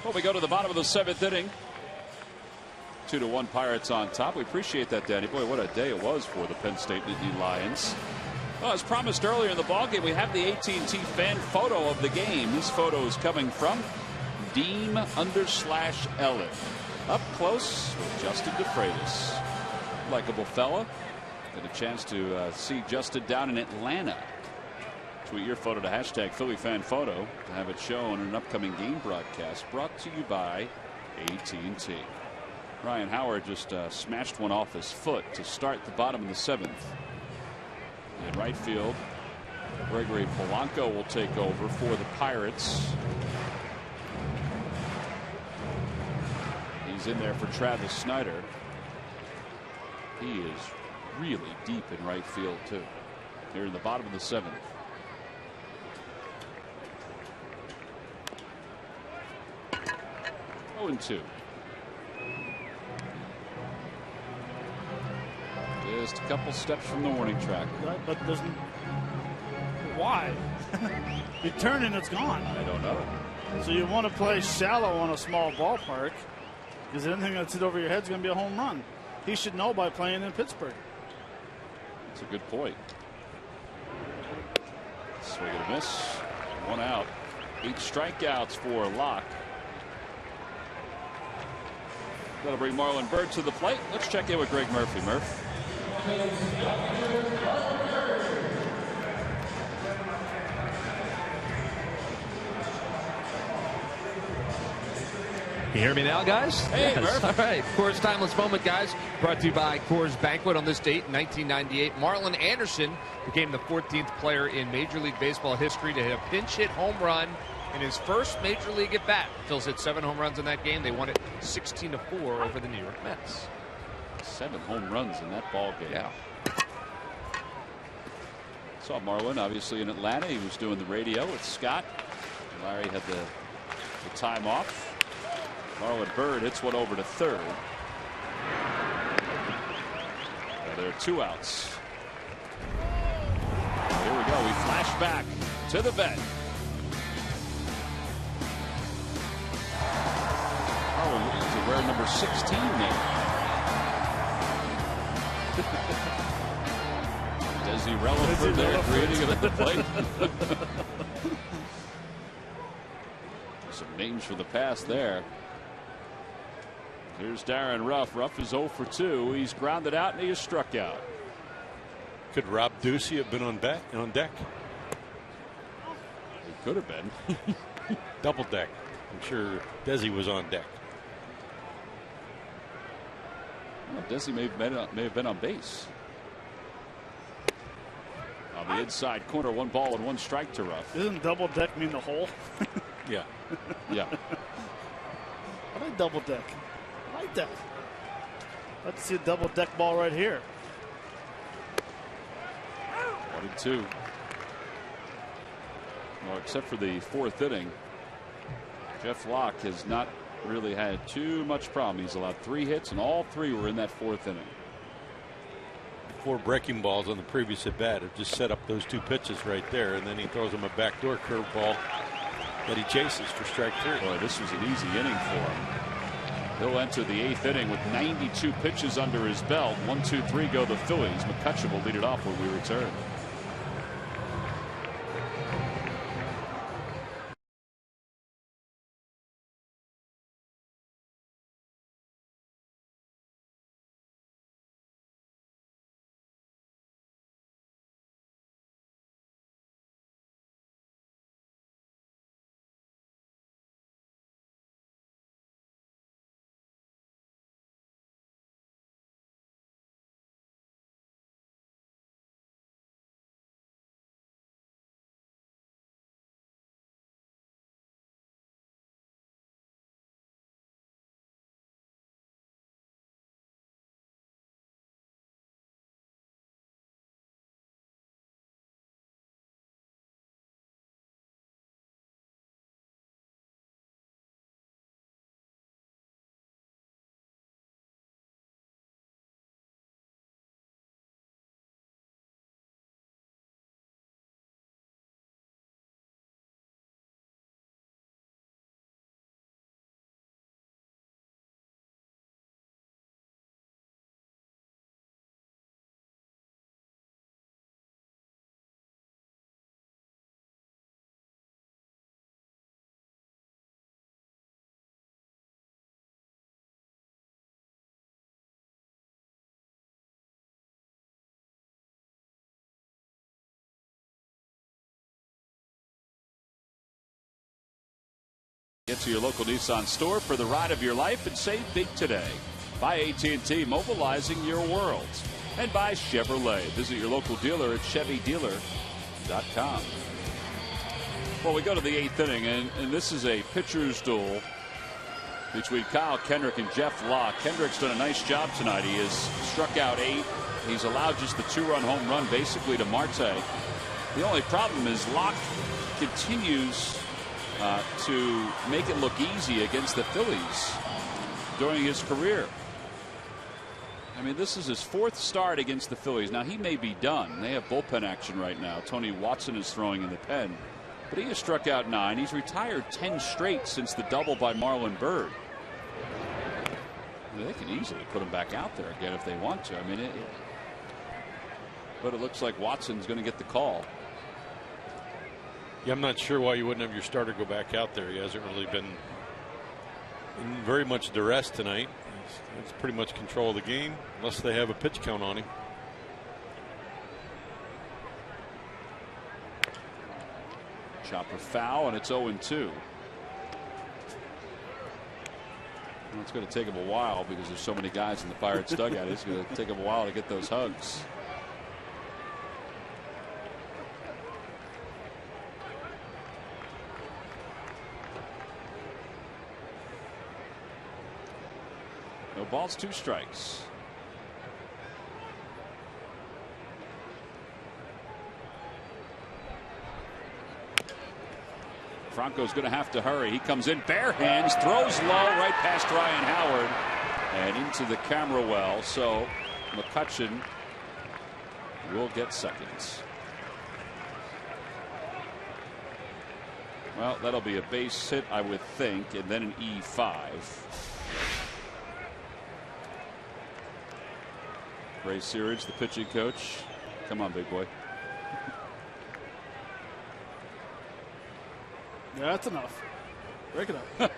Well, we go to the bottom of the 7th inning. 2-1 Pirates on top. We appreciate that, Danny. Boy, what a day it was for the Penn State Nittany Lions. Well, as promised earlier in the ballgame, we have the AT&T fan photo of the game. This photo is coming from Deem_Ellen. Up close with Justin DeFreitas. Likeable fella. Had a chance to see Justin down in Atlanta. Tweet your photo to hashtag #PhillyFanPhoto to have it shown in an upcoming game broadcast brought to you by AT&T. Ryan Howard just smashed one off his foot to start the bottom of the 7th. In right field, Gregory Polanco will take over for the Pirates. He's in there for Travis Snyder. He is really deep in right field, too. Here in the bottom of the 7th. Oh, and 2. Just a couple steps from the warning track. But doesn't. Why? You turn and it's gone. I don't know. So you want to play shallow on a small ballpark because anything that's hit over your head is going to be a home run. He should know by playing in Pittsburgh. That's a good point. Swing and a miss. 1 out. 8 strikeouts for Locke. That'll bring Marlon Byrd to the plate. Let's check in with Greg Murphy. Murph. You hear me now, guys? Hey, yes. Murph. All right. Coors Timeless Moment, guys. Brought to you by Coors Banquet. On this date in 1998, Marlon Anderson became the 14th player in Major League Baseball history to hit a pinch hit home run in his first Major League at bat. Phillies hit 7 home runs in that game. They won it 16-4 over the New York Mets. 7 home runs in that ball game. Yeah. Saw Marlon obviously in Atlanta. He was doing the radio with Scott. Larry had the time off. Marlon Byrd hits one over to third. Well, there are 2 outs. Here we go. We flash back to the vet. wearing number 16 now. Desi Relaford there creating it at the plate. Some names for the past there. Here's Darren Ruff. Ruff is 0 for 2. He's grounded out and he is struck out. Could Rob Ducey have been on deck? He could have been. Double deck. I'm sure Desi was on deck. Well, Desi may have been on base. On the inside corner, 1 ball and 1 strike to Ruff. Doesn't double deck mean the hole? Yeah. Yeah. I like double deck. I like that. I'd like to see a double deck ball right here. 1-2. Well, except for the 4th inning, Jeff Locke has not really had too much problem. He's allowed 3 hits, and all 3 were in that 4th inning. 4 breaking balls on the previous at bat have just set up those 2 pitches right there, and then he throws him a backdoor curveball that he chases for strike 3. Boy, this was an easy inning for him. He'll enter the 8th inning with 92 pitches under his belt. 1, 2, 3 go the Phillies. McCutcheon will lead it off when we return. Get to your local Nissan store for the ride of your life and save big today. By AT&T, mobilizing your world. And by Chevrolet. Visit your local dealer at ChevyDealer.com. Well, we go to the 8th inning, and this is a pitcher's duel between Kyle Kendrick and Jeff Locke. Kendrick's done a nice job tonight. He has struck out 8. He's allowed just the 2-run home run basically to Marte. The only problem is Locke continues to make it look easy against the Phillies during his career. I mean, this is his 4th start against the Phillies. Now, he may be done. They have bullpen action right now. Tony Watson is throwing in the pen. But he has struck out 9. He's retired 10 straight since the double by Marlon Byrd. I mean, they can easily put him back out there again if they want to. I mean, but it looks like Watson's going to get the call. Yeah, I'm not sure why you wouldn't have your starter go back out there. He hasn't really been in very much duress tonight. He's pretty much control of the game unless they have a pitch count on him. Chopper foul, and it's 0-2. Well, it's going to take him a while because there's so many guys in the Pirates dugout. It's going to take him a while to get those hugs. No balls, 2 strikes. Franco's going to have to hurry. He comes in bare hands, throws low right past Ryan Howard and into the camera well. So McCutcheon will get seconds. Well, that'll be a base hit, I would think, and then an E5. Ray Searage, the pitching coach. Come on, big boy. Yeah, that's enough. Break it up.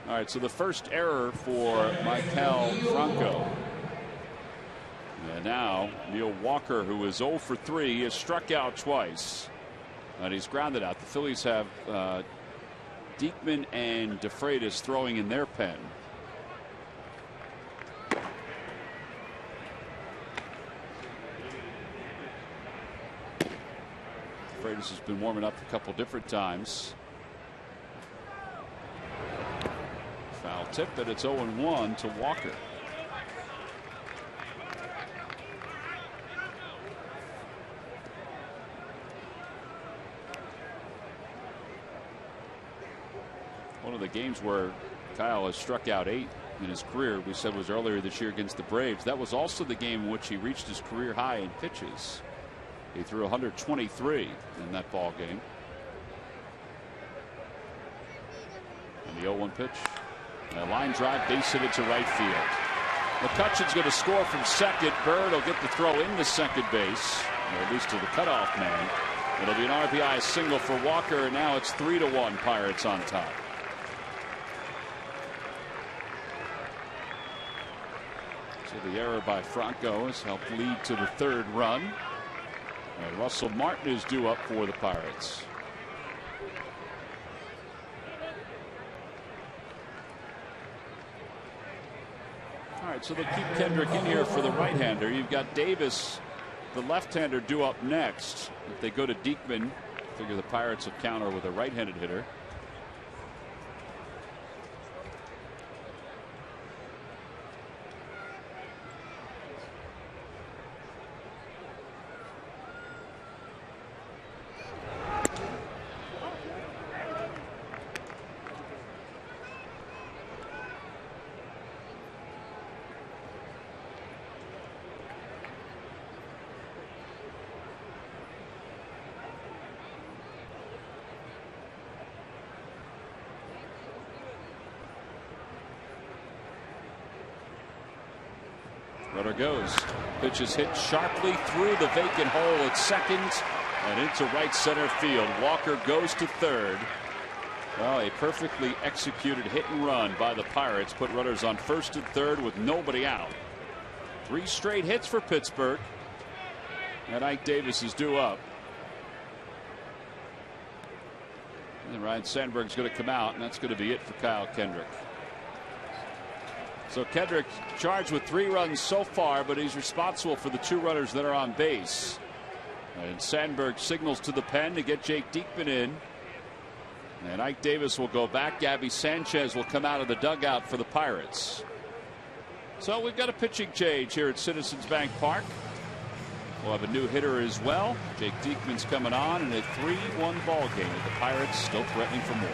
All right, so the first error for Michael Franco. And now Neil Walker, who is 0 for 3, has struck out twice. And he's grounded out. The Phillies have Diekman and DeFreitas throwing in their pen. DeFreitas has been warming up a couple different times. Foul tip, but it's 0-1 to Walker. One of the games where Kyle has struck out 8 in his career, we said, was earlier this year against the Braves. That was also the game in which he reached his career high in pitches. He threw 123 in that ball game. And the 0-1 pitch. A line drive, base hit to right field. McCutcheon's going to score from second. Bird will get the throw into second base, or at least to the cutoff man. It'll be an RBI single for Walker, and now it's 3-1 Pirates on top. So the error by Franco has helped lead to the third run. And Russell Martin is due up for the Pirates. All right, so they'll keep Kendrick in here for the right-hander. You've got Davis, the left-hander, due up next. If they go to Diekman, figure the Pirates will counter with a right-handed hitter. Runner goes. Pitch is hit sharply through the vacant hole at second and into right center field. Walker goes to third. Well, a perfectly executed hit and run by the Pirates put runners on first and third with nobody out. 3 straight hits for Pittsburgh. And Ike Davis is due up. And Ryan Sandberg's going to come out, and that's going to be it for Kyle Kendrick. So Kendrick charged with 3 runs so far, but he's responsible for the 2 runners that are on base. And Sandberg signals to the pen to get Jake Diekman in. And Ike Davis will go back. Gabby Sanchez will come out of the dugout for the Pirates. So we've got a pitching change here at Citizens Bank Park. We'll have a new hitter as well. Jake Diekman's coming on in a 3-1 ball game with the Pirates still threatening for more.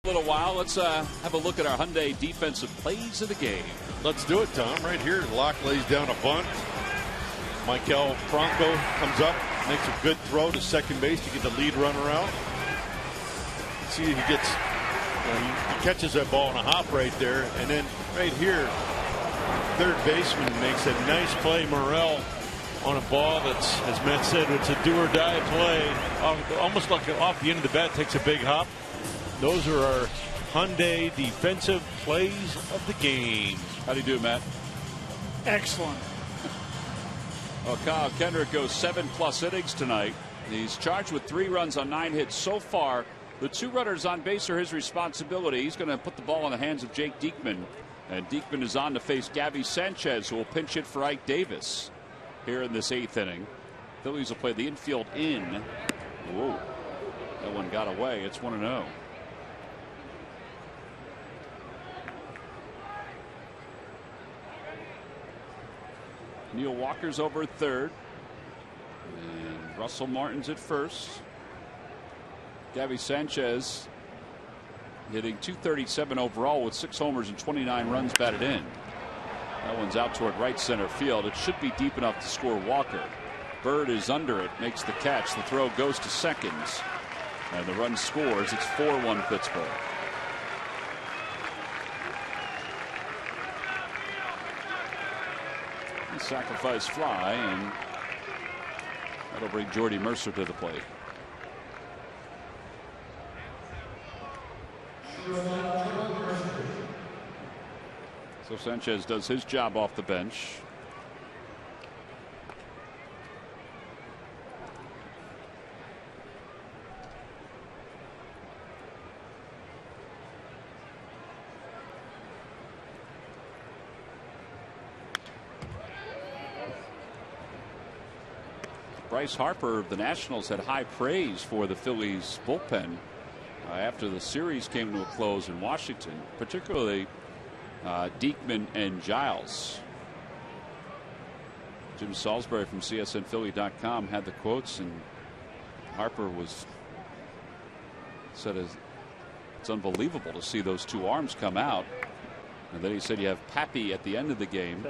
A little while. Let's have a look at our Hyundai defensive plays of the game. Let's do it, Tom. Right here, Locke lays down a bunt. Michael Franco comes up, makes a good throw to second base to get the lead runner out. See, he gets, he catches that ball in a hop right there, and then right here, third baseman makes a nice play, Morel, on a ball that's, as Matt said, it's a do or die play. Almost like off the end of the bat, takes a big hop. Those are our Hyundai defensive plays of the game. How do you do, Matt? Excellent. Well, Kyle Kendrick goes 7+ innings tonight. He's charged with 3 runs on 9 hits so far. The 2 runners on base are his responsibility. He's going to put the ball in the hands of Jake Diekman. And Diekman is on to face Gabby Sanchez, who will pinch hit for Ike Davis here in this 8th inning. Phillies will play the infield in. Whoa. That one got away. It's 1-0. Neil Walker's over at third. And Russell Martin's at first. Gabby Sanchez hitting .237 overall with 6 homers and 29 runs batted in. That one's out toward right center field. It should be deep enough to score Walker. Bird is under it, makes the catch. The throw goes to second. And the run scores. It's 4-1 Pittsburgh. Sacrifice fly, and that'll bring Jordy Mercer to the plate. So Sanchez does his job off the bench. Bryce Harper of the Nationals had high praise for the Phillies bullpen after the series came to a close in Washington, particularly Diekman and Giles. Jim Salisbury from CSNPhilly.com had the quotes, and Harper said it's unbelievable to see those 2 arms come out. And then he said you have Pappy at the end of the game.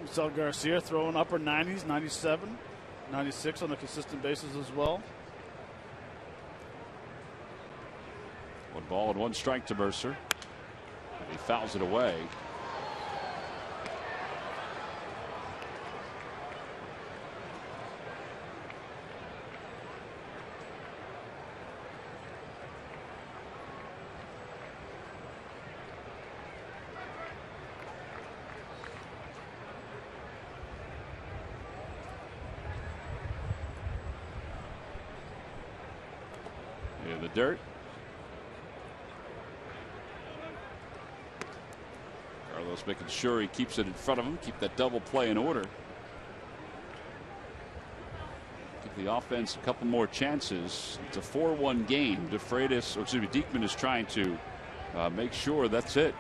Sal Garcia throwing upper 90s, 97, 96 on a consistent basis as well. 1 ball and 1 strike to Mercer. And he fouls it away. In the dirt. Carlos making sure he keeps it in front of him, keep that double play in order. Give the offense a couple more chances. It's a 4-1 game. Diekman is trying to make sure that's it.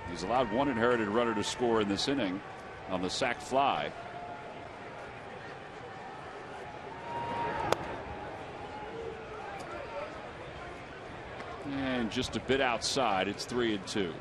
He's allowed 1 inherited runner to score in this inning on the sac fly. And just a bit outside. It's 3-2.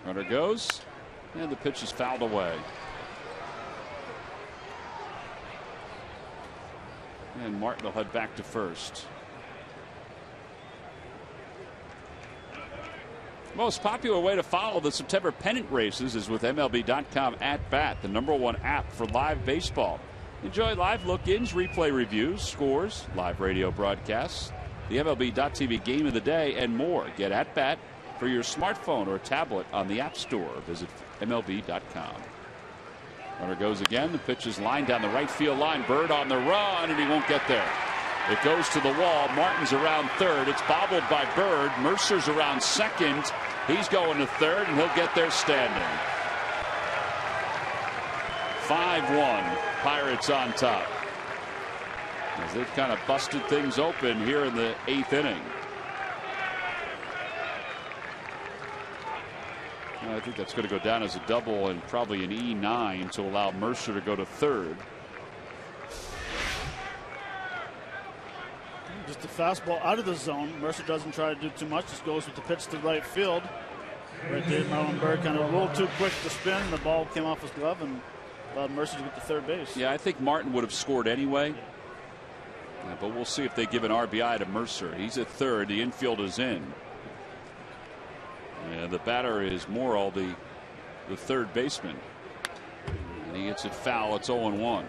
Runner goes, and the pitch is fouled away. And Martin will head back to first. Most popular way to follow the September pennant races is with MLB.com At Bat, the #1 app for live baseball. Enjoy live look-ins, replay reviews, scores, live radio broadcasts, the MLB.TV game of the day, and more. Get At Bat for your smartphone or tablet on the App Store. Visit MLB.com. Runner goes again. The pitch is lined down the right field line. Bird on the run, and he won't get there. It goes to the wall. Martin's around third. It's bobbled by Bird. Mercer's around second. He's going to third, and he'll get there standing. 5-1 Pirates on top, as they've kind of busted things open here in the 8th inning. I think that's going to go down as a double and probably an E9 to allow Mercer to go to third. Just a fastball out of the zone. Mercer doesn't try to do too much. Just goes with the pitch to right field. Right there, Marlon Berg kind of a little too quick to spin. The ball came off his glove and allowed Mercer to get to third base. Yeah, I think Martin would have scored anyway. But we'll see if they give an RBI to Mercer. He's at third. The infield is in. And the batter is Morrill, the third baseman. And he hits it foul. It's 0-1.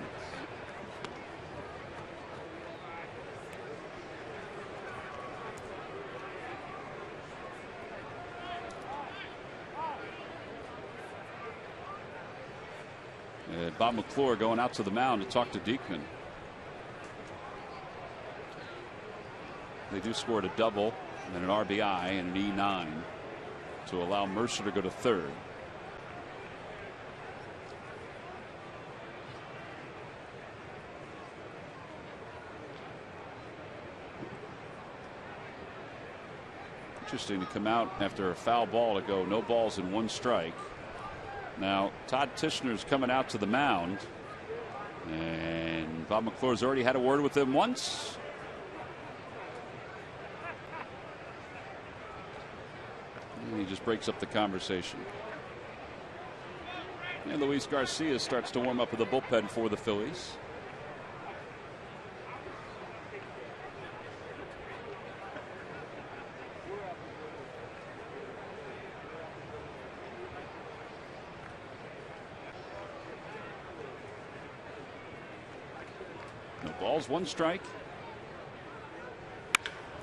Bob McClure going out to the mound to talk to Diekman. They do score a double and an RBI and an E9 to allow Mercer to go to third. Interesting to come out after a foul ball to go no balls and 1 strike. Now Todd Tishner's coming out to the mound, and Bob McClure's already had a word with him once. And he just breaks up the conversation. And Luis Garcia starts to warm up in the bullpen for the Phillies. No balls, 1 strike.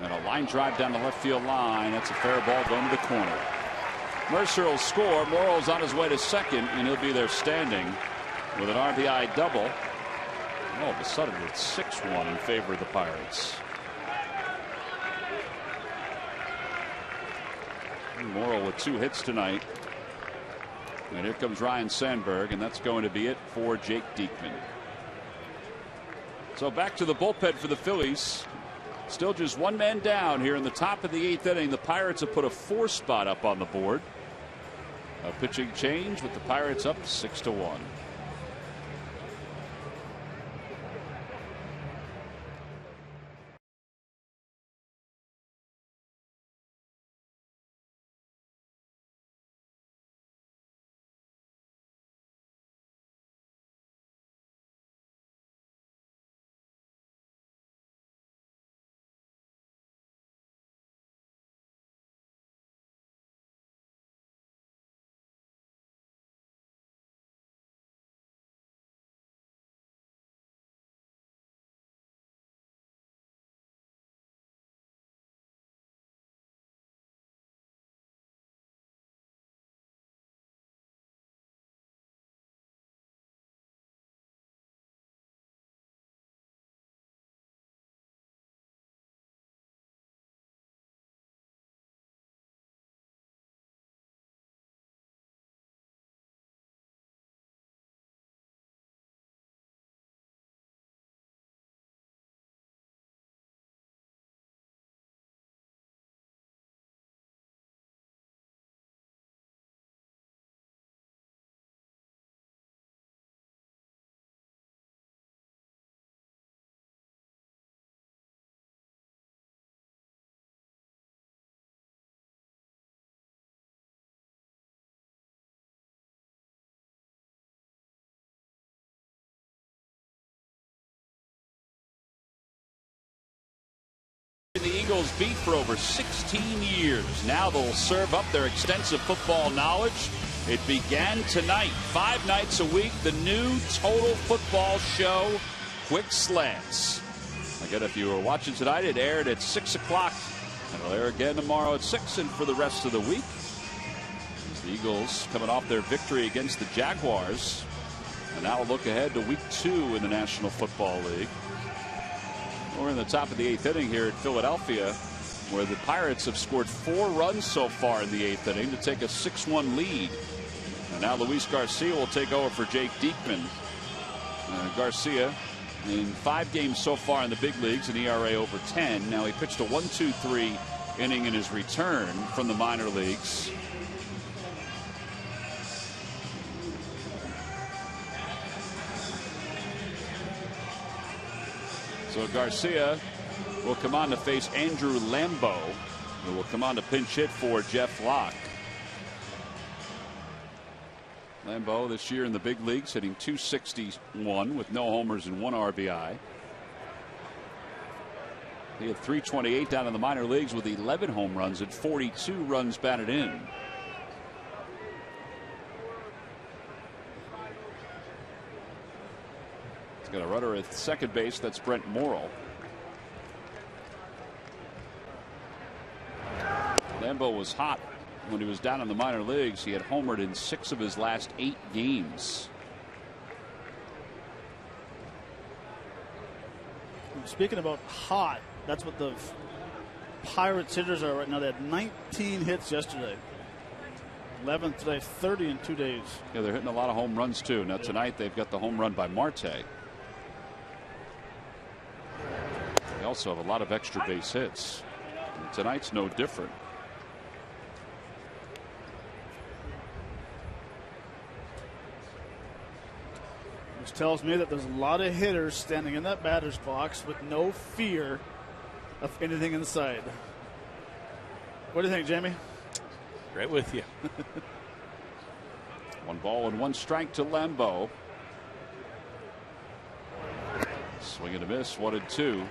And a line drive down the left field line. That's a fair ball going to the corner. Mercer will score. Morrill's on his way to second, and he'll be there standing with an RBI double. All of a sudden, it's 6-1 in favor of the Pirates. Morrill with 2 hits tonight. And here comes Ryan Sandberg, and that's going to be it for Jake Diekman. So back to the bullpen for the Phillies. Still just 1 man down here in the top of the 8th inning. The Pirates have put a 4 spot up on the board. A pitching change with the Pirates up 6-1. The Eagles beat for over 16 years. Now they'll serve up their extensive football knowledge. It began tonight, 5 nights a week, the new Total Football Show, Quick Slants. Again, if you were watching tonight, it aired at 6 o'clock. And it'll air again tomorrow at 6 and for the rest of the week. As the Eagles coming off their victory against the Jaguars. And now we'll look ahead to week 2 in the National Football League. We're in the top of the 8th inning here at Philadelphia, where the Pirates have scored 4 runs so far in the 8th inning to take a 6-1 lead. And now Luis Garcia will take over for Jake Diekman Garcia in 5 games so far in the big leagues, an ERA over 10. Now he pitched a 1-2-3 inning in his return from the minor leagues. So Garcia will come on to face Andrew Lambeau, who will come on to pinch hit for Jeff Locke. Lambeau this year in the big leagues hitting .261 with no homers and 1 RBI. He had .328 down in the minor leagues with 11 home runs and 42 runs batted in. He's got a runner at second base. That's Brent Morrill. Lambeau was hot when he was down in the minor leagues. He had homered in 6 of his last 8 games. Speaking about hot, that's what the Pirates hitters are right now. They had 19 hits yesterday. 11 today, 30 in 2 days. Yeah, they're hitting a lot of home runs too. Now tonight they've got the home run by Marte. They also have a lot of extra base hits. And tonight's no different. Which tells me that there's a lot of hitters standing in that batter's box with no fear of anything inside. What do you think, Jamie? Right with you. 1 ball and 1 strike to Lambeau. Swing and a miss, 1-2.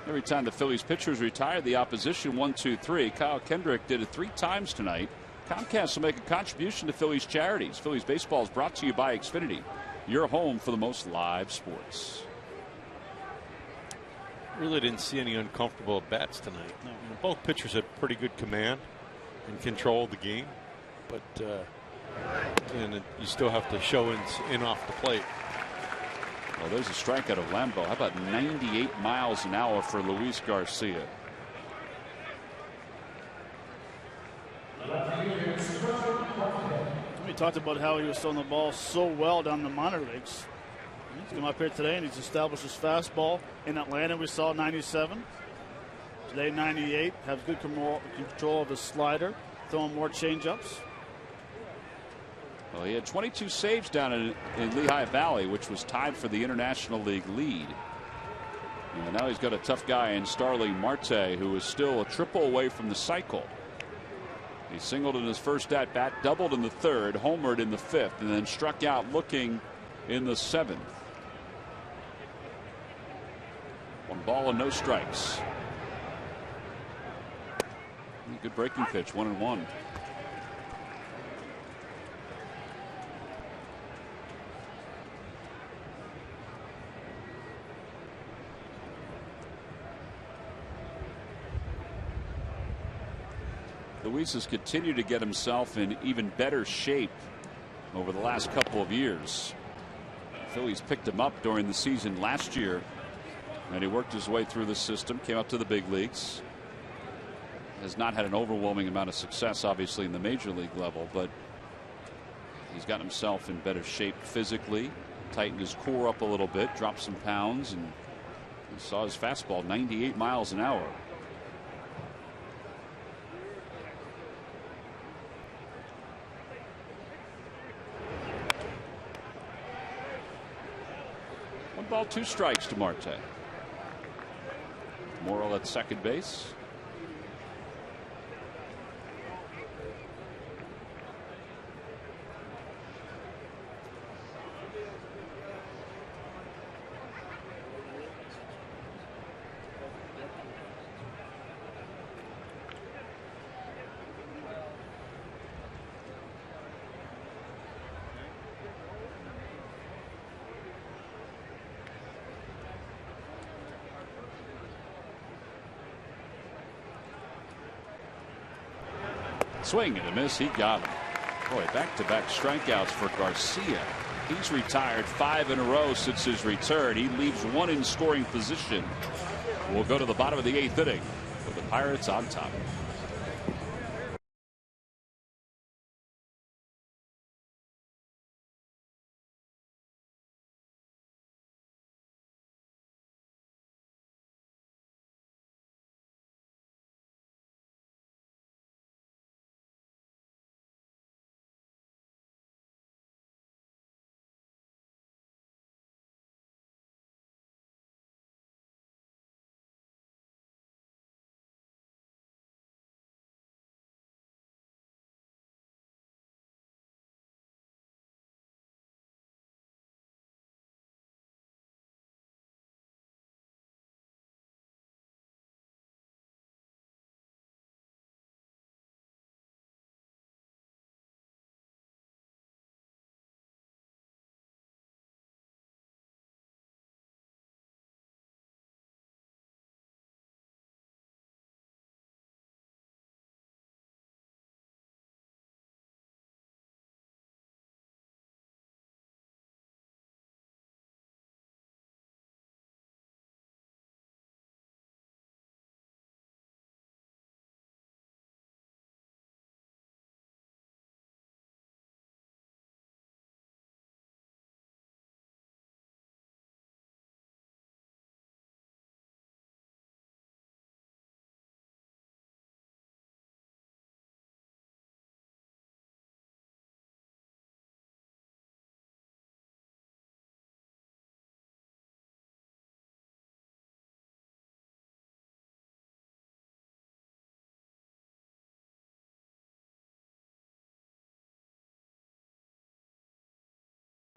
Every time the Phillies pitchers retired, the opposition 1-2-3. Kyle Kendrick did it 3 times tonight. Comcast will make a contribution to Phillies charities. Phillies baseball is brought to you by Xfinity, your home for the most live sports. Really didn't see any uncomfortable at bats tonight. No. Both pitchers had pretty good command and control of the game, but you still have to show in off the plate. Well, there's a strikeout of Lambeau. How about 98 miles an hour for Luis Garcia? We talked about how he was throwing the ball so well down the minor leagues. He's come up here today and he's established his fastball. In Atlanta, we saw 97. Today, 98. Has good control of his slider, throwing more changeups. Well, he had 22 saves down in Lehigh Valley, which was tied for the International League lead. And now he's got a tough guy in Starling Marte, who is still a triple away from the cycle. He singled in his first at bat, doubled in the 3rd, homered in the 5th, and then struck out looking in the 7th. 1 ball and no strikes. Good breaking pitch, 1-1. Luis has continued to get himself in even better shape over the last couple of years. The Phillies picked him up during the season last year, and he worked his way through the system, came up to the big leagues. Has not had an overwhelming amount of success, obviously, in the major league level, but he's gotten himself in better shape physically, tightened his core up a little bit, dropped some pounds, and you saw his fastball 98 miles an hour. One ball, 2 strikes to Marte. Morrill at second base. Swing and a miss. He got him. Boy, back-to-back strikeouts for Garcia. He's retired 5 in a row since his return. He leaves 1 in scoring position. We'll go to the bottom of the 8th inning with the Pirates on top.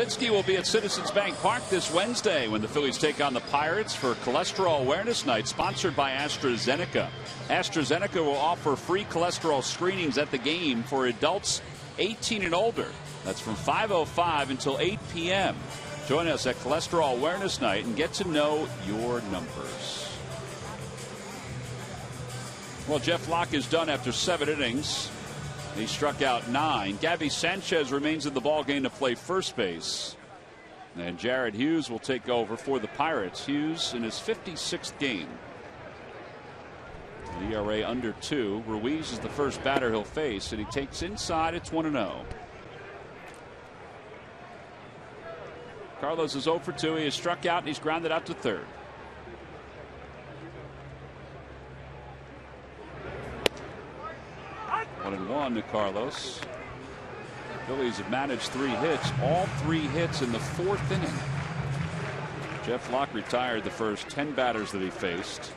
Trubisky will be at Citizens Bank Park this Wednesday when the Phillies take on the Pirates for Cholesterol Awareness Night, sponsored by AstraZeneca. AstraZeneca will offer free cholesterol screenings at the game for adults 18 and older. That's from 5:05 until 8 p.m. Join us at Cholesterol Awareness Night and get to know your numbers. Well, Jeff Locke is done after 7 innings. He struck out 9. Gabby Sanchez remains in the ballgame to play first base. And Jared Hughes will take over for the Pirates. Hughes in his 56th game. An ERA under 2. Ruiz is the first batter he'll face, and he takes inside. It's 1-0. Carlos is 0 for 2. He has struck out, and he's grounded out to third. One and 1 to Carlos. Phillies have managed 3 hits, all 3 hits in the 4th inning. Jeff Locke retired the first 10 batters that he faced,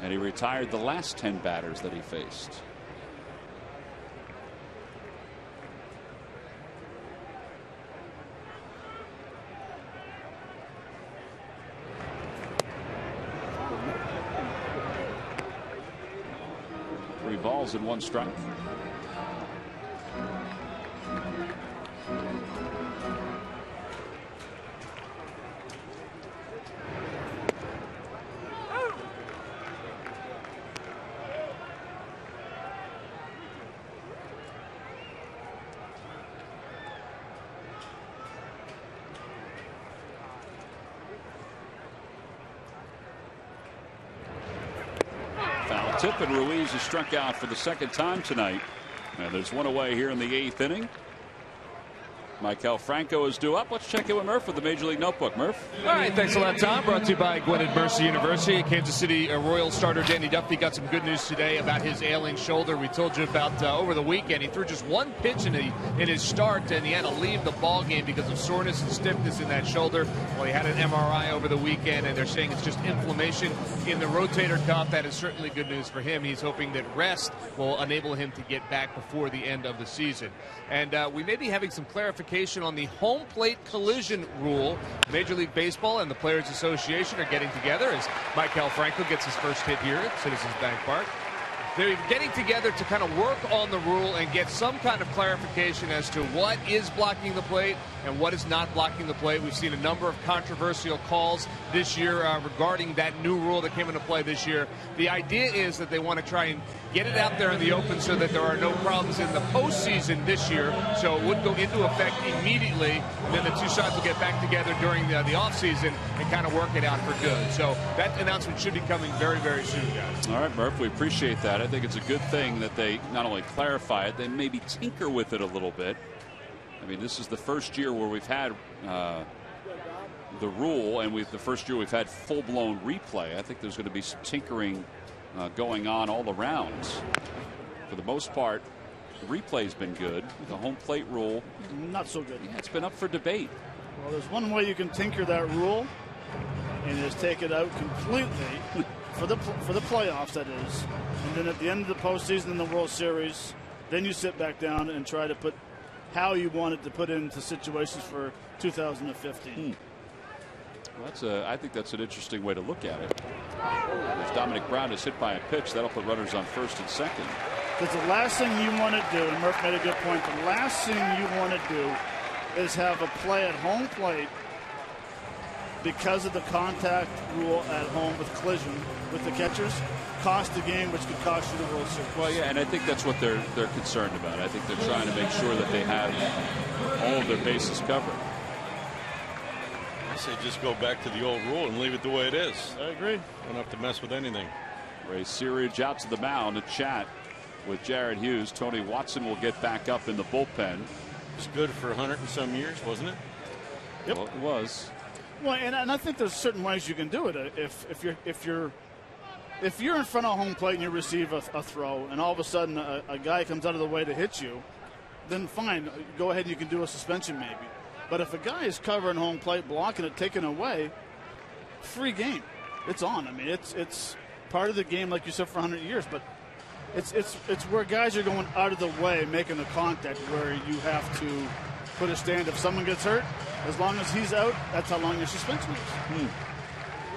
and he retired the last 10 batters that he faced. Balls and 1 strike. Tip, and Ruiz is struck out for the 2nd time tonight. And there's 1 away here in the 8th inning. Maikel Franco is due up. Let's check in with Murph with the Major League Notebook. Murph. All right, thanks a lot, Tom. Brought to you by Gwynedd Mercy University. Kansas City Royals starter Danny Duffy got some good news today about his ailing shoulder. We told you about over the weekend. He threw just 1 pitch in his start, and he had to leave the ball game because of soreness and stiffness in that shoulder. Well, he had an MRI over the weekend, and they're saying it's just inflammation in the rotator cuff. That is certainly good news for him. He's hoping that rest will enable him to get back before the end of the season. And we may be having some clarification on the home plate collision rule. Major League Baseball and the Players Association are getting together as Maikel Franco gets his first hit here at Citizens Bank Park. They're getting together to kind of work on the rule and get some kind of clarification as to what is blocking the plate and what is not blocking the plate. We've seen a number of controversial calls this year regarding that new rule that came into play this year. The idea is that they want to try and get it out there in the open so that there are no problems in the postseason this year. So it would go into effect immediately, and then the 2 sides will get back together during the offseason and kind of work it out for good. So that announcement should be coming very, very soon, guys. All right, Murph, we appreciate that. I think it's a good thing that they not only clarify it, they maybe tinker with it a little bit. I mean, this is the first year where we've had the rule, and the first year we've had full-blown replay. I think there's going to be some tinkering going on all around. For the most part, the replay's been good. The home plate rule, not so good. Yeah, it's been up for debate. Well, there's one way you can tinker that rule, and is take it out completely for the playoffs, that is. And then at the end of the postseason in the World Series, then you sit back down and try to put how you wanted to put into situations for 2015. Well, I think that's an interesting way to look at it. If Dominic Brown is hit by a pitch, that'll put runners on first and second. Because the last thing you want to do, and Murph made a good point, the last thing you want to do is have a play at home plate because of the contact rule at home with collision with the catchers, cost the game, which could cost you the World Series. Well, yeah, and I think that's what they're concerned about. I think they're trying to make sure that they have all of their bases covered. I say just go back to the old rule and leave it the way it is. I agree. Don't have to mess with anything. Ray Searage out to the mound to chat with Jared Hughes. Tony Watson will get back up in the bullpen. It's good for 100 and some years, wasn't it? Yep. Well, it was. Well, and I think there's certain ways you can do it. If you're in front of home plate and you receive a throw, and all of a sudden a guy comes out of the way to hit you, then fine, go ahead and you can do a suspension maybe. But if a guy is covering home plate, blocking it, taking it away, free game. It's on. I mean, it's part of the game, like you said, for 100 years. But it's where guys are going out of the way, making the contact, where you have to put a stand. If someone gets hurt, as long as he's out, that's how long your suspension is.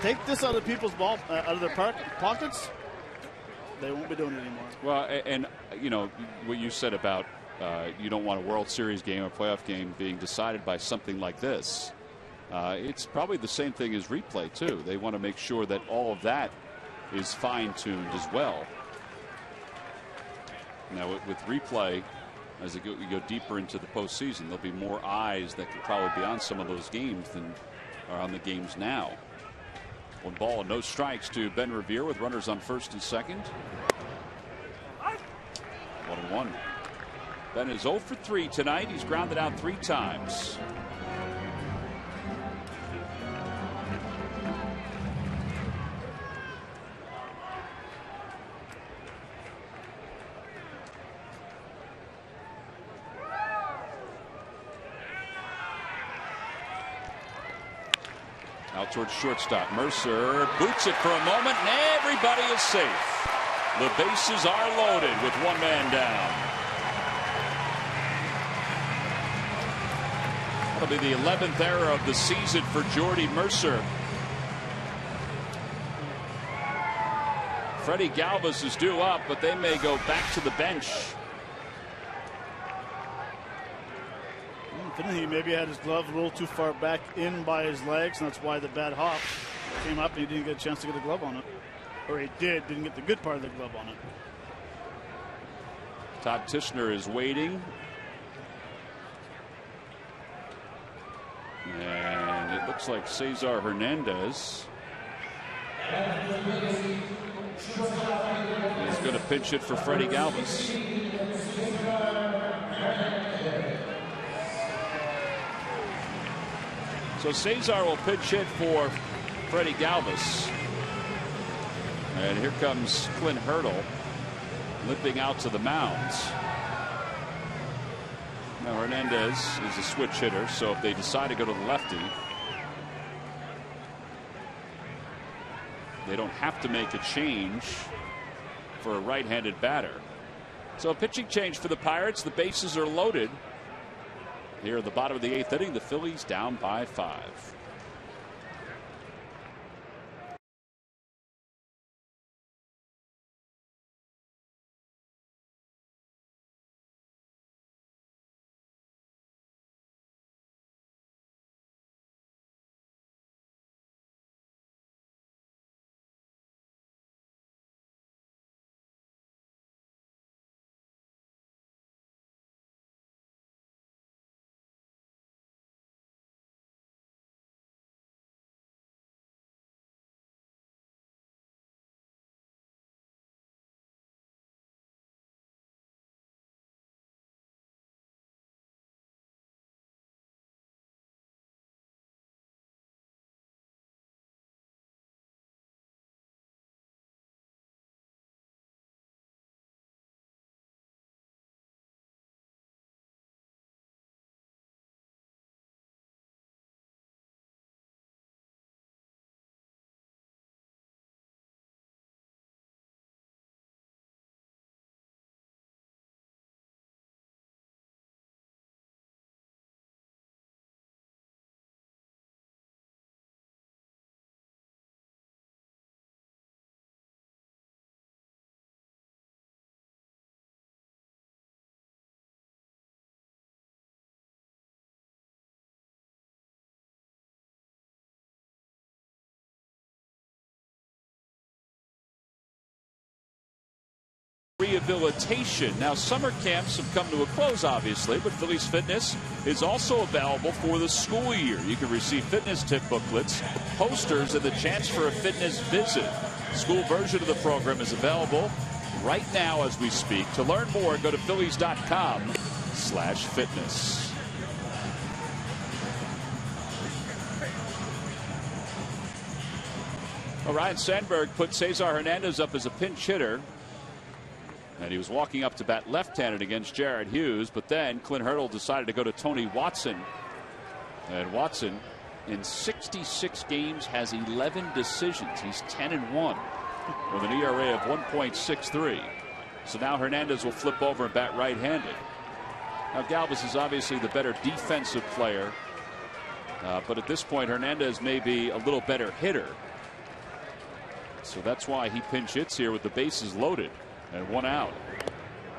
Take this out of people's out of their pockets. They won't be doing it anymore. Well, and you know what you said about you don't want a World Series game or playoff game being decided by something like this. It's probably the same thing as replay too. They want to make sure that all of that is fine-tuned as well. Now with replay, as you go deeper into the postseason, there'll be more eyes that could probably be on some of those games than are on the games now. 1 ball and no strikes to Ben Revere with runners on first and second. 1-1. Ben is 0 for 3 tonight. He's grounded out 3 times. Out towards shortstop. Mercer boots it for a moment, and everybody is safe. The bases are loaded with 1 man down. That'll be the 11th error of the season for Jordy Mercer. Freddie Galvis is due up, but they may go back to the bench. I think he maybe had his glove a little too far back in by his legs, and that's why the bad hop came up and he didn't get a chance to get the glove on it. Or he didn't get the good part of the glove on it. Todd Tishner is waiting. And it looks like Cesar Hernandez is going to pinch it for Freddie Galvis. So Cesar will pitch hit for Freddie Galvis. And here comes Clint Hurdle limping out to the mound. Now Hernandez is a switch hitter, so if they decide to go to the lefty, they don't have to make a change for a right-handed batter. So a pitching change for the Pirates. The bases are loaded. Here at the bottom of the 8th inning, the Phillies down by 5. Rehabilitation. Now summer camps have come to a close obviously, but Phillies Fitness is also available for the school year. You can receive fitness tip booklets, posters, and the chance for a fitness visit. School version of the program is available right now as we speak. To learn more, go to phillies.com/fitness. Ryan Sandberg put Cesar Hernandez up as a pinch hitter. And he was walking up to bat left-handed against Jared Hughes, but then Clint Hurdle decided to go to Tony Watson. And Watson, in 66 games, has 11 decisions. He's 10-1 with an ERA of 1.63. So now Hernandez will flip over and bat right-handed. Now Galvis is obviously the better defensive player, but at this point Hernandez may be a little better hitter. So that's why he pinch hits here with the bases loaded and 1 out.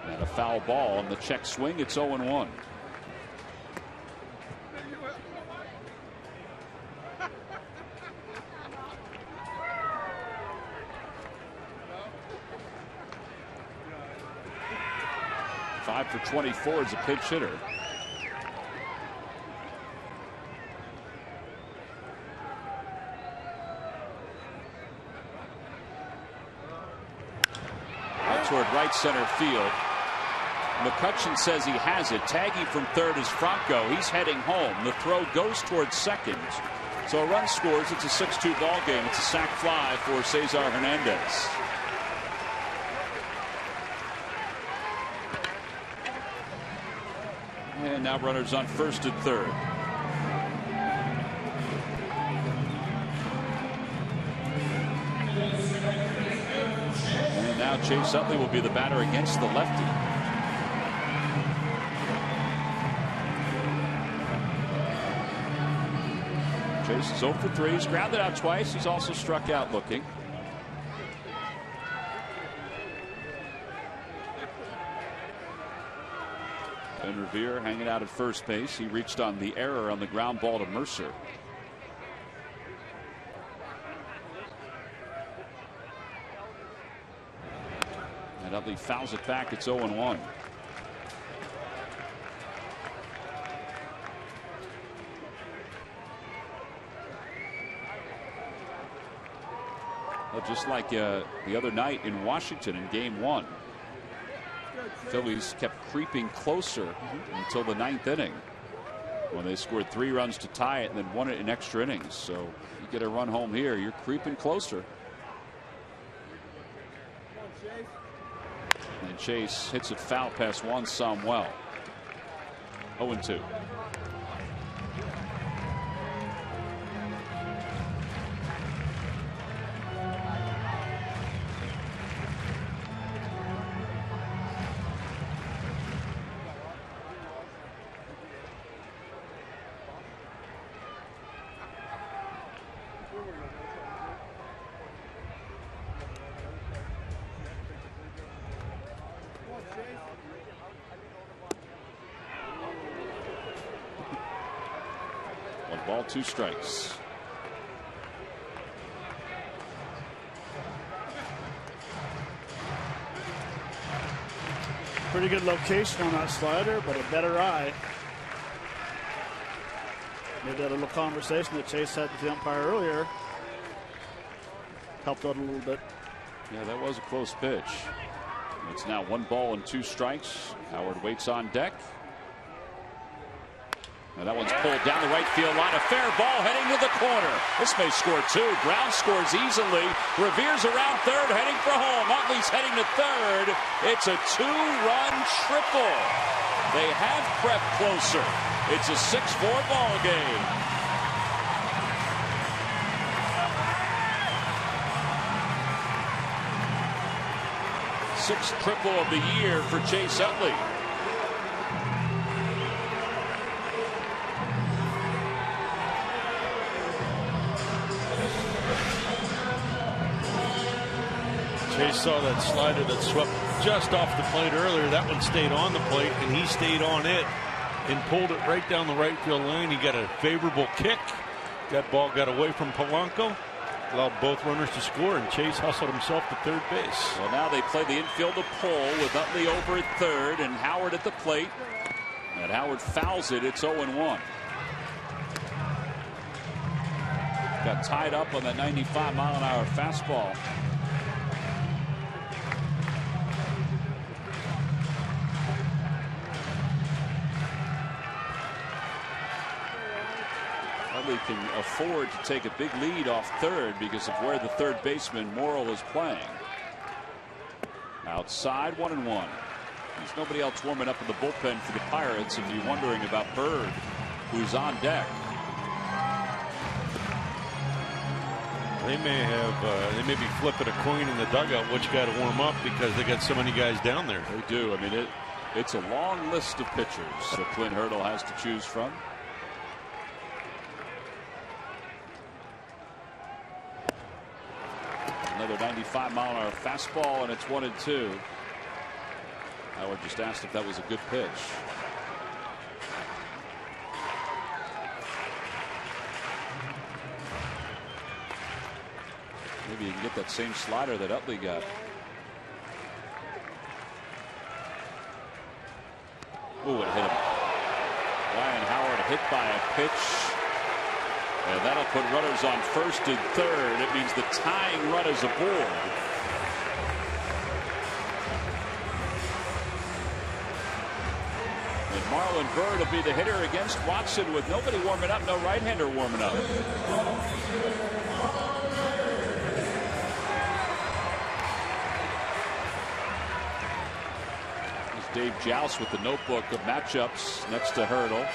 And a foul ball on the check swing. It's 0-1. Five for 24 as a pinch hitter. Toward right center field. McCutchen says he has it. Tagging from third is Franco. He's heading home. The throw goes towards second. So a run scores. It's a 6-2 ball game. It's a sac fly for Cesar Hernandez. And now runners on first and third. And now Chase Utley will be the batter against the lefty. Chase is 0 for 3. He's grounded out twice. He's also struck out looking. And Revere hanging out at first base. He reached on the error on the ground ball to Mercer. And Utley fouls it back. It's 0-1. Well, just like the other night in Washington in Game 1. Phillies kept creeping closer until the 9th inning when they scored 3 runs to tie it and then won it in extra innings. So you get a run home here, you're creeping closer. And Chase hits it foul past Juan Samuel. 0-2. Ball, 2 strikes. Pretty good location on that slider, but a better eye. Maybe that little conversation that Chase had with the umpire earlier helped out a little bit. Yeah, that was a close pitch. It's now 1 ball and 2 strikes. Howard waits on deck. And that one's pulled down the right field line. A fair ball heading to the corner. This may score 2. Brown scores easily. Revere's around third, heading for home. Utley's heading to third. It's a 2-run triple. They have crept closer. It's a 6-4 ball game. Sixth triple of the year for Chase Utley. Chase saw that slider that swept just off the plate earlier. That one stayed on the plate, and he stayed on it and pulled it right down the right field lane. He got a favorable kick. That ball got away from Polanco, allowed both runners to score, and Chase hustled himself to third base. Well, now they play the infield to pull with Utley over at third and Howard at the plate. And Howard fouls it. It's 0-1. Got tied up on that 95-mile-an-hour fastball. Utley can afford to take a big lead off third because of where the third baseman Morrill is playing. Outside, 1-1. There's nobody else warming up in the bullpen for the Pirates if you're wondering about Bird, who's on deck. They may be flipping a coin in the dugout which guy to warm up because they got so many guys down there. They do. I mean, It's a long list of pitchers that Clint Hurdle has to choose from. Another 95-mile-an-hour fastball, and it's 1-2. Howard just asked if that was a good pitch. Maybe you can get that same slider that Utley got. Ooh, it hit him. Ryan Howard hit by a pitch. And that'll put runners on first and third. It means the tying run is aboard. And Marlon Byrd will be the hitter against Watson with nobody warming up, no right-hander warming up. Dave Joust with the notebook of matchups next to Hurdle.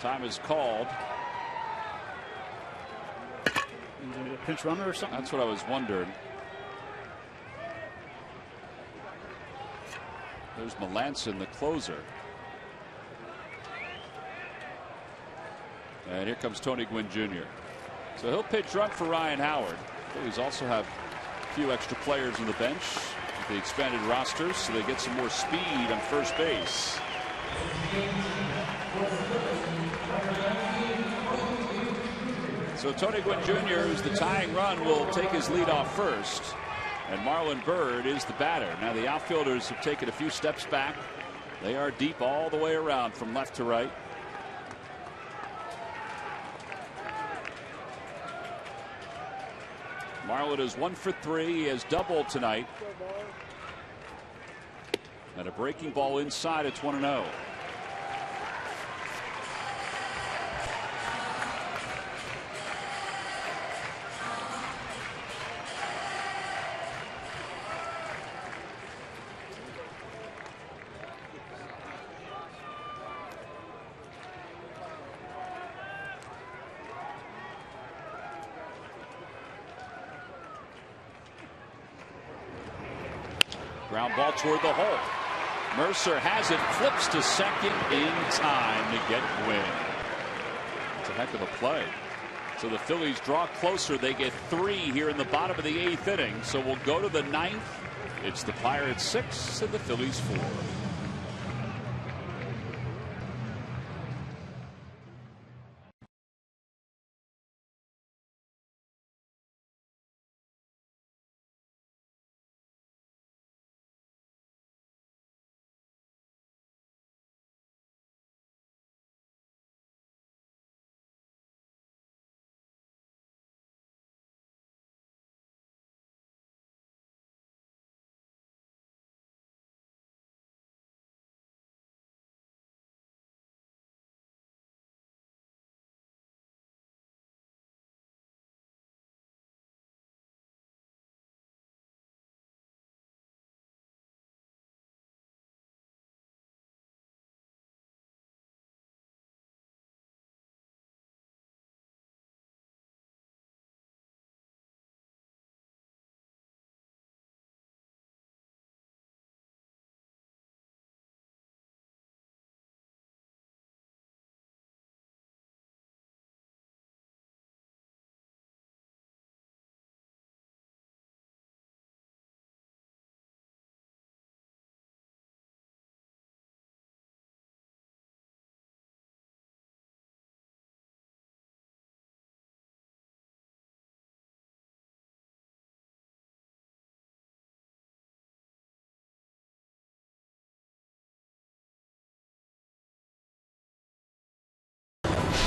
Time is called. A pinch runner or something? That's what I was wondering. There's Melanson, the closer. And here comes Tony Gwynn Jr. So he'll pitch run for Ryan Howard. Phillies also have a few extra players on the bench with the expanded rosters, so they get some more speed on first base. So Tony Gwynn Jr., who's the tying run, will take his lead off first. And Marlon Byrd is the batter. Now the outfielders have taken a few steps back. They are deep all the way around from left to right. Marlon is 1 for 3. He has doubled tonight. And a breaking ball inside. It's 1-0. Ground ball toward the hole. Mercer has it, flips to second in time to get Gwynn. It's a heck of a play. So the Phillies draw closer. They get 3 here in the bottom of the 8th inning. So we'll go to the 9th. It's the Pirates 6 and the Phillies 4.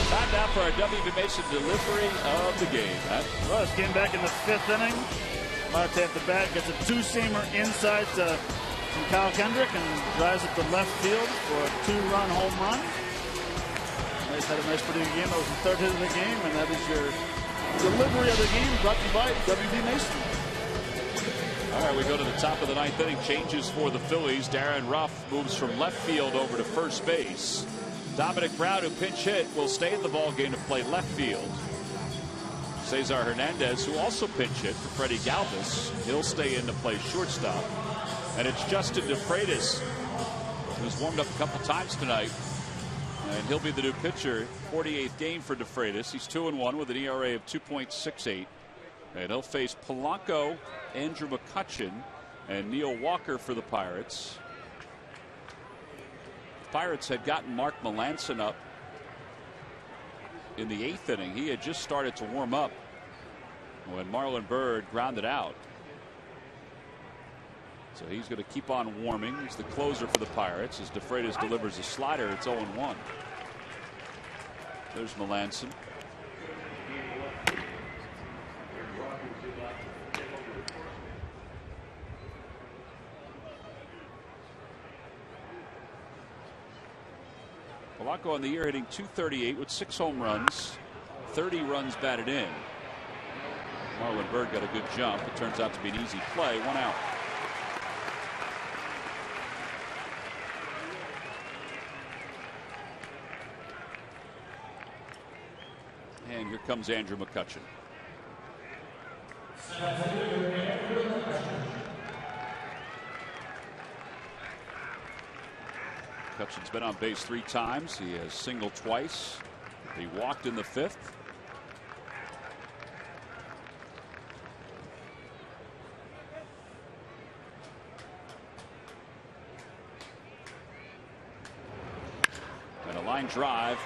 Time now for our W.B. Mason delivery of the game. Well, this game back in the 5th inning. Marte at the bat gets a 2-seamer inside from Kyle Kendrick and drives it to left field for a 2-run home run. Nice, had a nice pretty good game. That was the 3rd hit of the game, and that is your delivery of the game brought to you by W.B. Mason. All right, we go to the top of the 9th inning. Changes for the Phillies. Darren Ruff moves from left field over to first base. Dominic Brown, who pinch hit, will stay in the ballgame to play left field. Cesar Hernandez, who also pinch hit for Freddie Galvis, he'll stay in to play shortstop. And it's Justin DeFreitas, who's warmed up a couple times tonight. And he'll be the new pitcher. 48th game for DeFreitas. He's 2-1 with an ERA of 2.68. And he'll face Polanco, Andrew McCutchen, and Neil Walker for the Pirates. Pirates had gotten Mark Melanson up in the 8th inning. He had just started to warm up when Marlon Byrd grounded out. So he's going to keep on warming. He's the closer for the Pirates as DeFreitas delivers a slider. It's 0-1. There's Melanson. Polanco on the year hitting .238 with 6 home runs, 30 runs batted in. Marlon Byrd got a good jump. It turns out to be an easy play. 1 out. And here comes Andrew McCutchen. McCutchen's been on base 3 times. He has singled twice. He walked in the 5th. And a line drive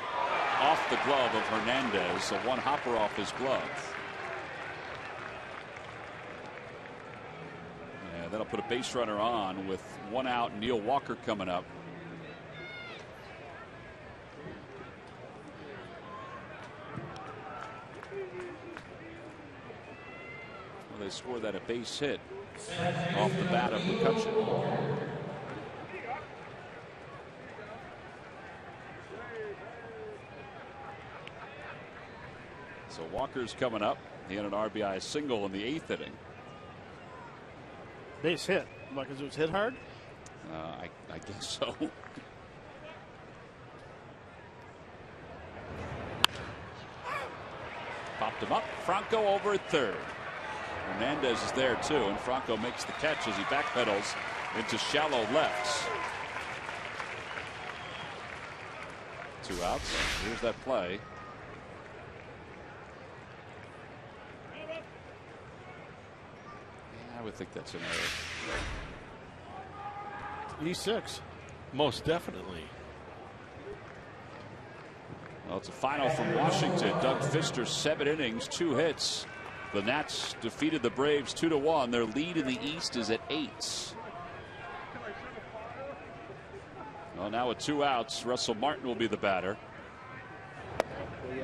off the glove of Hernandez. So 1 hopper off his glove. And that'll put a base runner on with 1 out. Neil Walker coming up. They score that a base hit off the bat of McCutchen. So Walker's coming up. He had an RBI single in the 8th inning. Base hit. Like, it was hit hard? I guess so. Popped him up. Franco over at third. Hernandez is there too, and Franco makes the catch as he backpedals into shallow lefts. 2 outs. Here's that play. Yeah, I would think that's an error. E6. Most definitely. Well, it's a final from Washington. Doug Fister, 7 innings, 2 hits. The Nats defeated the Braves 2-1. Their lead in the East is at 8. Well, now with 2 outs, Russell Martin will be the batter.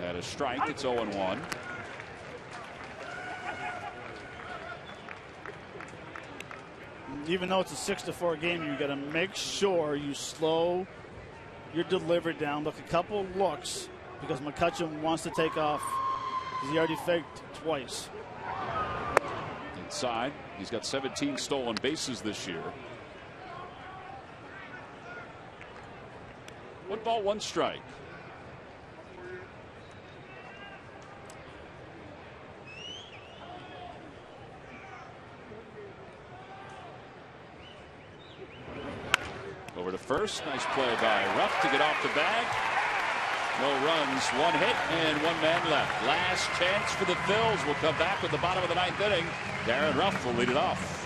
At a strike, it's 0-1. Even though it's a 6-4 game, you got to make sure you slow your delivery down. Look, a couple looks because McCutchen wants to take off because he already faked twice. Inside, he's got 17 stolen bases this year. 1 ball, 1 strike. Over to first. Nice play by Ruff to get off the bag. No runs, 1 hit, and 1 man left. Last chance for the Phils. Will come back with the bottom of the 9th inning. Darren Ruff will lead it off.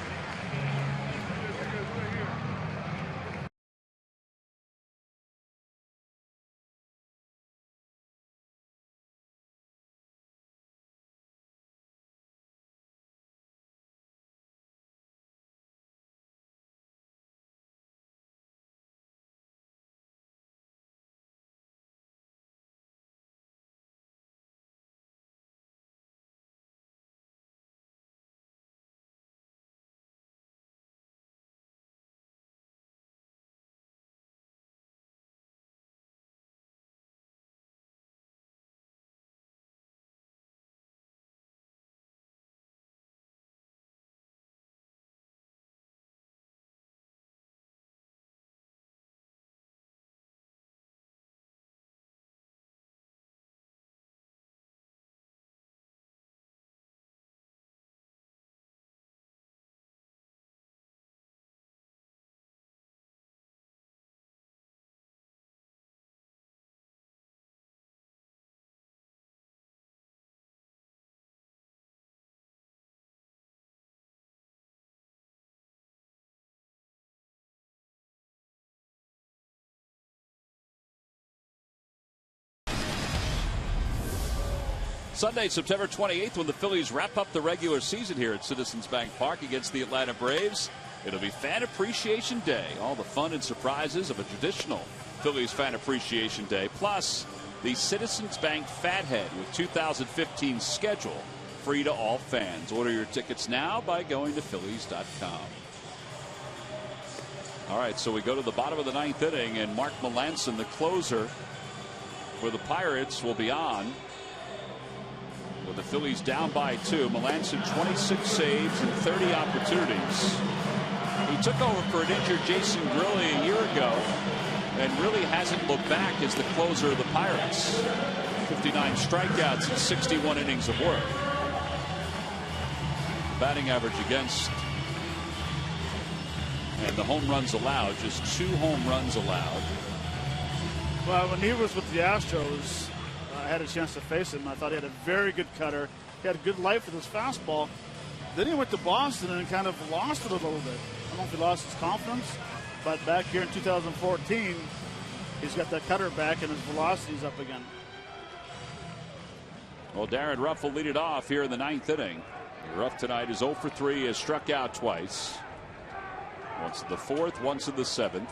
Sunday, September 28th, when the Phillies wrap up the regular season here at Citizens Bank Park against the Atlanta Braves. It'll be Fan Appreciation Day. All the fun and surprises of a traditional Phillies Fan Appreciation Day, plus the Citizens Bank Fathead with 2015 schedule free to all fans. Order your tickets now by going to Phillies.com. All right, so we go to the bottom of the 9th inning, and Mark Melancon, the closer for the Pirates, will be on. With the Phillies down by 2, Melancon 26 saves and 30 opportunities. He took over for an injured Jason Grilli a year ago and really hasn't looked back as the closer of the Pirates. 59 strikeouts and 61 innings of work. Batting average against and the home runs allowed, just 2 home runs allowed. Well, when he was with the Astros, I had a chance to face him. I thought he had a very good cutter. He had a good life with his fastball. Then he went to Boston and kind of lost it a little bit. I don't know if he lost his confidence, but back here in 2014, he's got that cutter back and his velocity's up again. Well, Darren Ruff will lead it off here in the 9th inning. Ruff tonight is 0 for 3, has struck out twice. Once in the 4th, once in the 7th.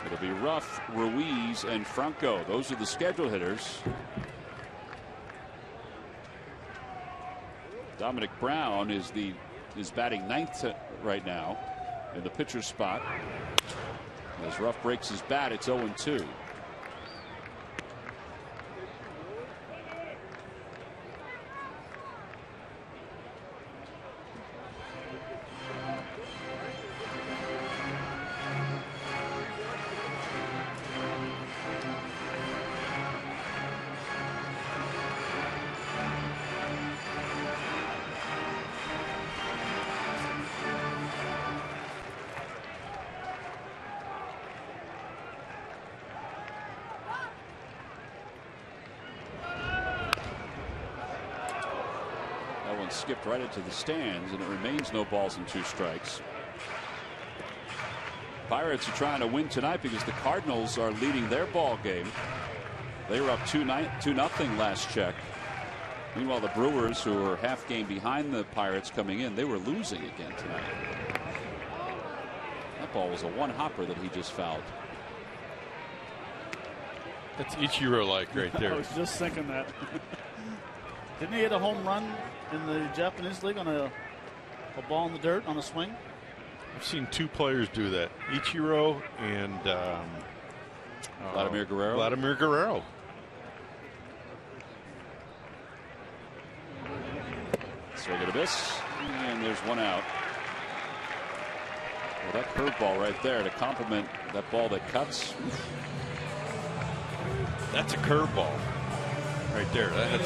It'll be Ruff, Ruiz, and Franco. Those are the scheduled hitters. Dominic Brown is batting 9th right now in the pitcher spot. As Ruff breaks his bat, it's 0-2. Skipped right into the stands, and it remains no balls and 2 strikes. Pirates are trying to win tonight because the Cardinals are leading their ball game. They were up 2-0 last check. Meanwhile, the Brewers, who were half game behind the Pirates coming in, they were losing again tonight. That ball was a one-hopper that he just fouled. That's Ichiro-like right there. I was just thinking that. Didn't he hit a home run in the Japanese league on a ball in the dirt on a swing? I've seen 2 players do that, Ichiro and Vladimir Guerrero. Vladimir Guerrero. Swing and a miss, and there's one out. Well, that curveball right there to complement that ball that cuts. That's a curveball right there. That had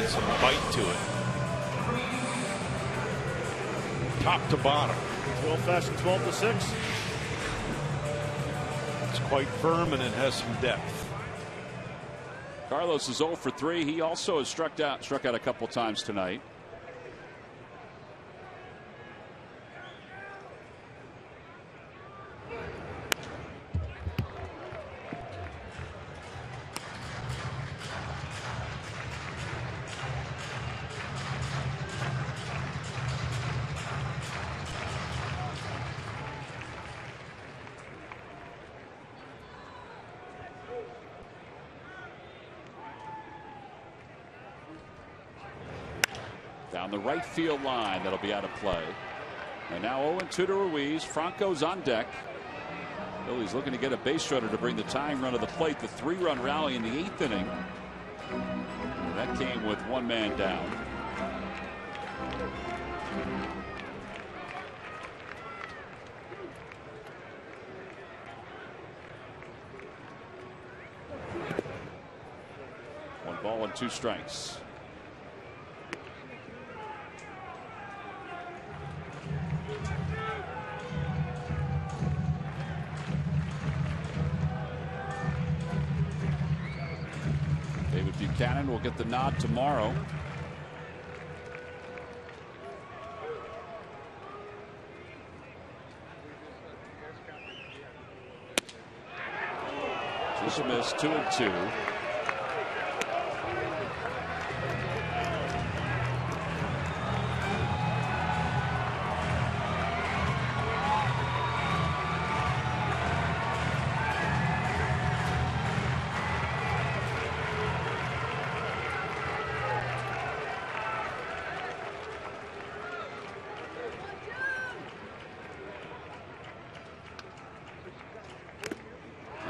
some bite to it. Top to bottom. Old fashioned 12-6. It's quite firm and it has some depth. Carlos is 0 for 3. He also has struck out a couple times tonight. Down the right field line, that'll be out of play. And now 0-2 to Ruiz. Franco's on deck. Phillies looking to get a base runner to bring the tying run to the plate. The 3-run rally in the 8th inning. And that came with 1 man down. One ball and 2 strikes. Buchanan will get the nod tomorrow. Swings, missed, 2-2.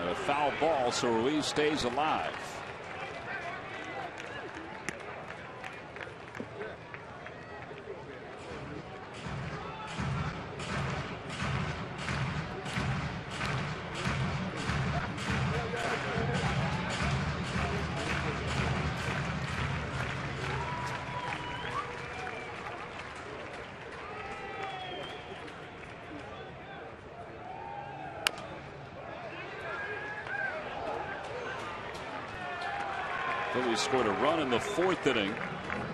A foul ball, so Ruiz stays alive. Phillies scored a run in the 4th inning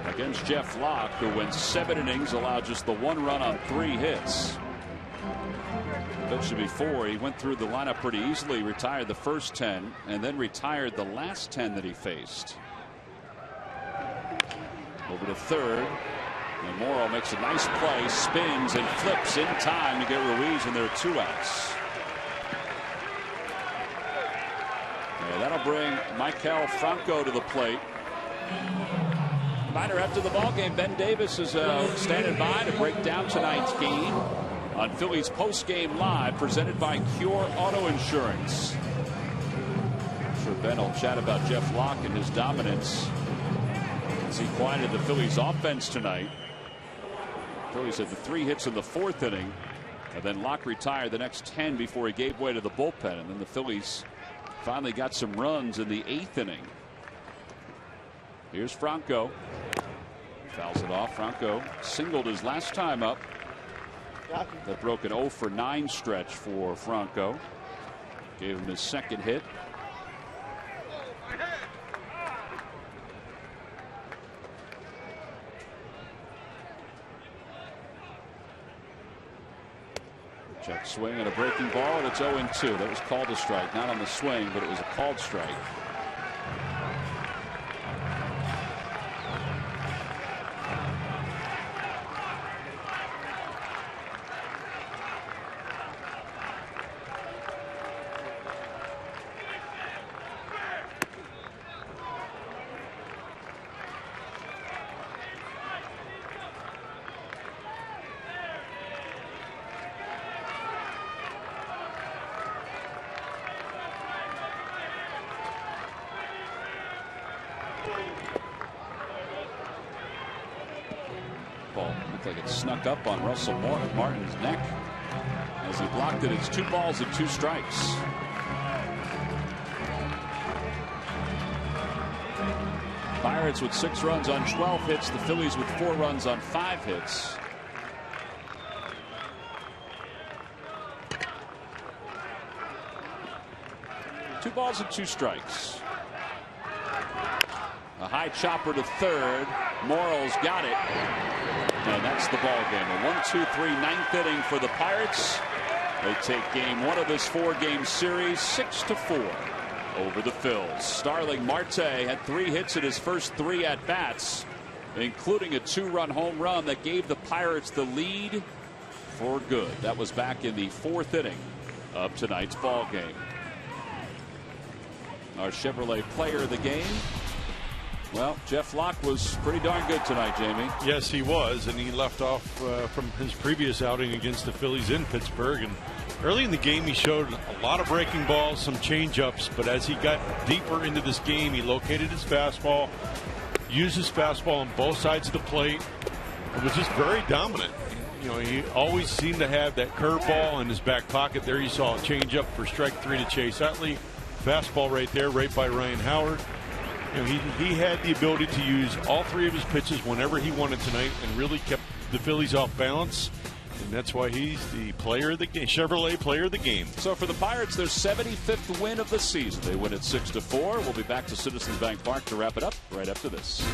against Jeff Locke, who went 7 innings, allowed just the 1 run on 3 hits. Mentioned before, he went through the lineup pretty easily, retired the first 10, and then retired the last 10 that he faced. Over to third, and Morrow makes a nice play, spins and flips in time to get Ruiz, and there are 2 outs. That'll bring Michael Franco to the plate. Reminder after the ball game, Ben Davis is standing by to break down tonight's game on Phillies Post-Game Live, presented by Cure Auto Insurance. I'm sure Ben will chat about Jeff Locke and his dominance as he quieted the Phillies offense tonight. Phillies had the 3 hits in the 4th inning, and then Locke retired the next 10 before he gave way to the bullpen, and then the Phillies finally got some runs in the 8th inning. Here's Franco. Fouls it off. Franco singled his last time up. That broke an 0 for 9 stretch for Franco. Gave him his 2nd hit. Check swing and a breaking ball, and it's 0-2. That was called a strike, not on the swing, but it was a called strike. Looked like it snuck up on Russell Martin's neck as he blocked it. It's 2 balls and 2 strikes. Pirates with 6 runs on 12 hits. The Phillies with 4 runs on 5 hits. Two balls and 2 strikes. A high chopper to third. Morrow's got it. And that's the ball game. A 1-2-3 9th inning for the Pirates. They take game 1 of this 4-game series 6-4 over the Phils. Starling Marte had 3 hits in his first 3 at-bats, including a 2-run home run that gave the Pirates the lead for good. That was back in the 4th inning of tonight's ball game. Our Chevrolet player of the game. Well, Jeff Locke was pretty darn good tonight, Jamie. Yes, he was, and he left off from his previous outing against the Phillies in Pittsburgh. And early in the game, he showed a lot of breaking balls, some change-ups, but as he got deeper into this game, he located his fastball, used his fastball on both sides of the plate, and was just very dominant. You know, he always seemed to have that curveball in his back pocket. There you saw a changeup for strike 3 to Chase Utley. Fastball right there, right by Ryan Howard. You know, he had the ability to use all 3 of his pitches whenever he wanted tonight and really kept the Phillies off balance. And that's why he's the player of the game, Chevrolet player of the game. So for the Pirates, their 75th win of the season. They win at 6-4. We'll be back to Citizens Bank Park to wrap it up right after this.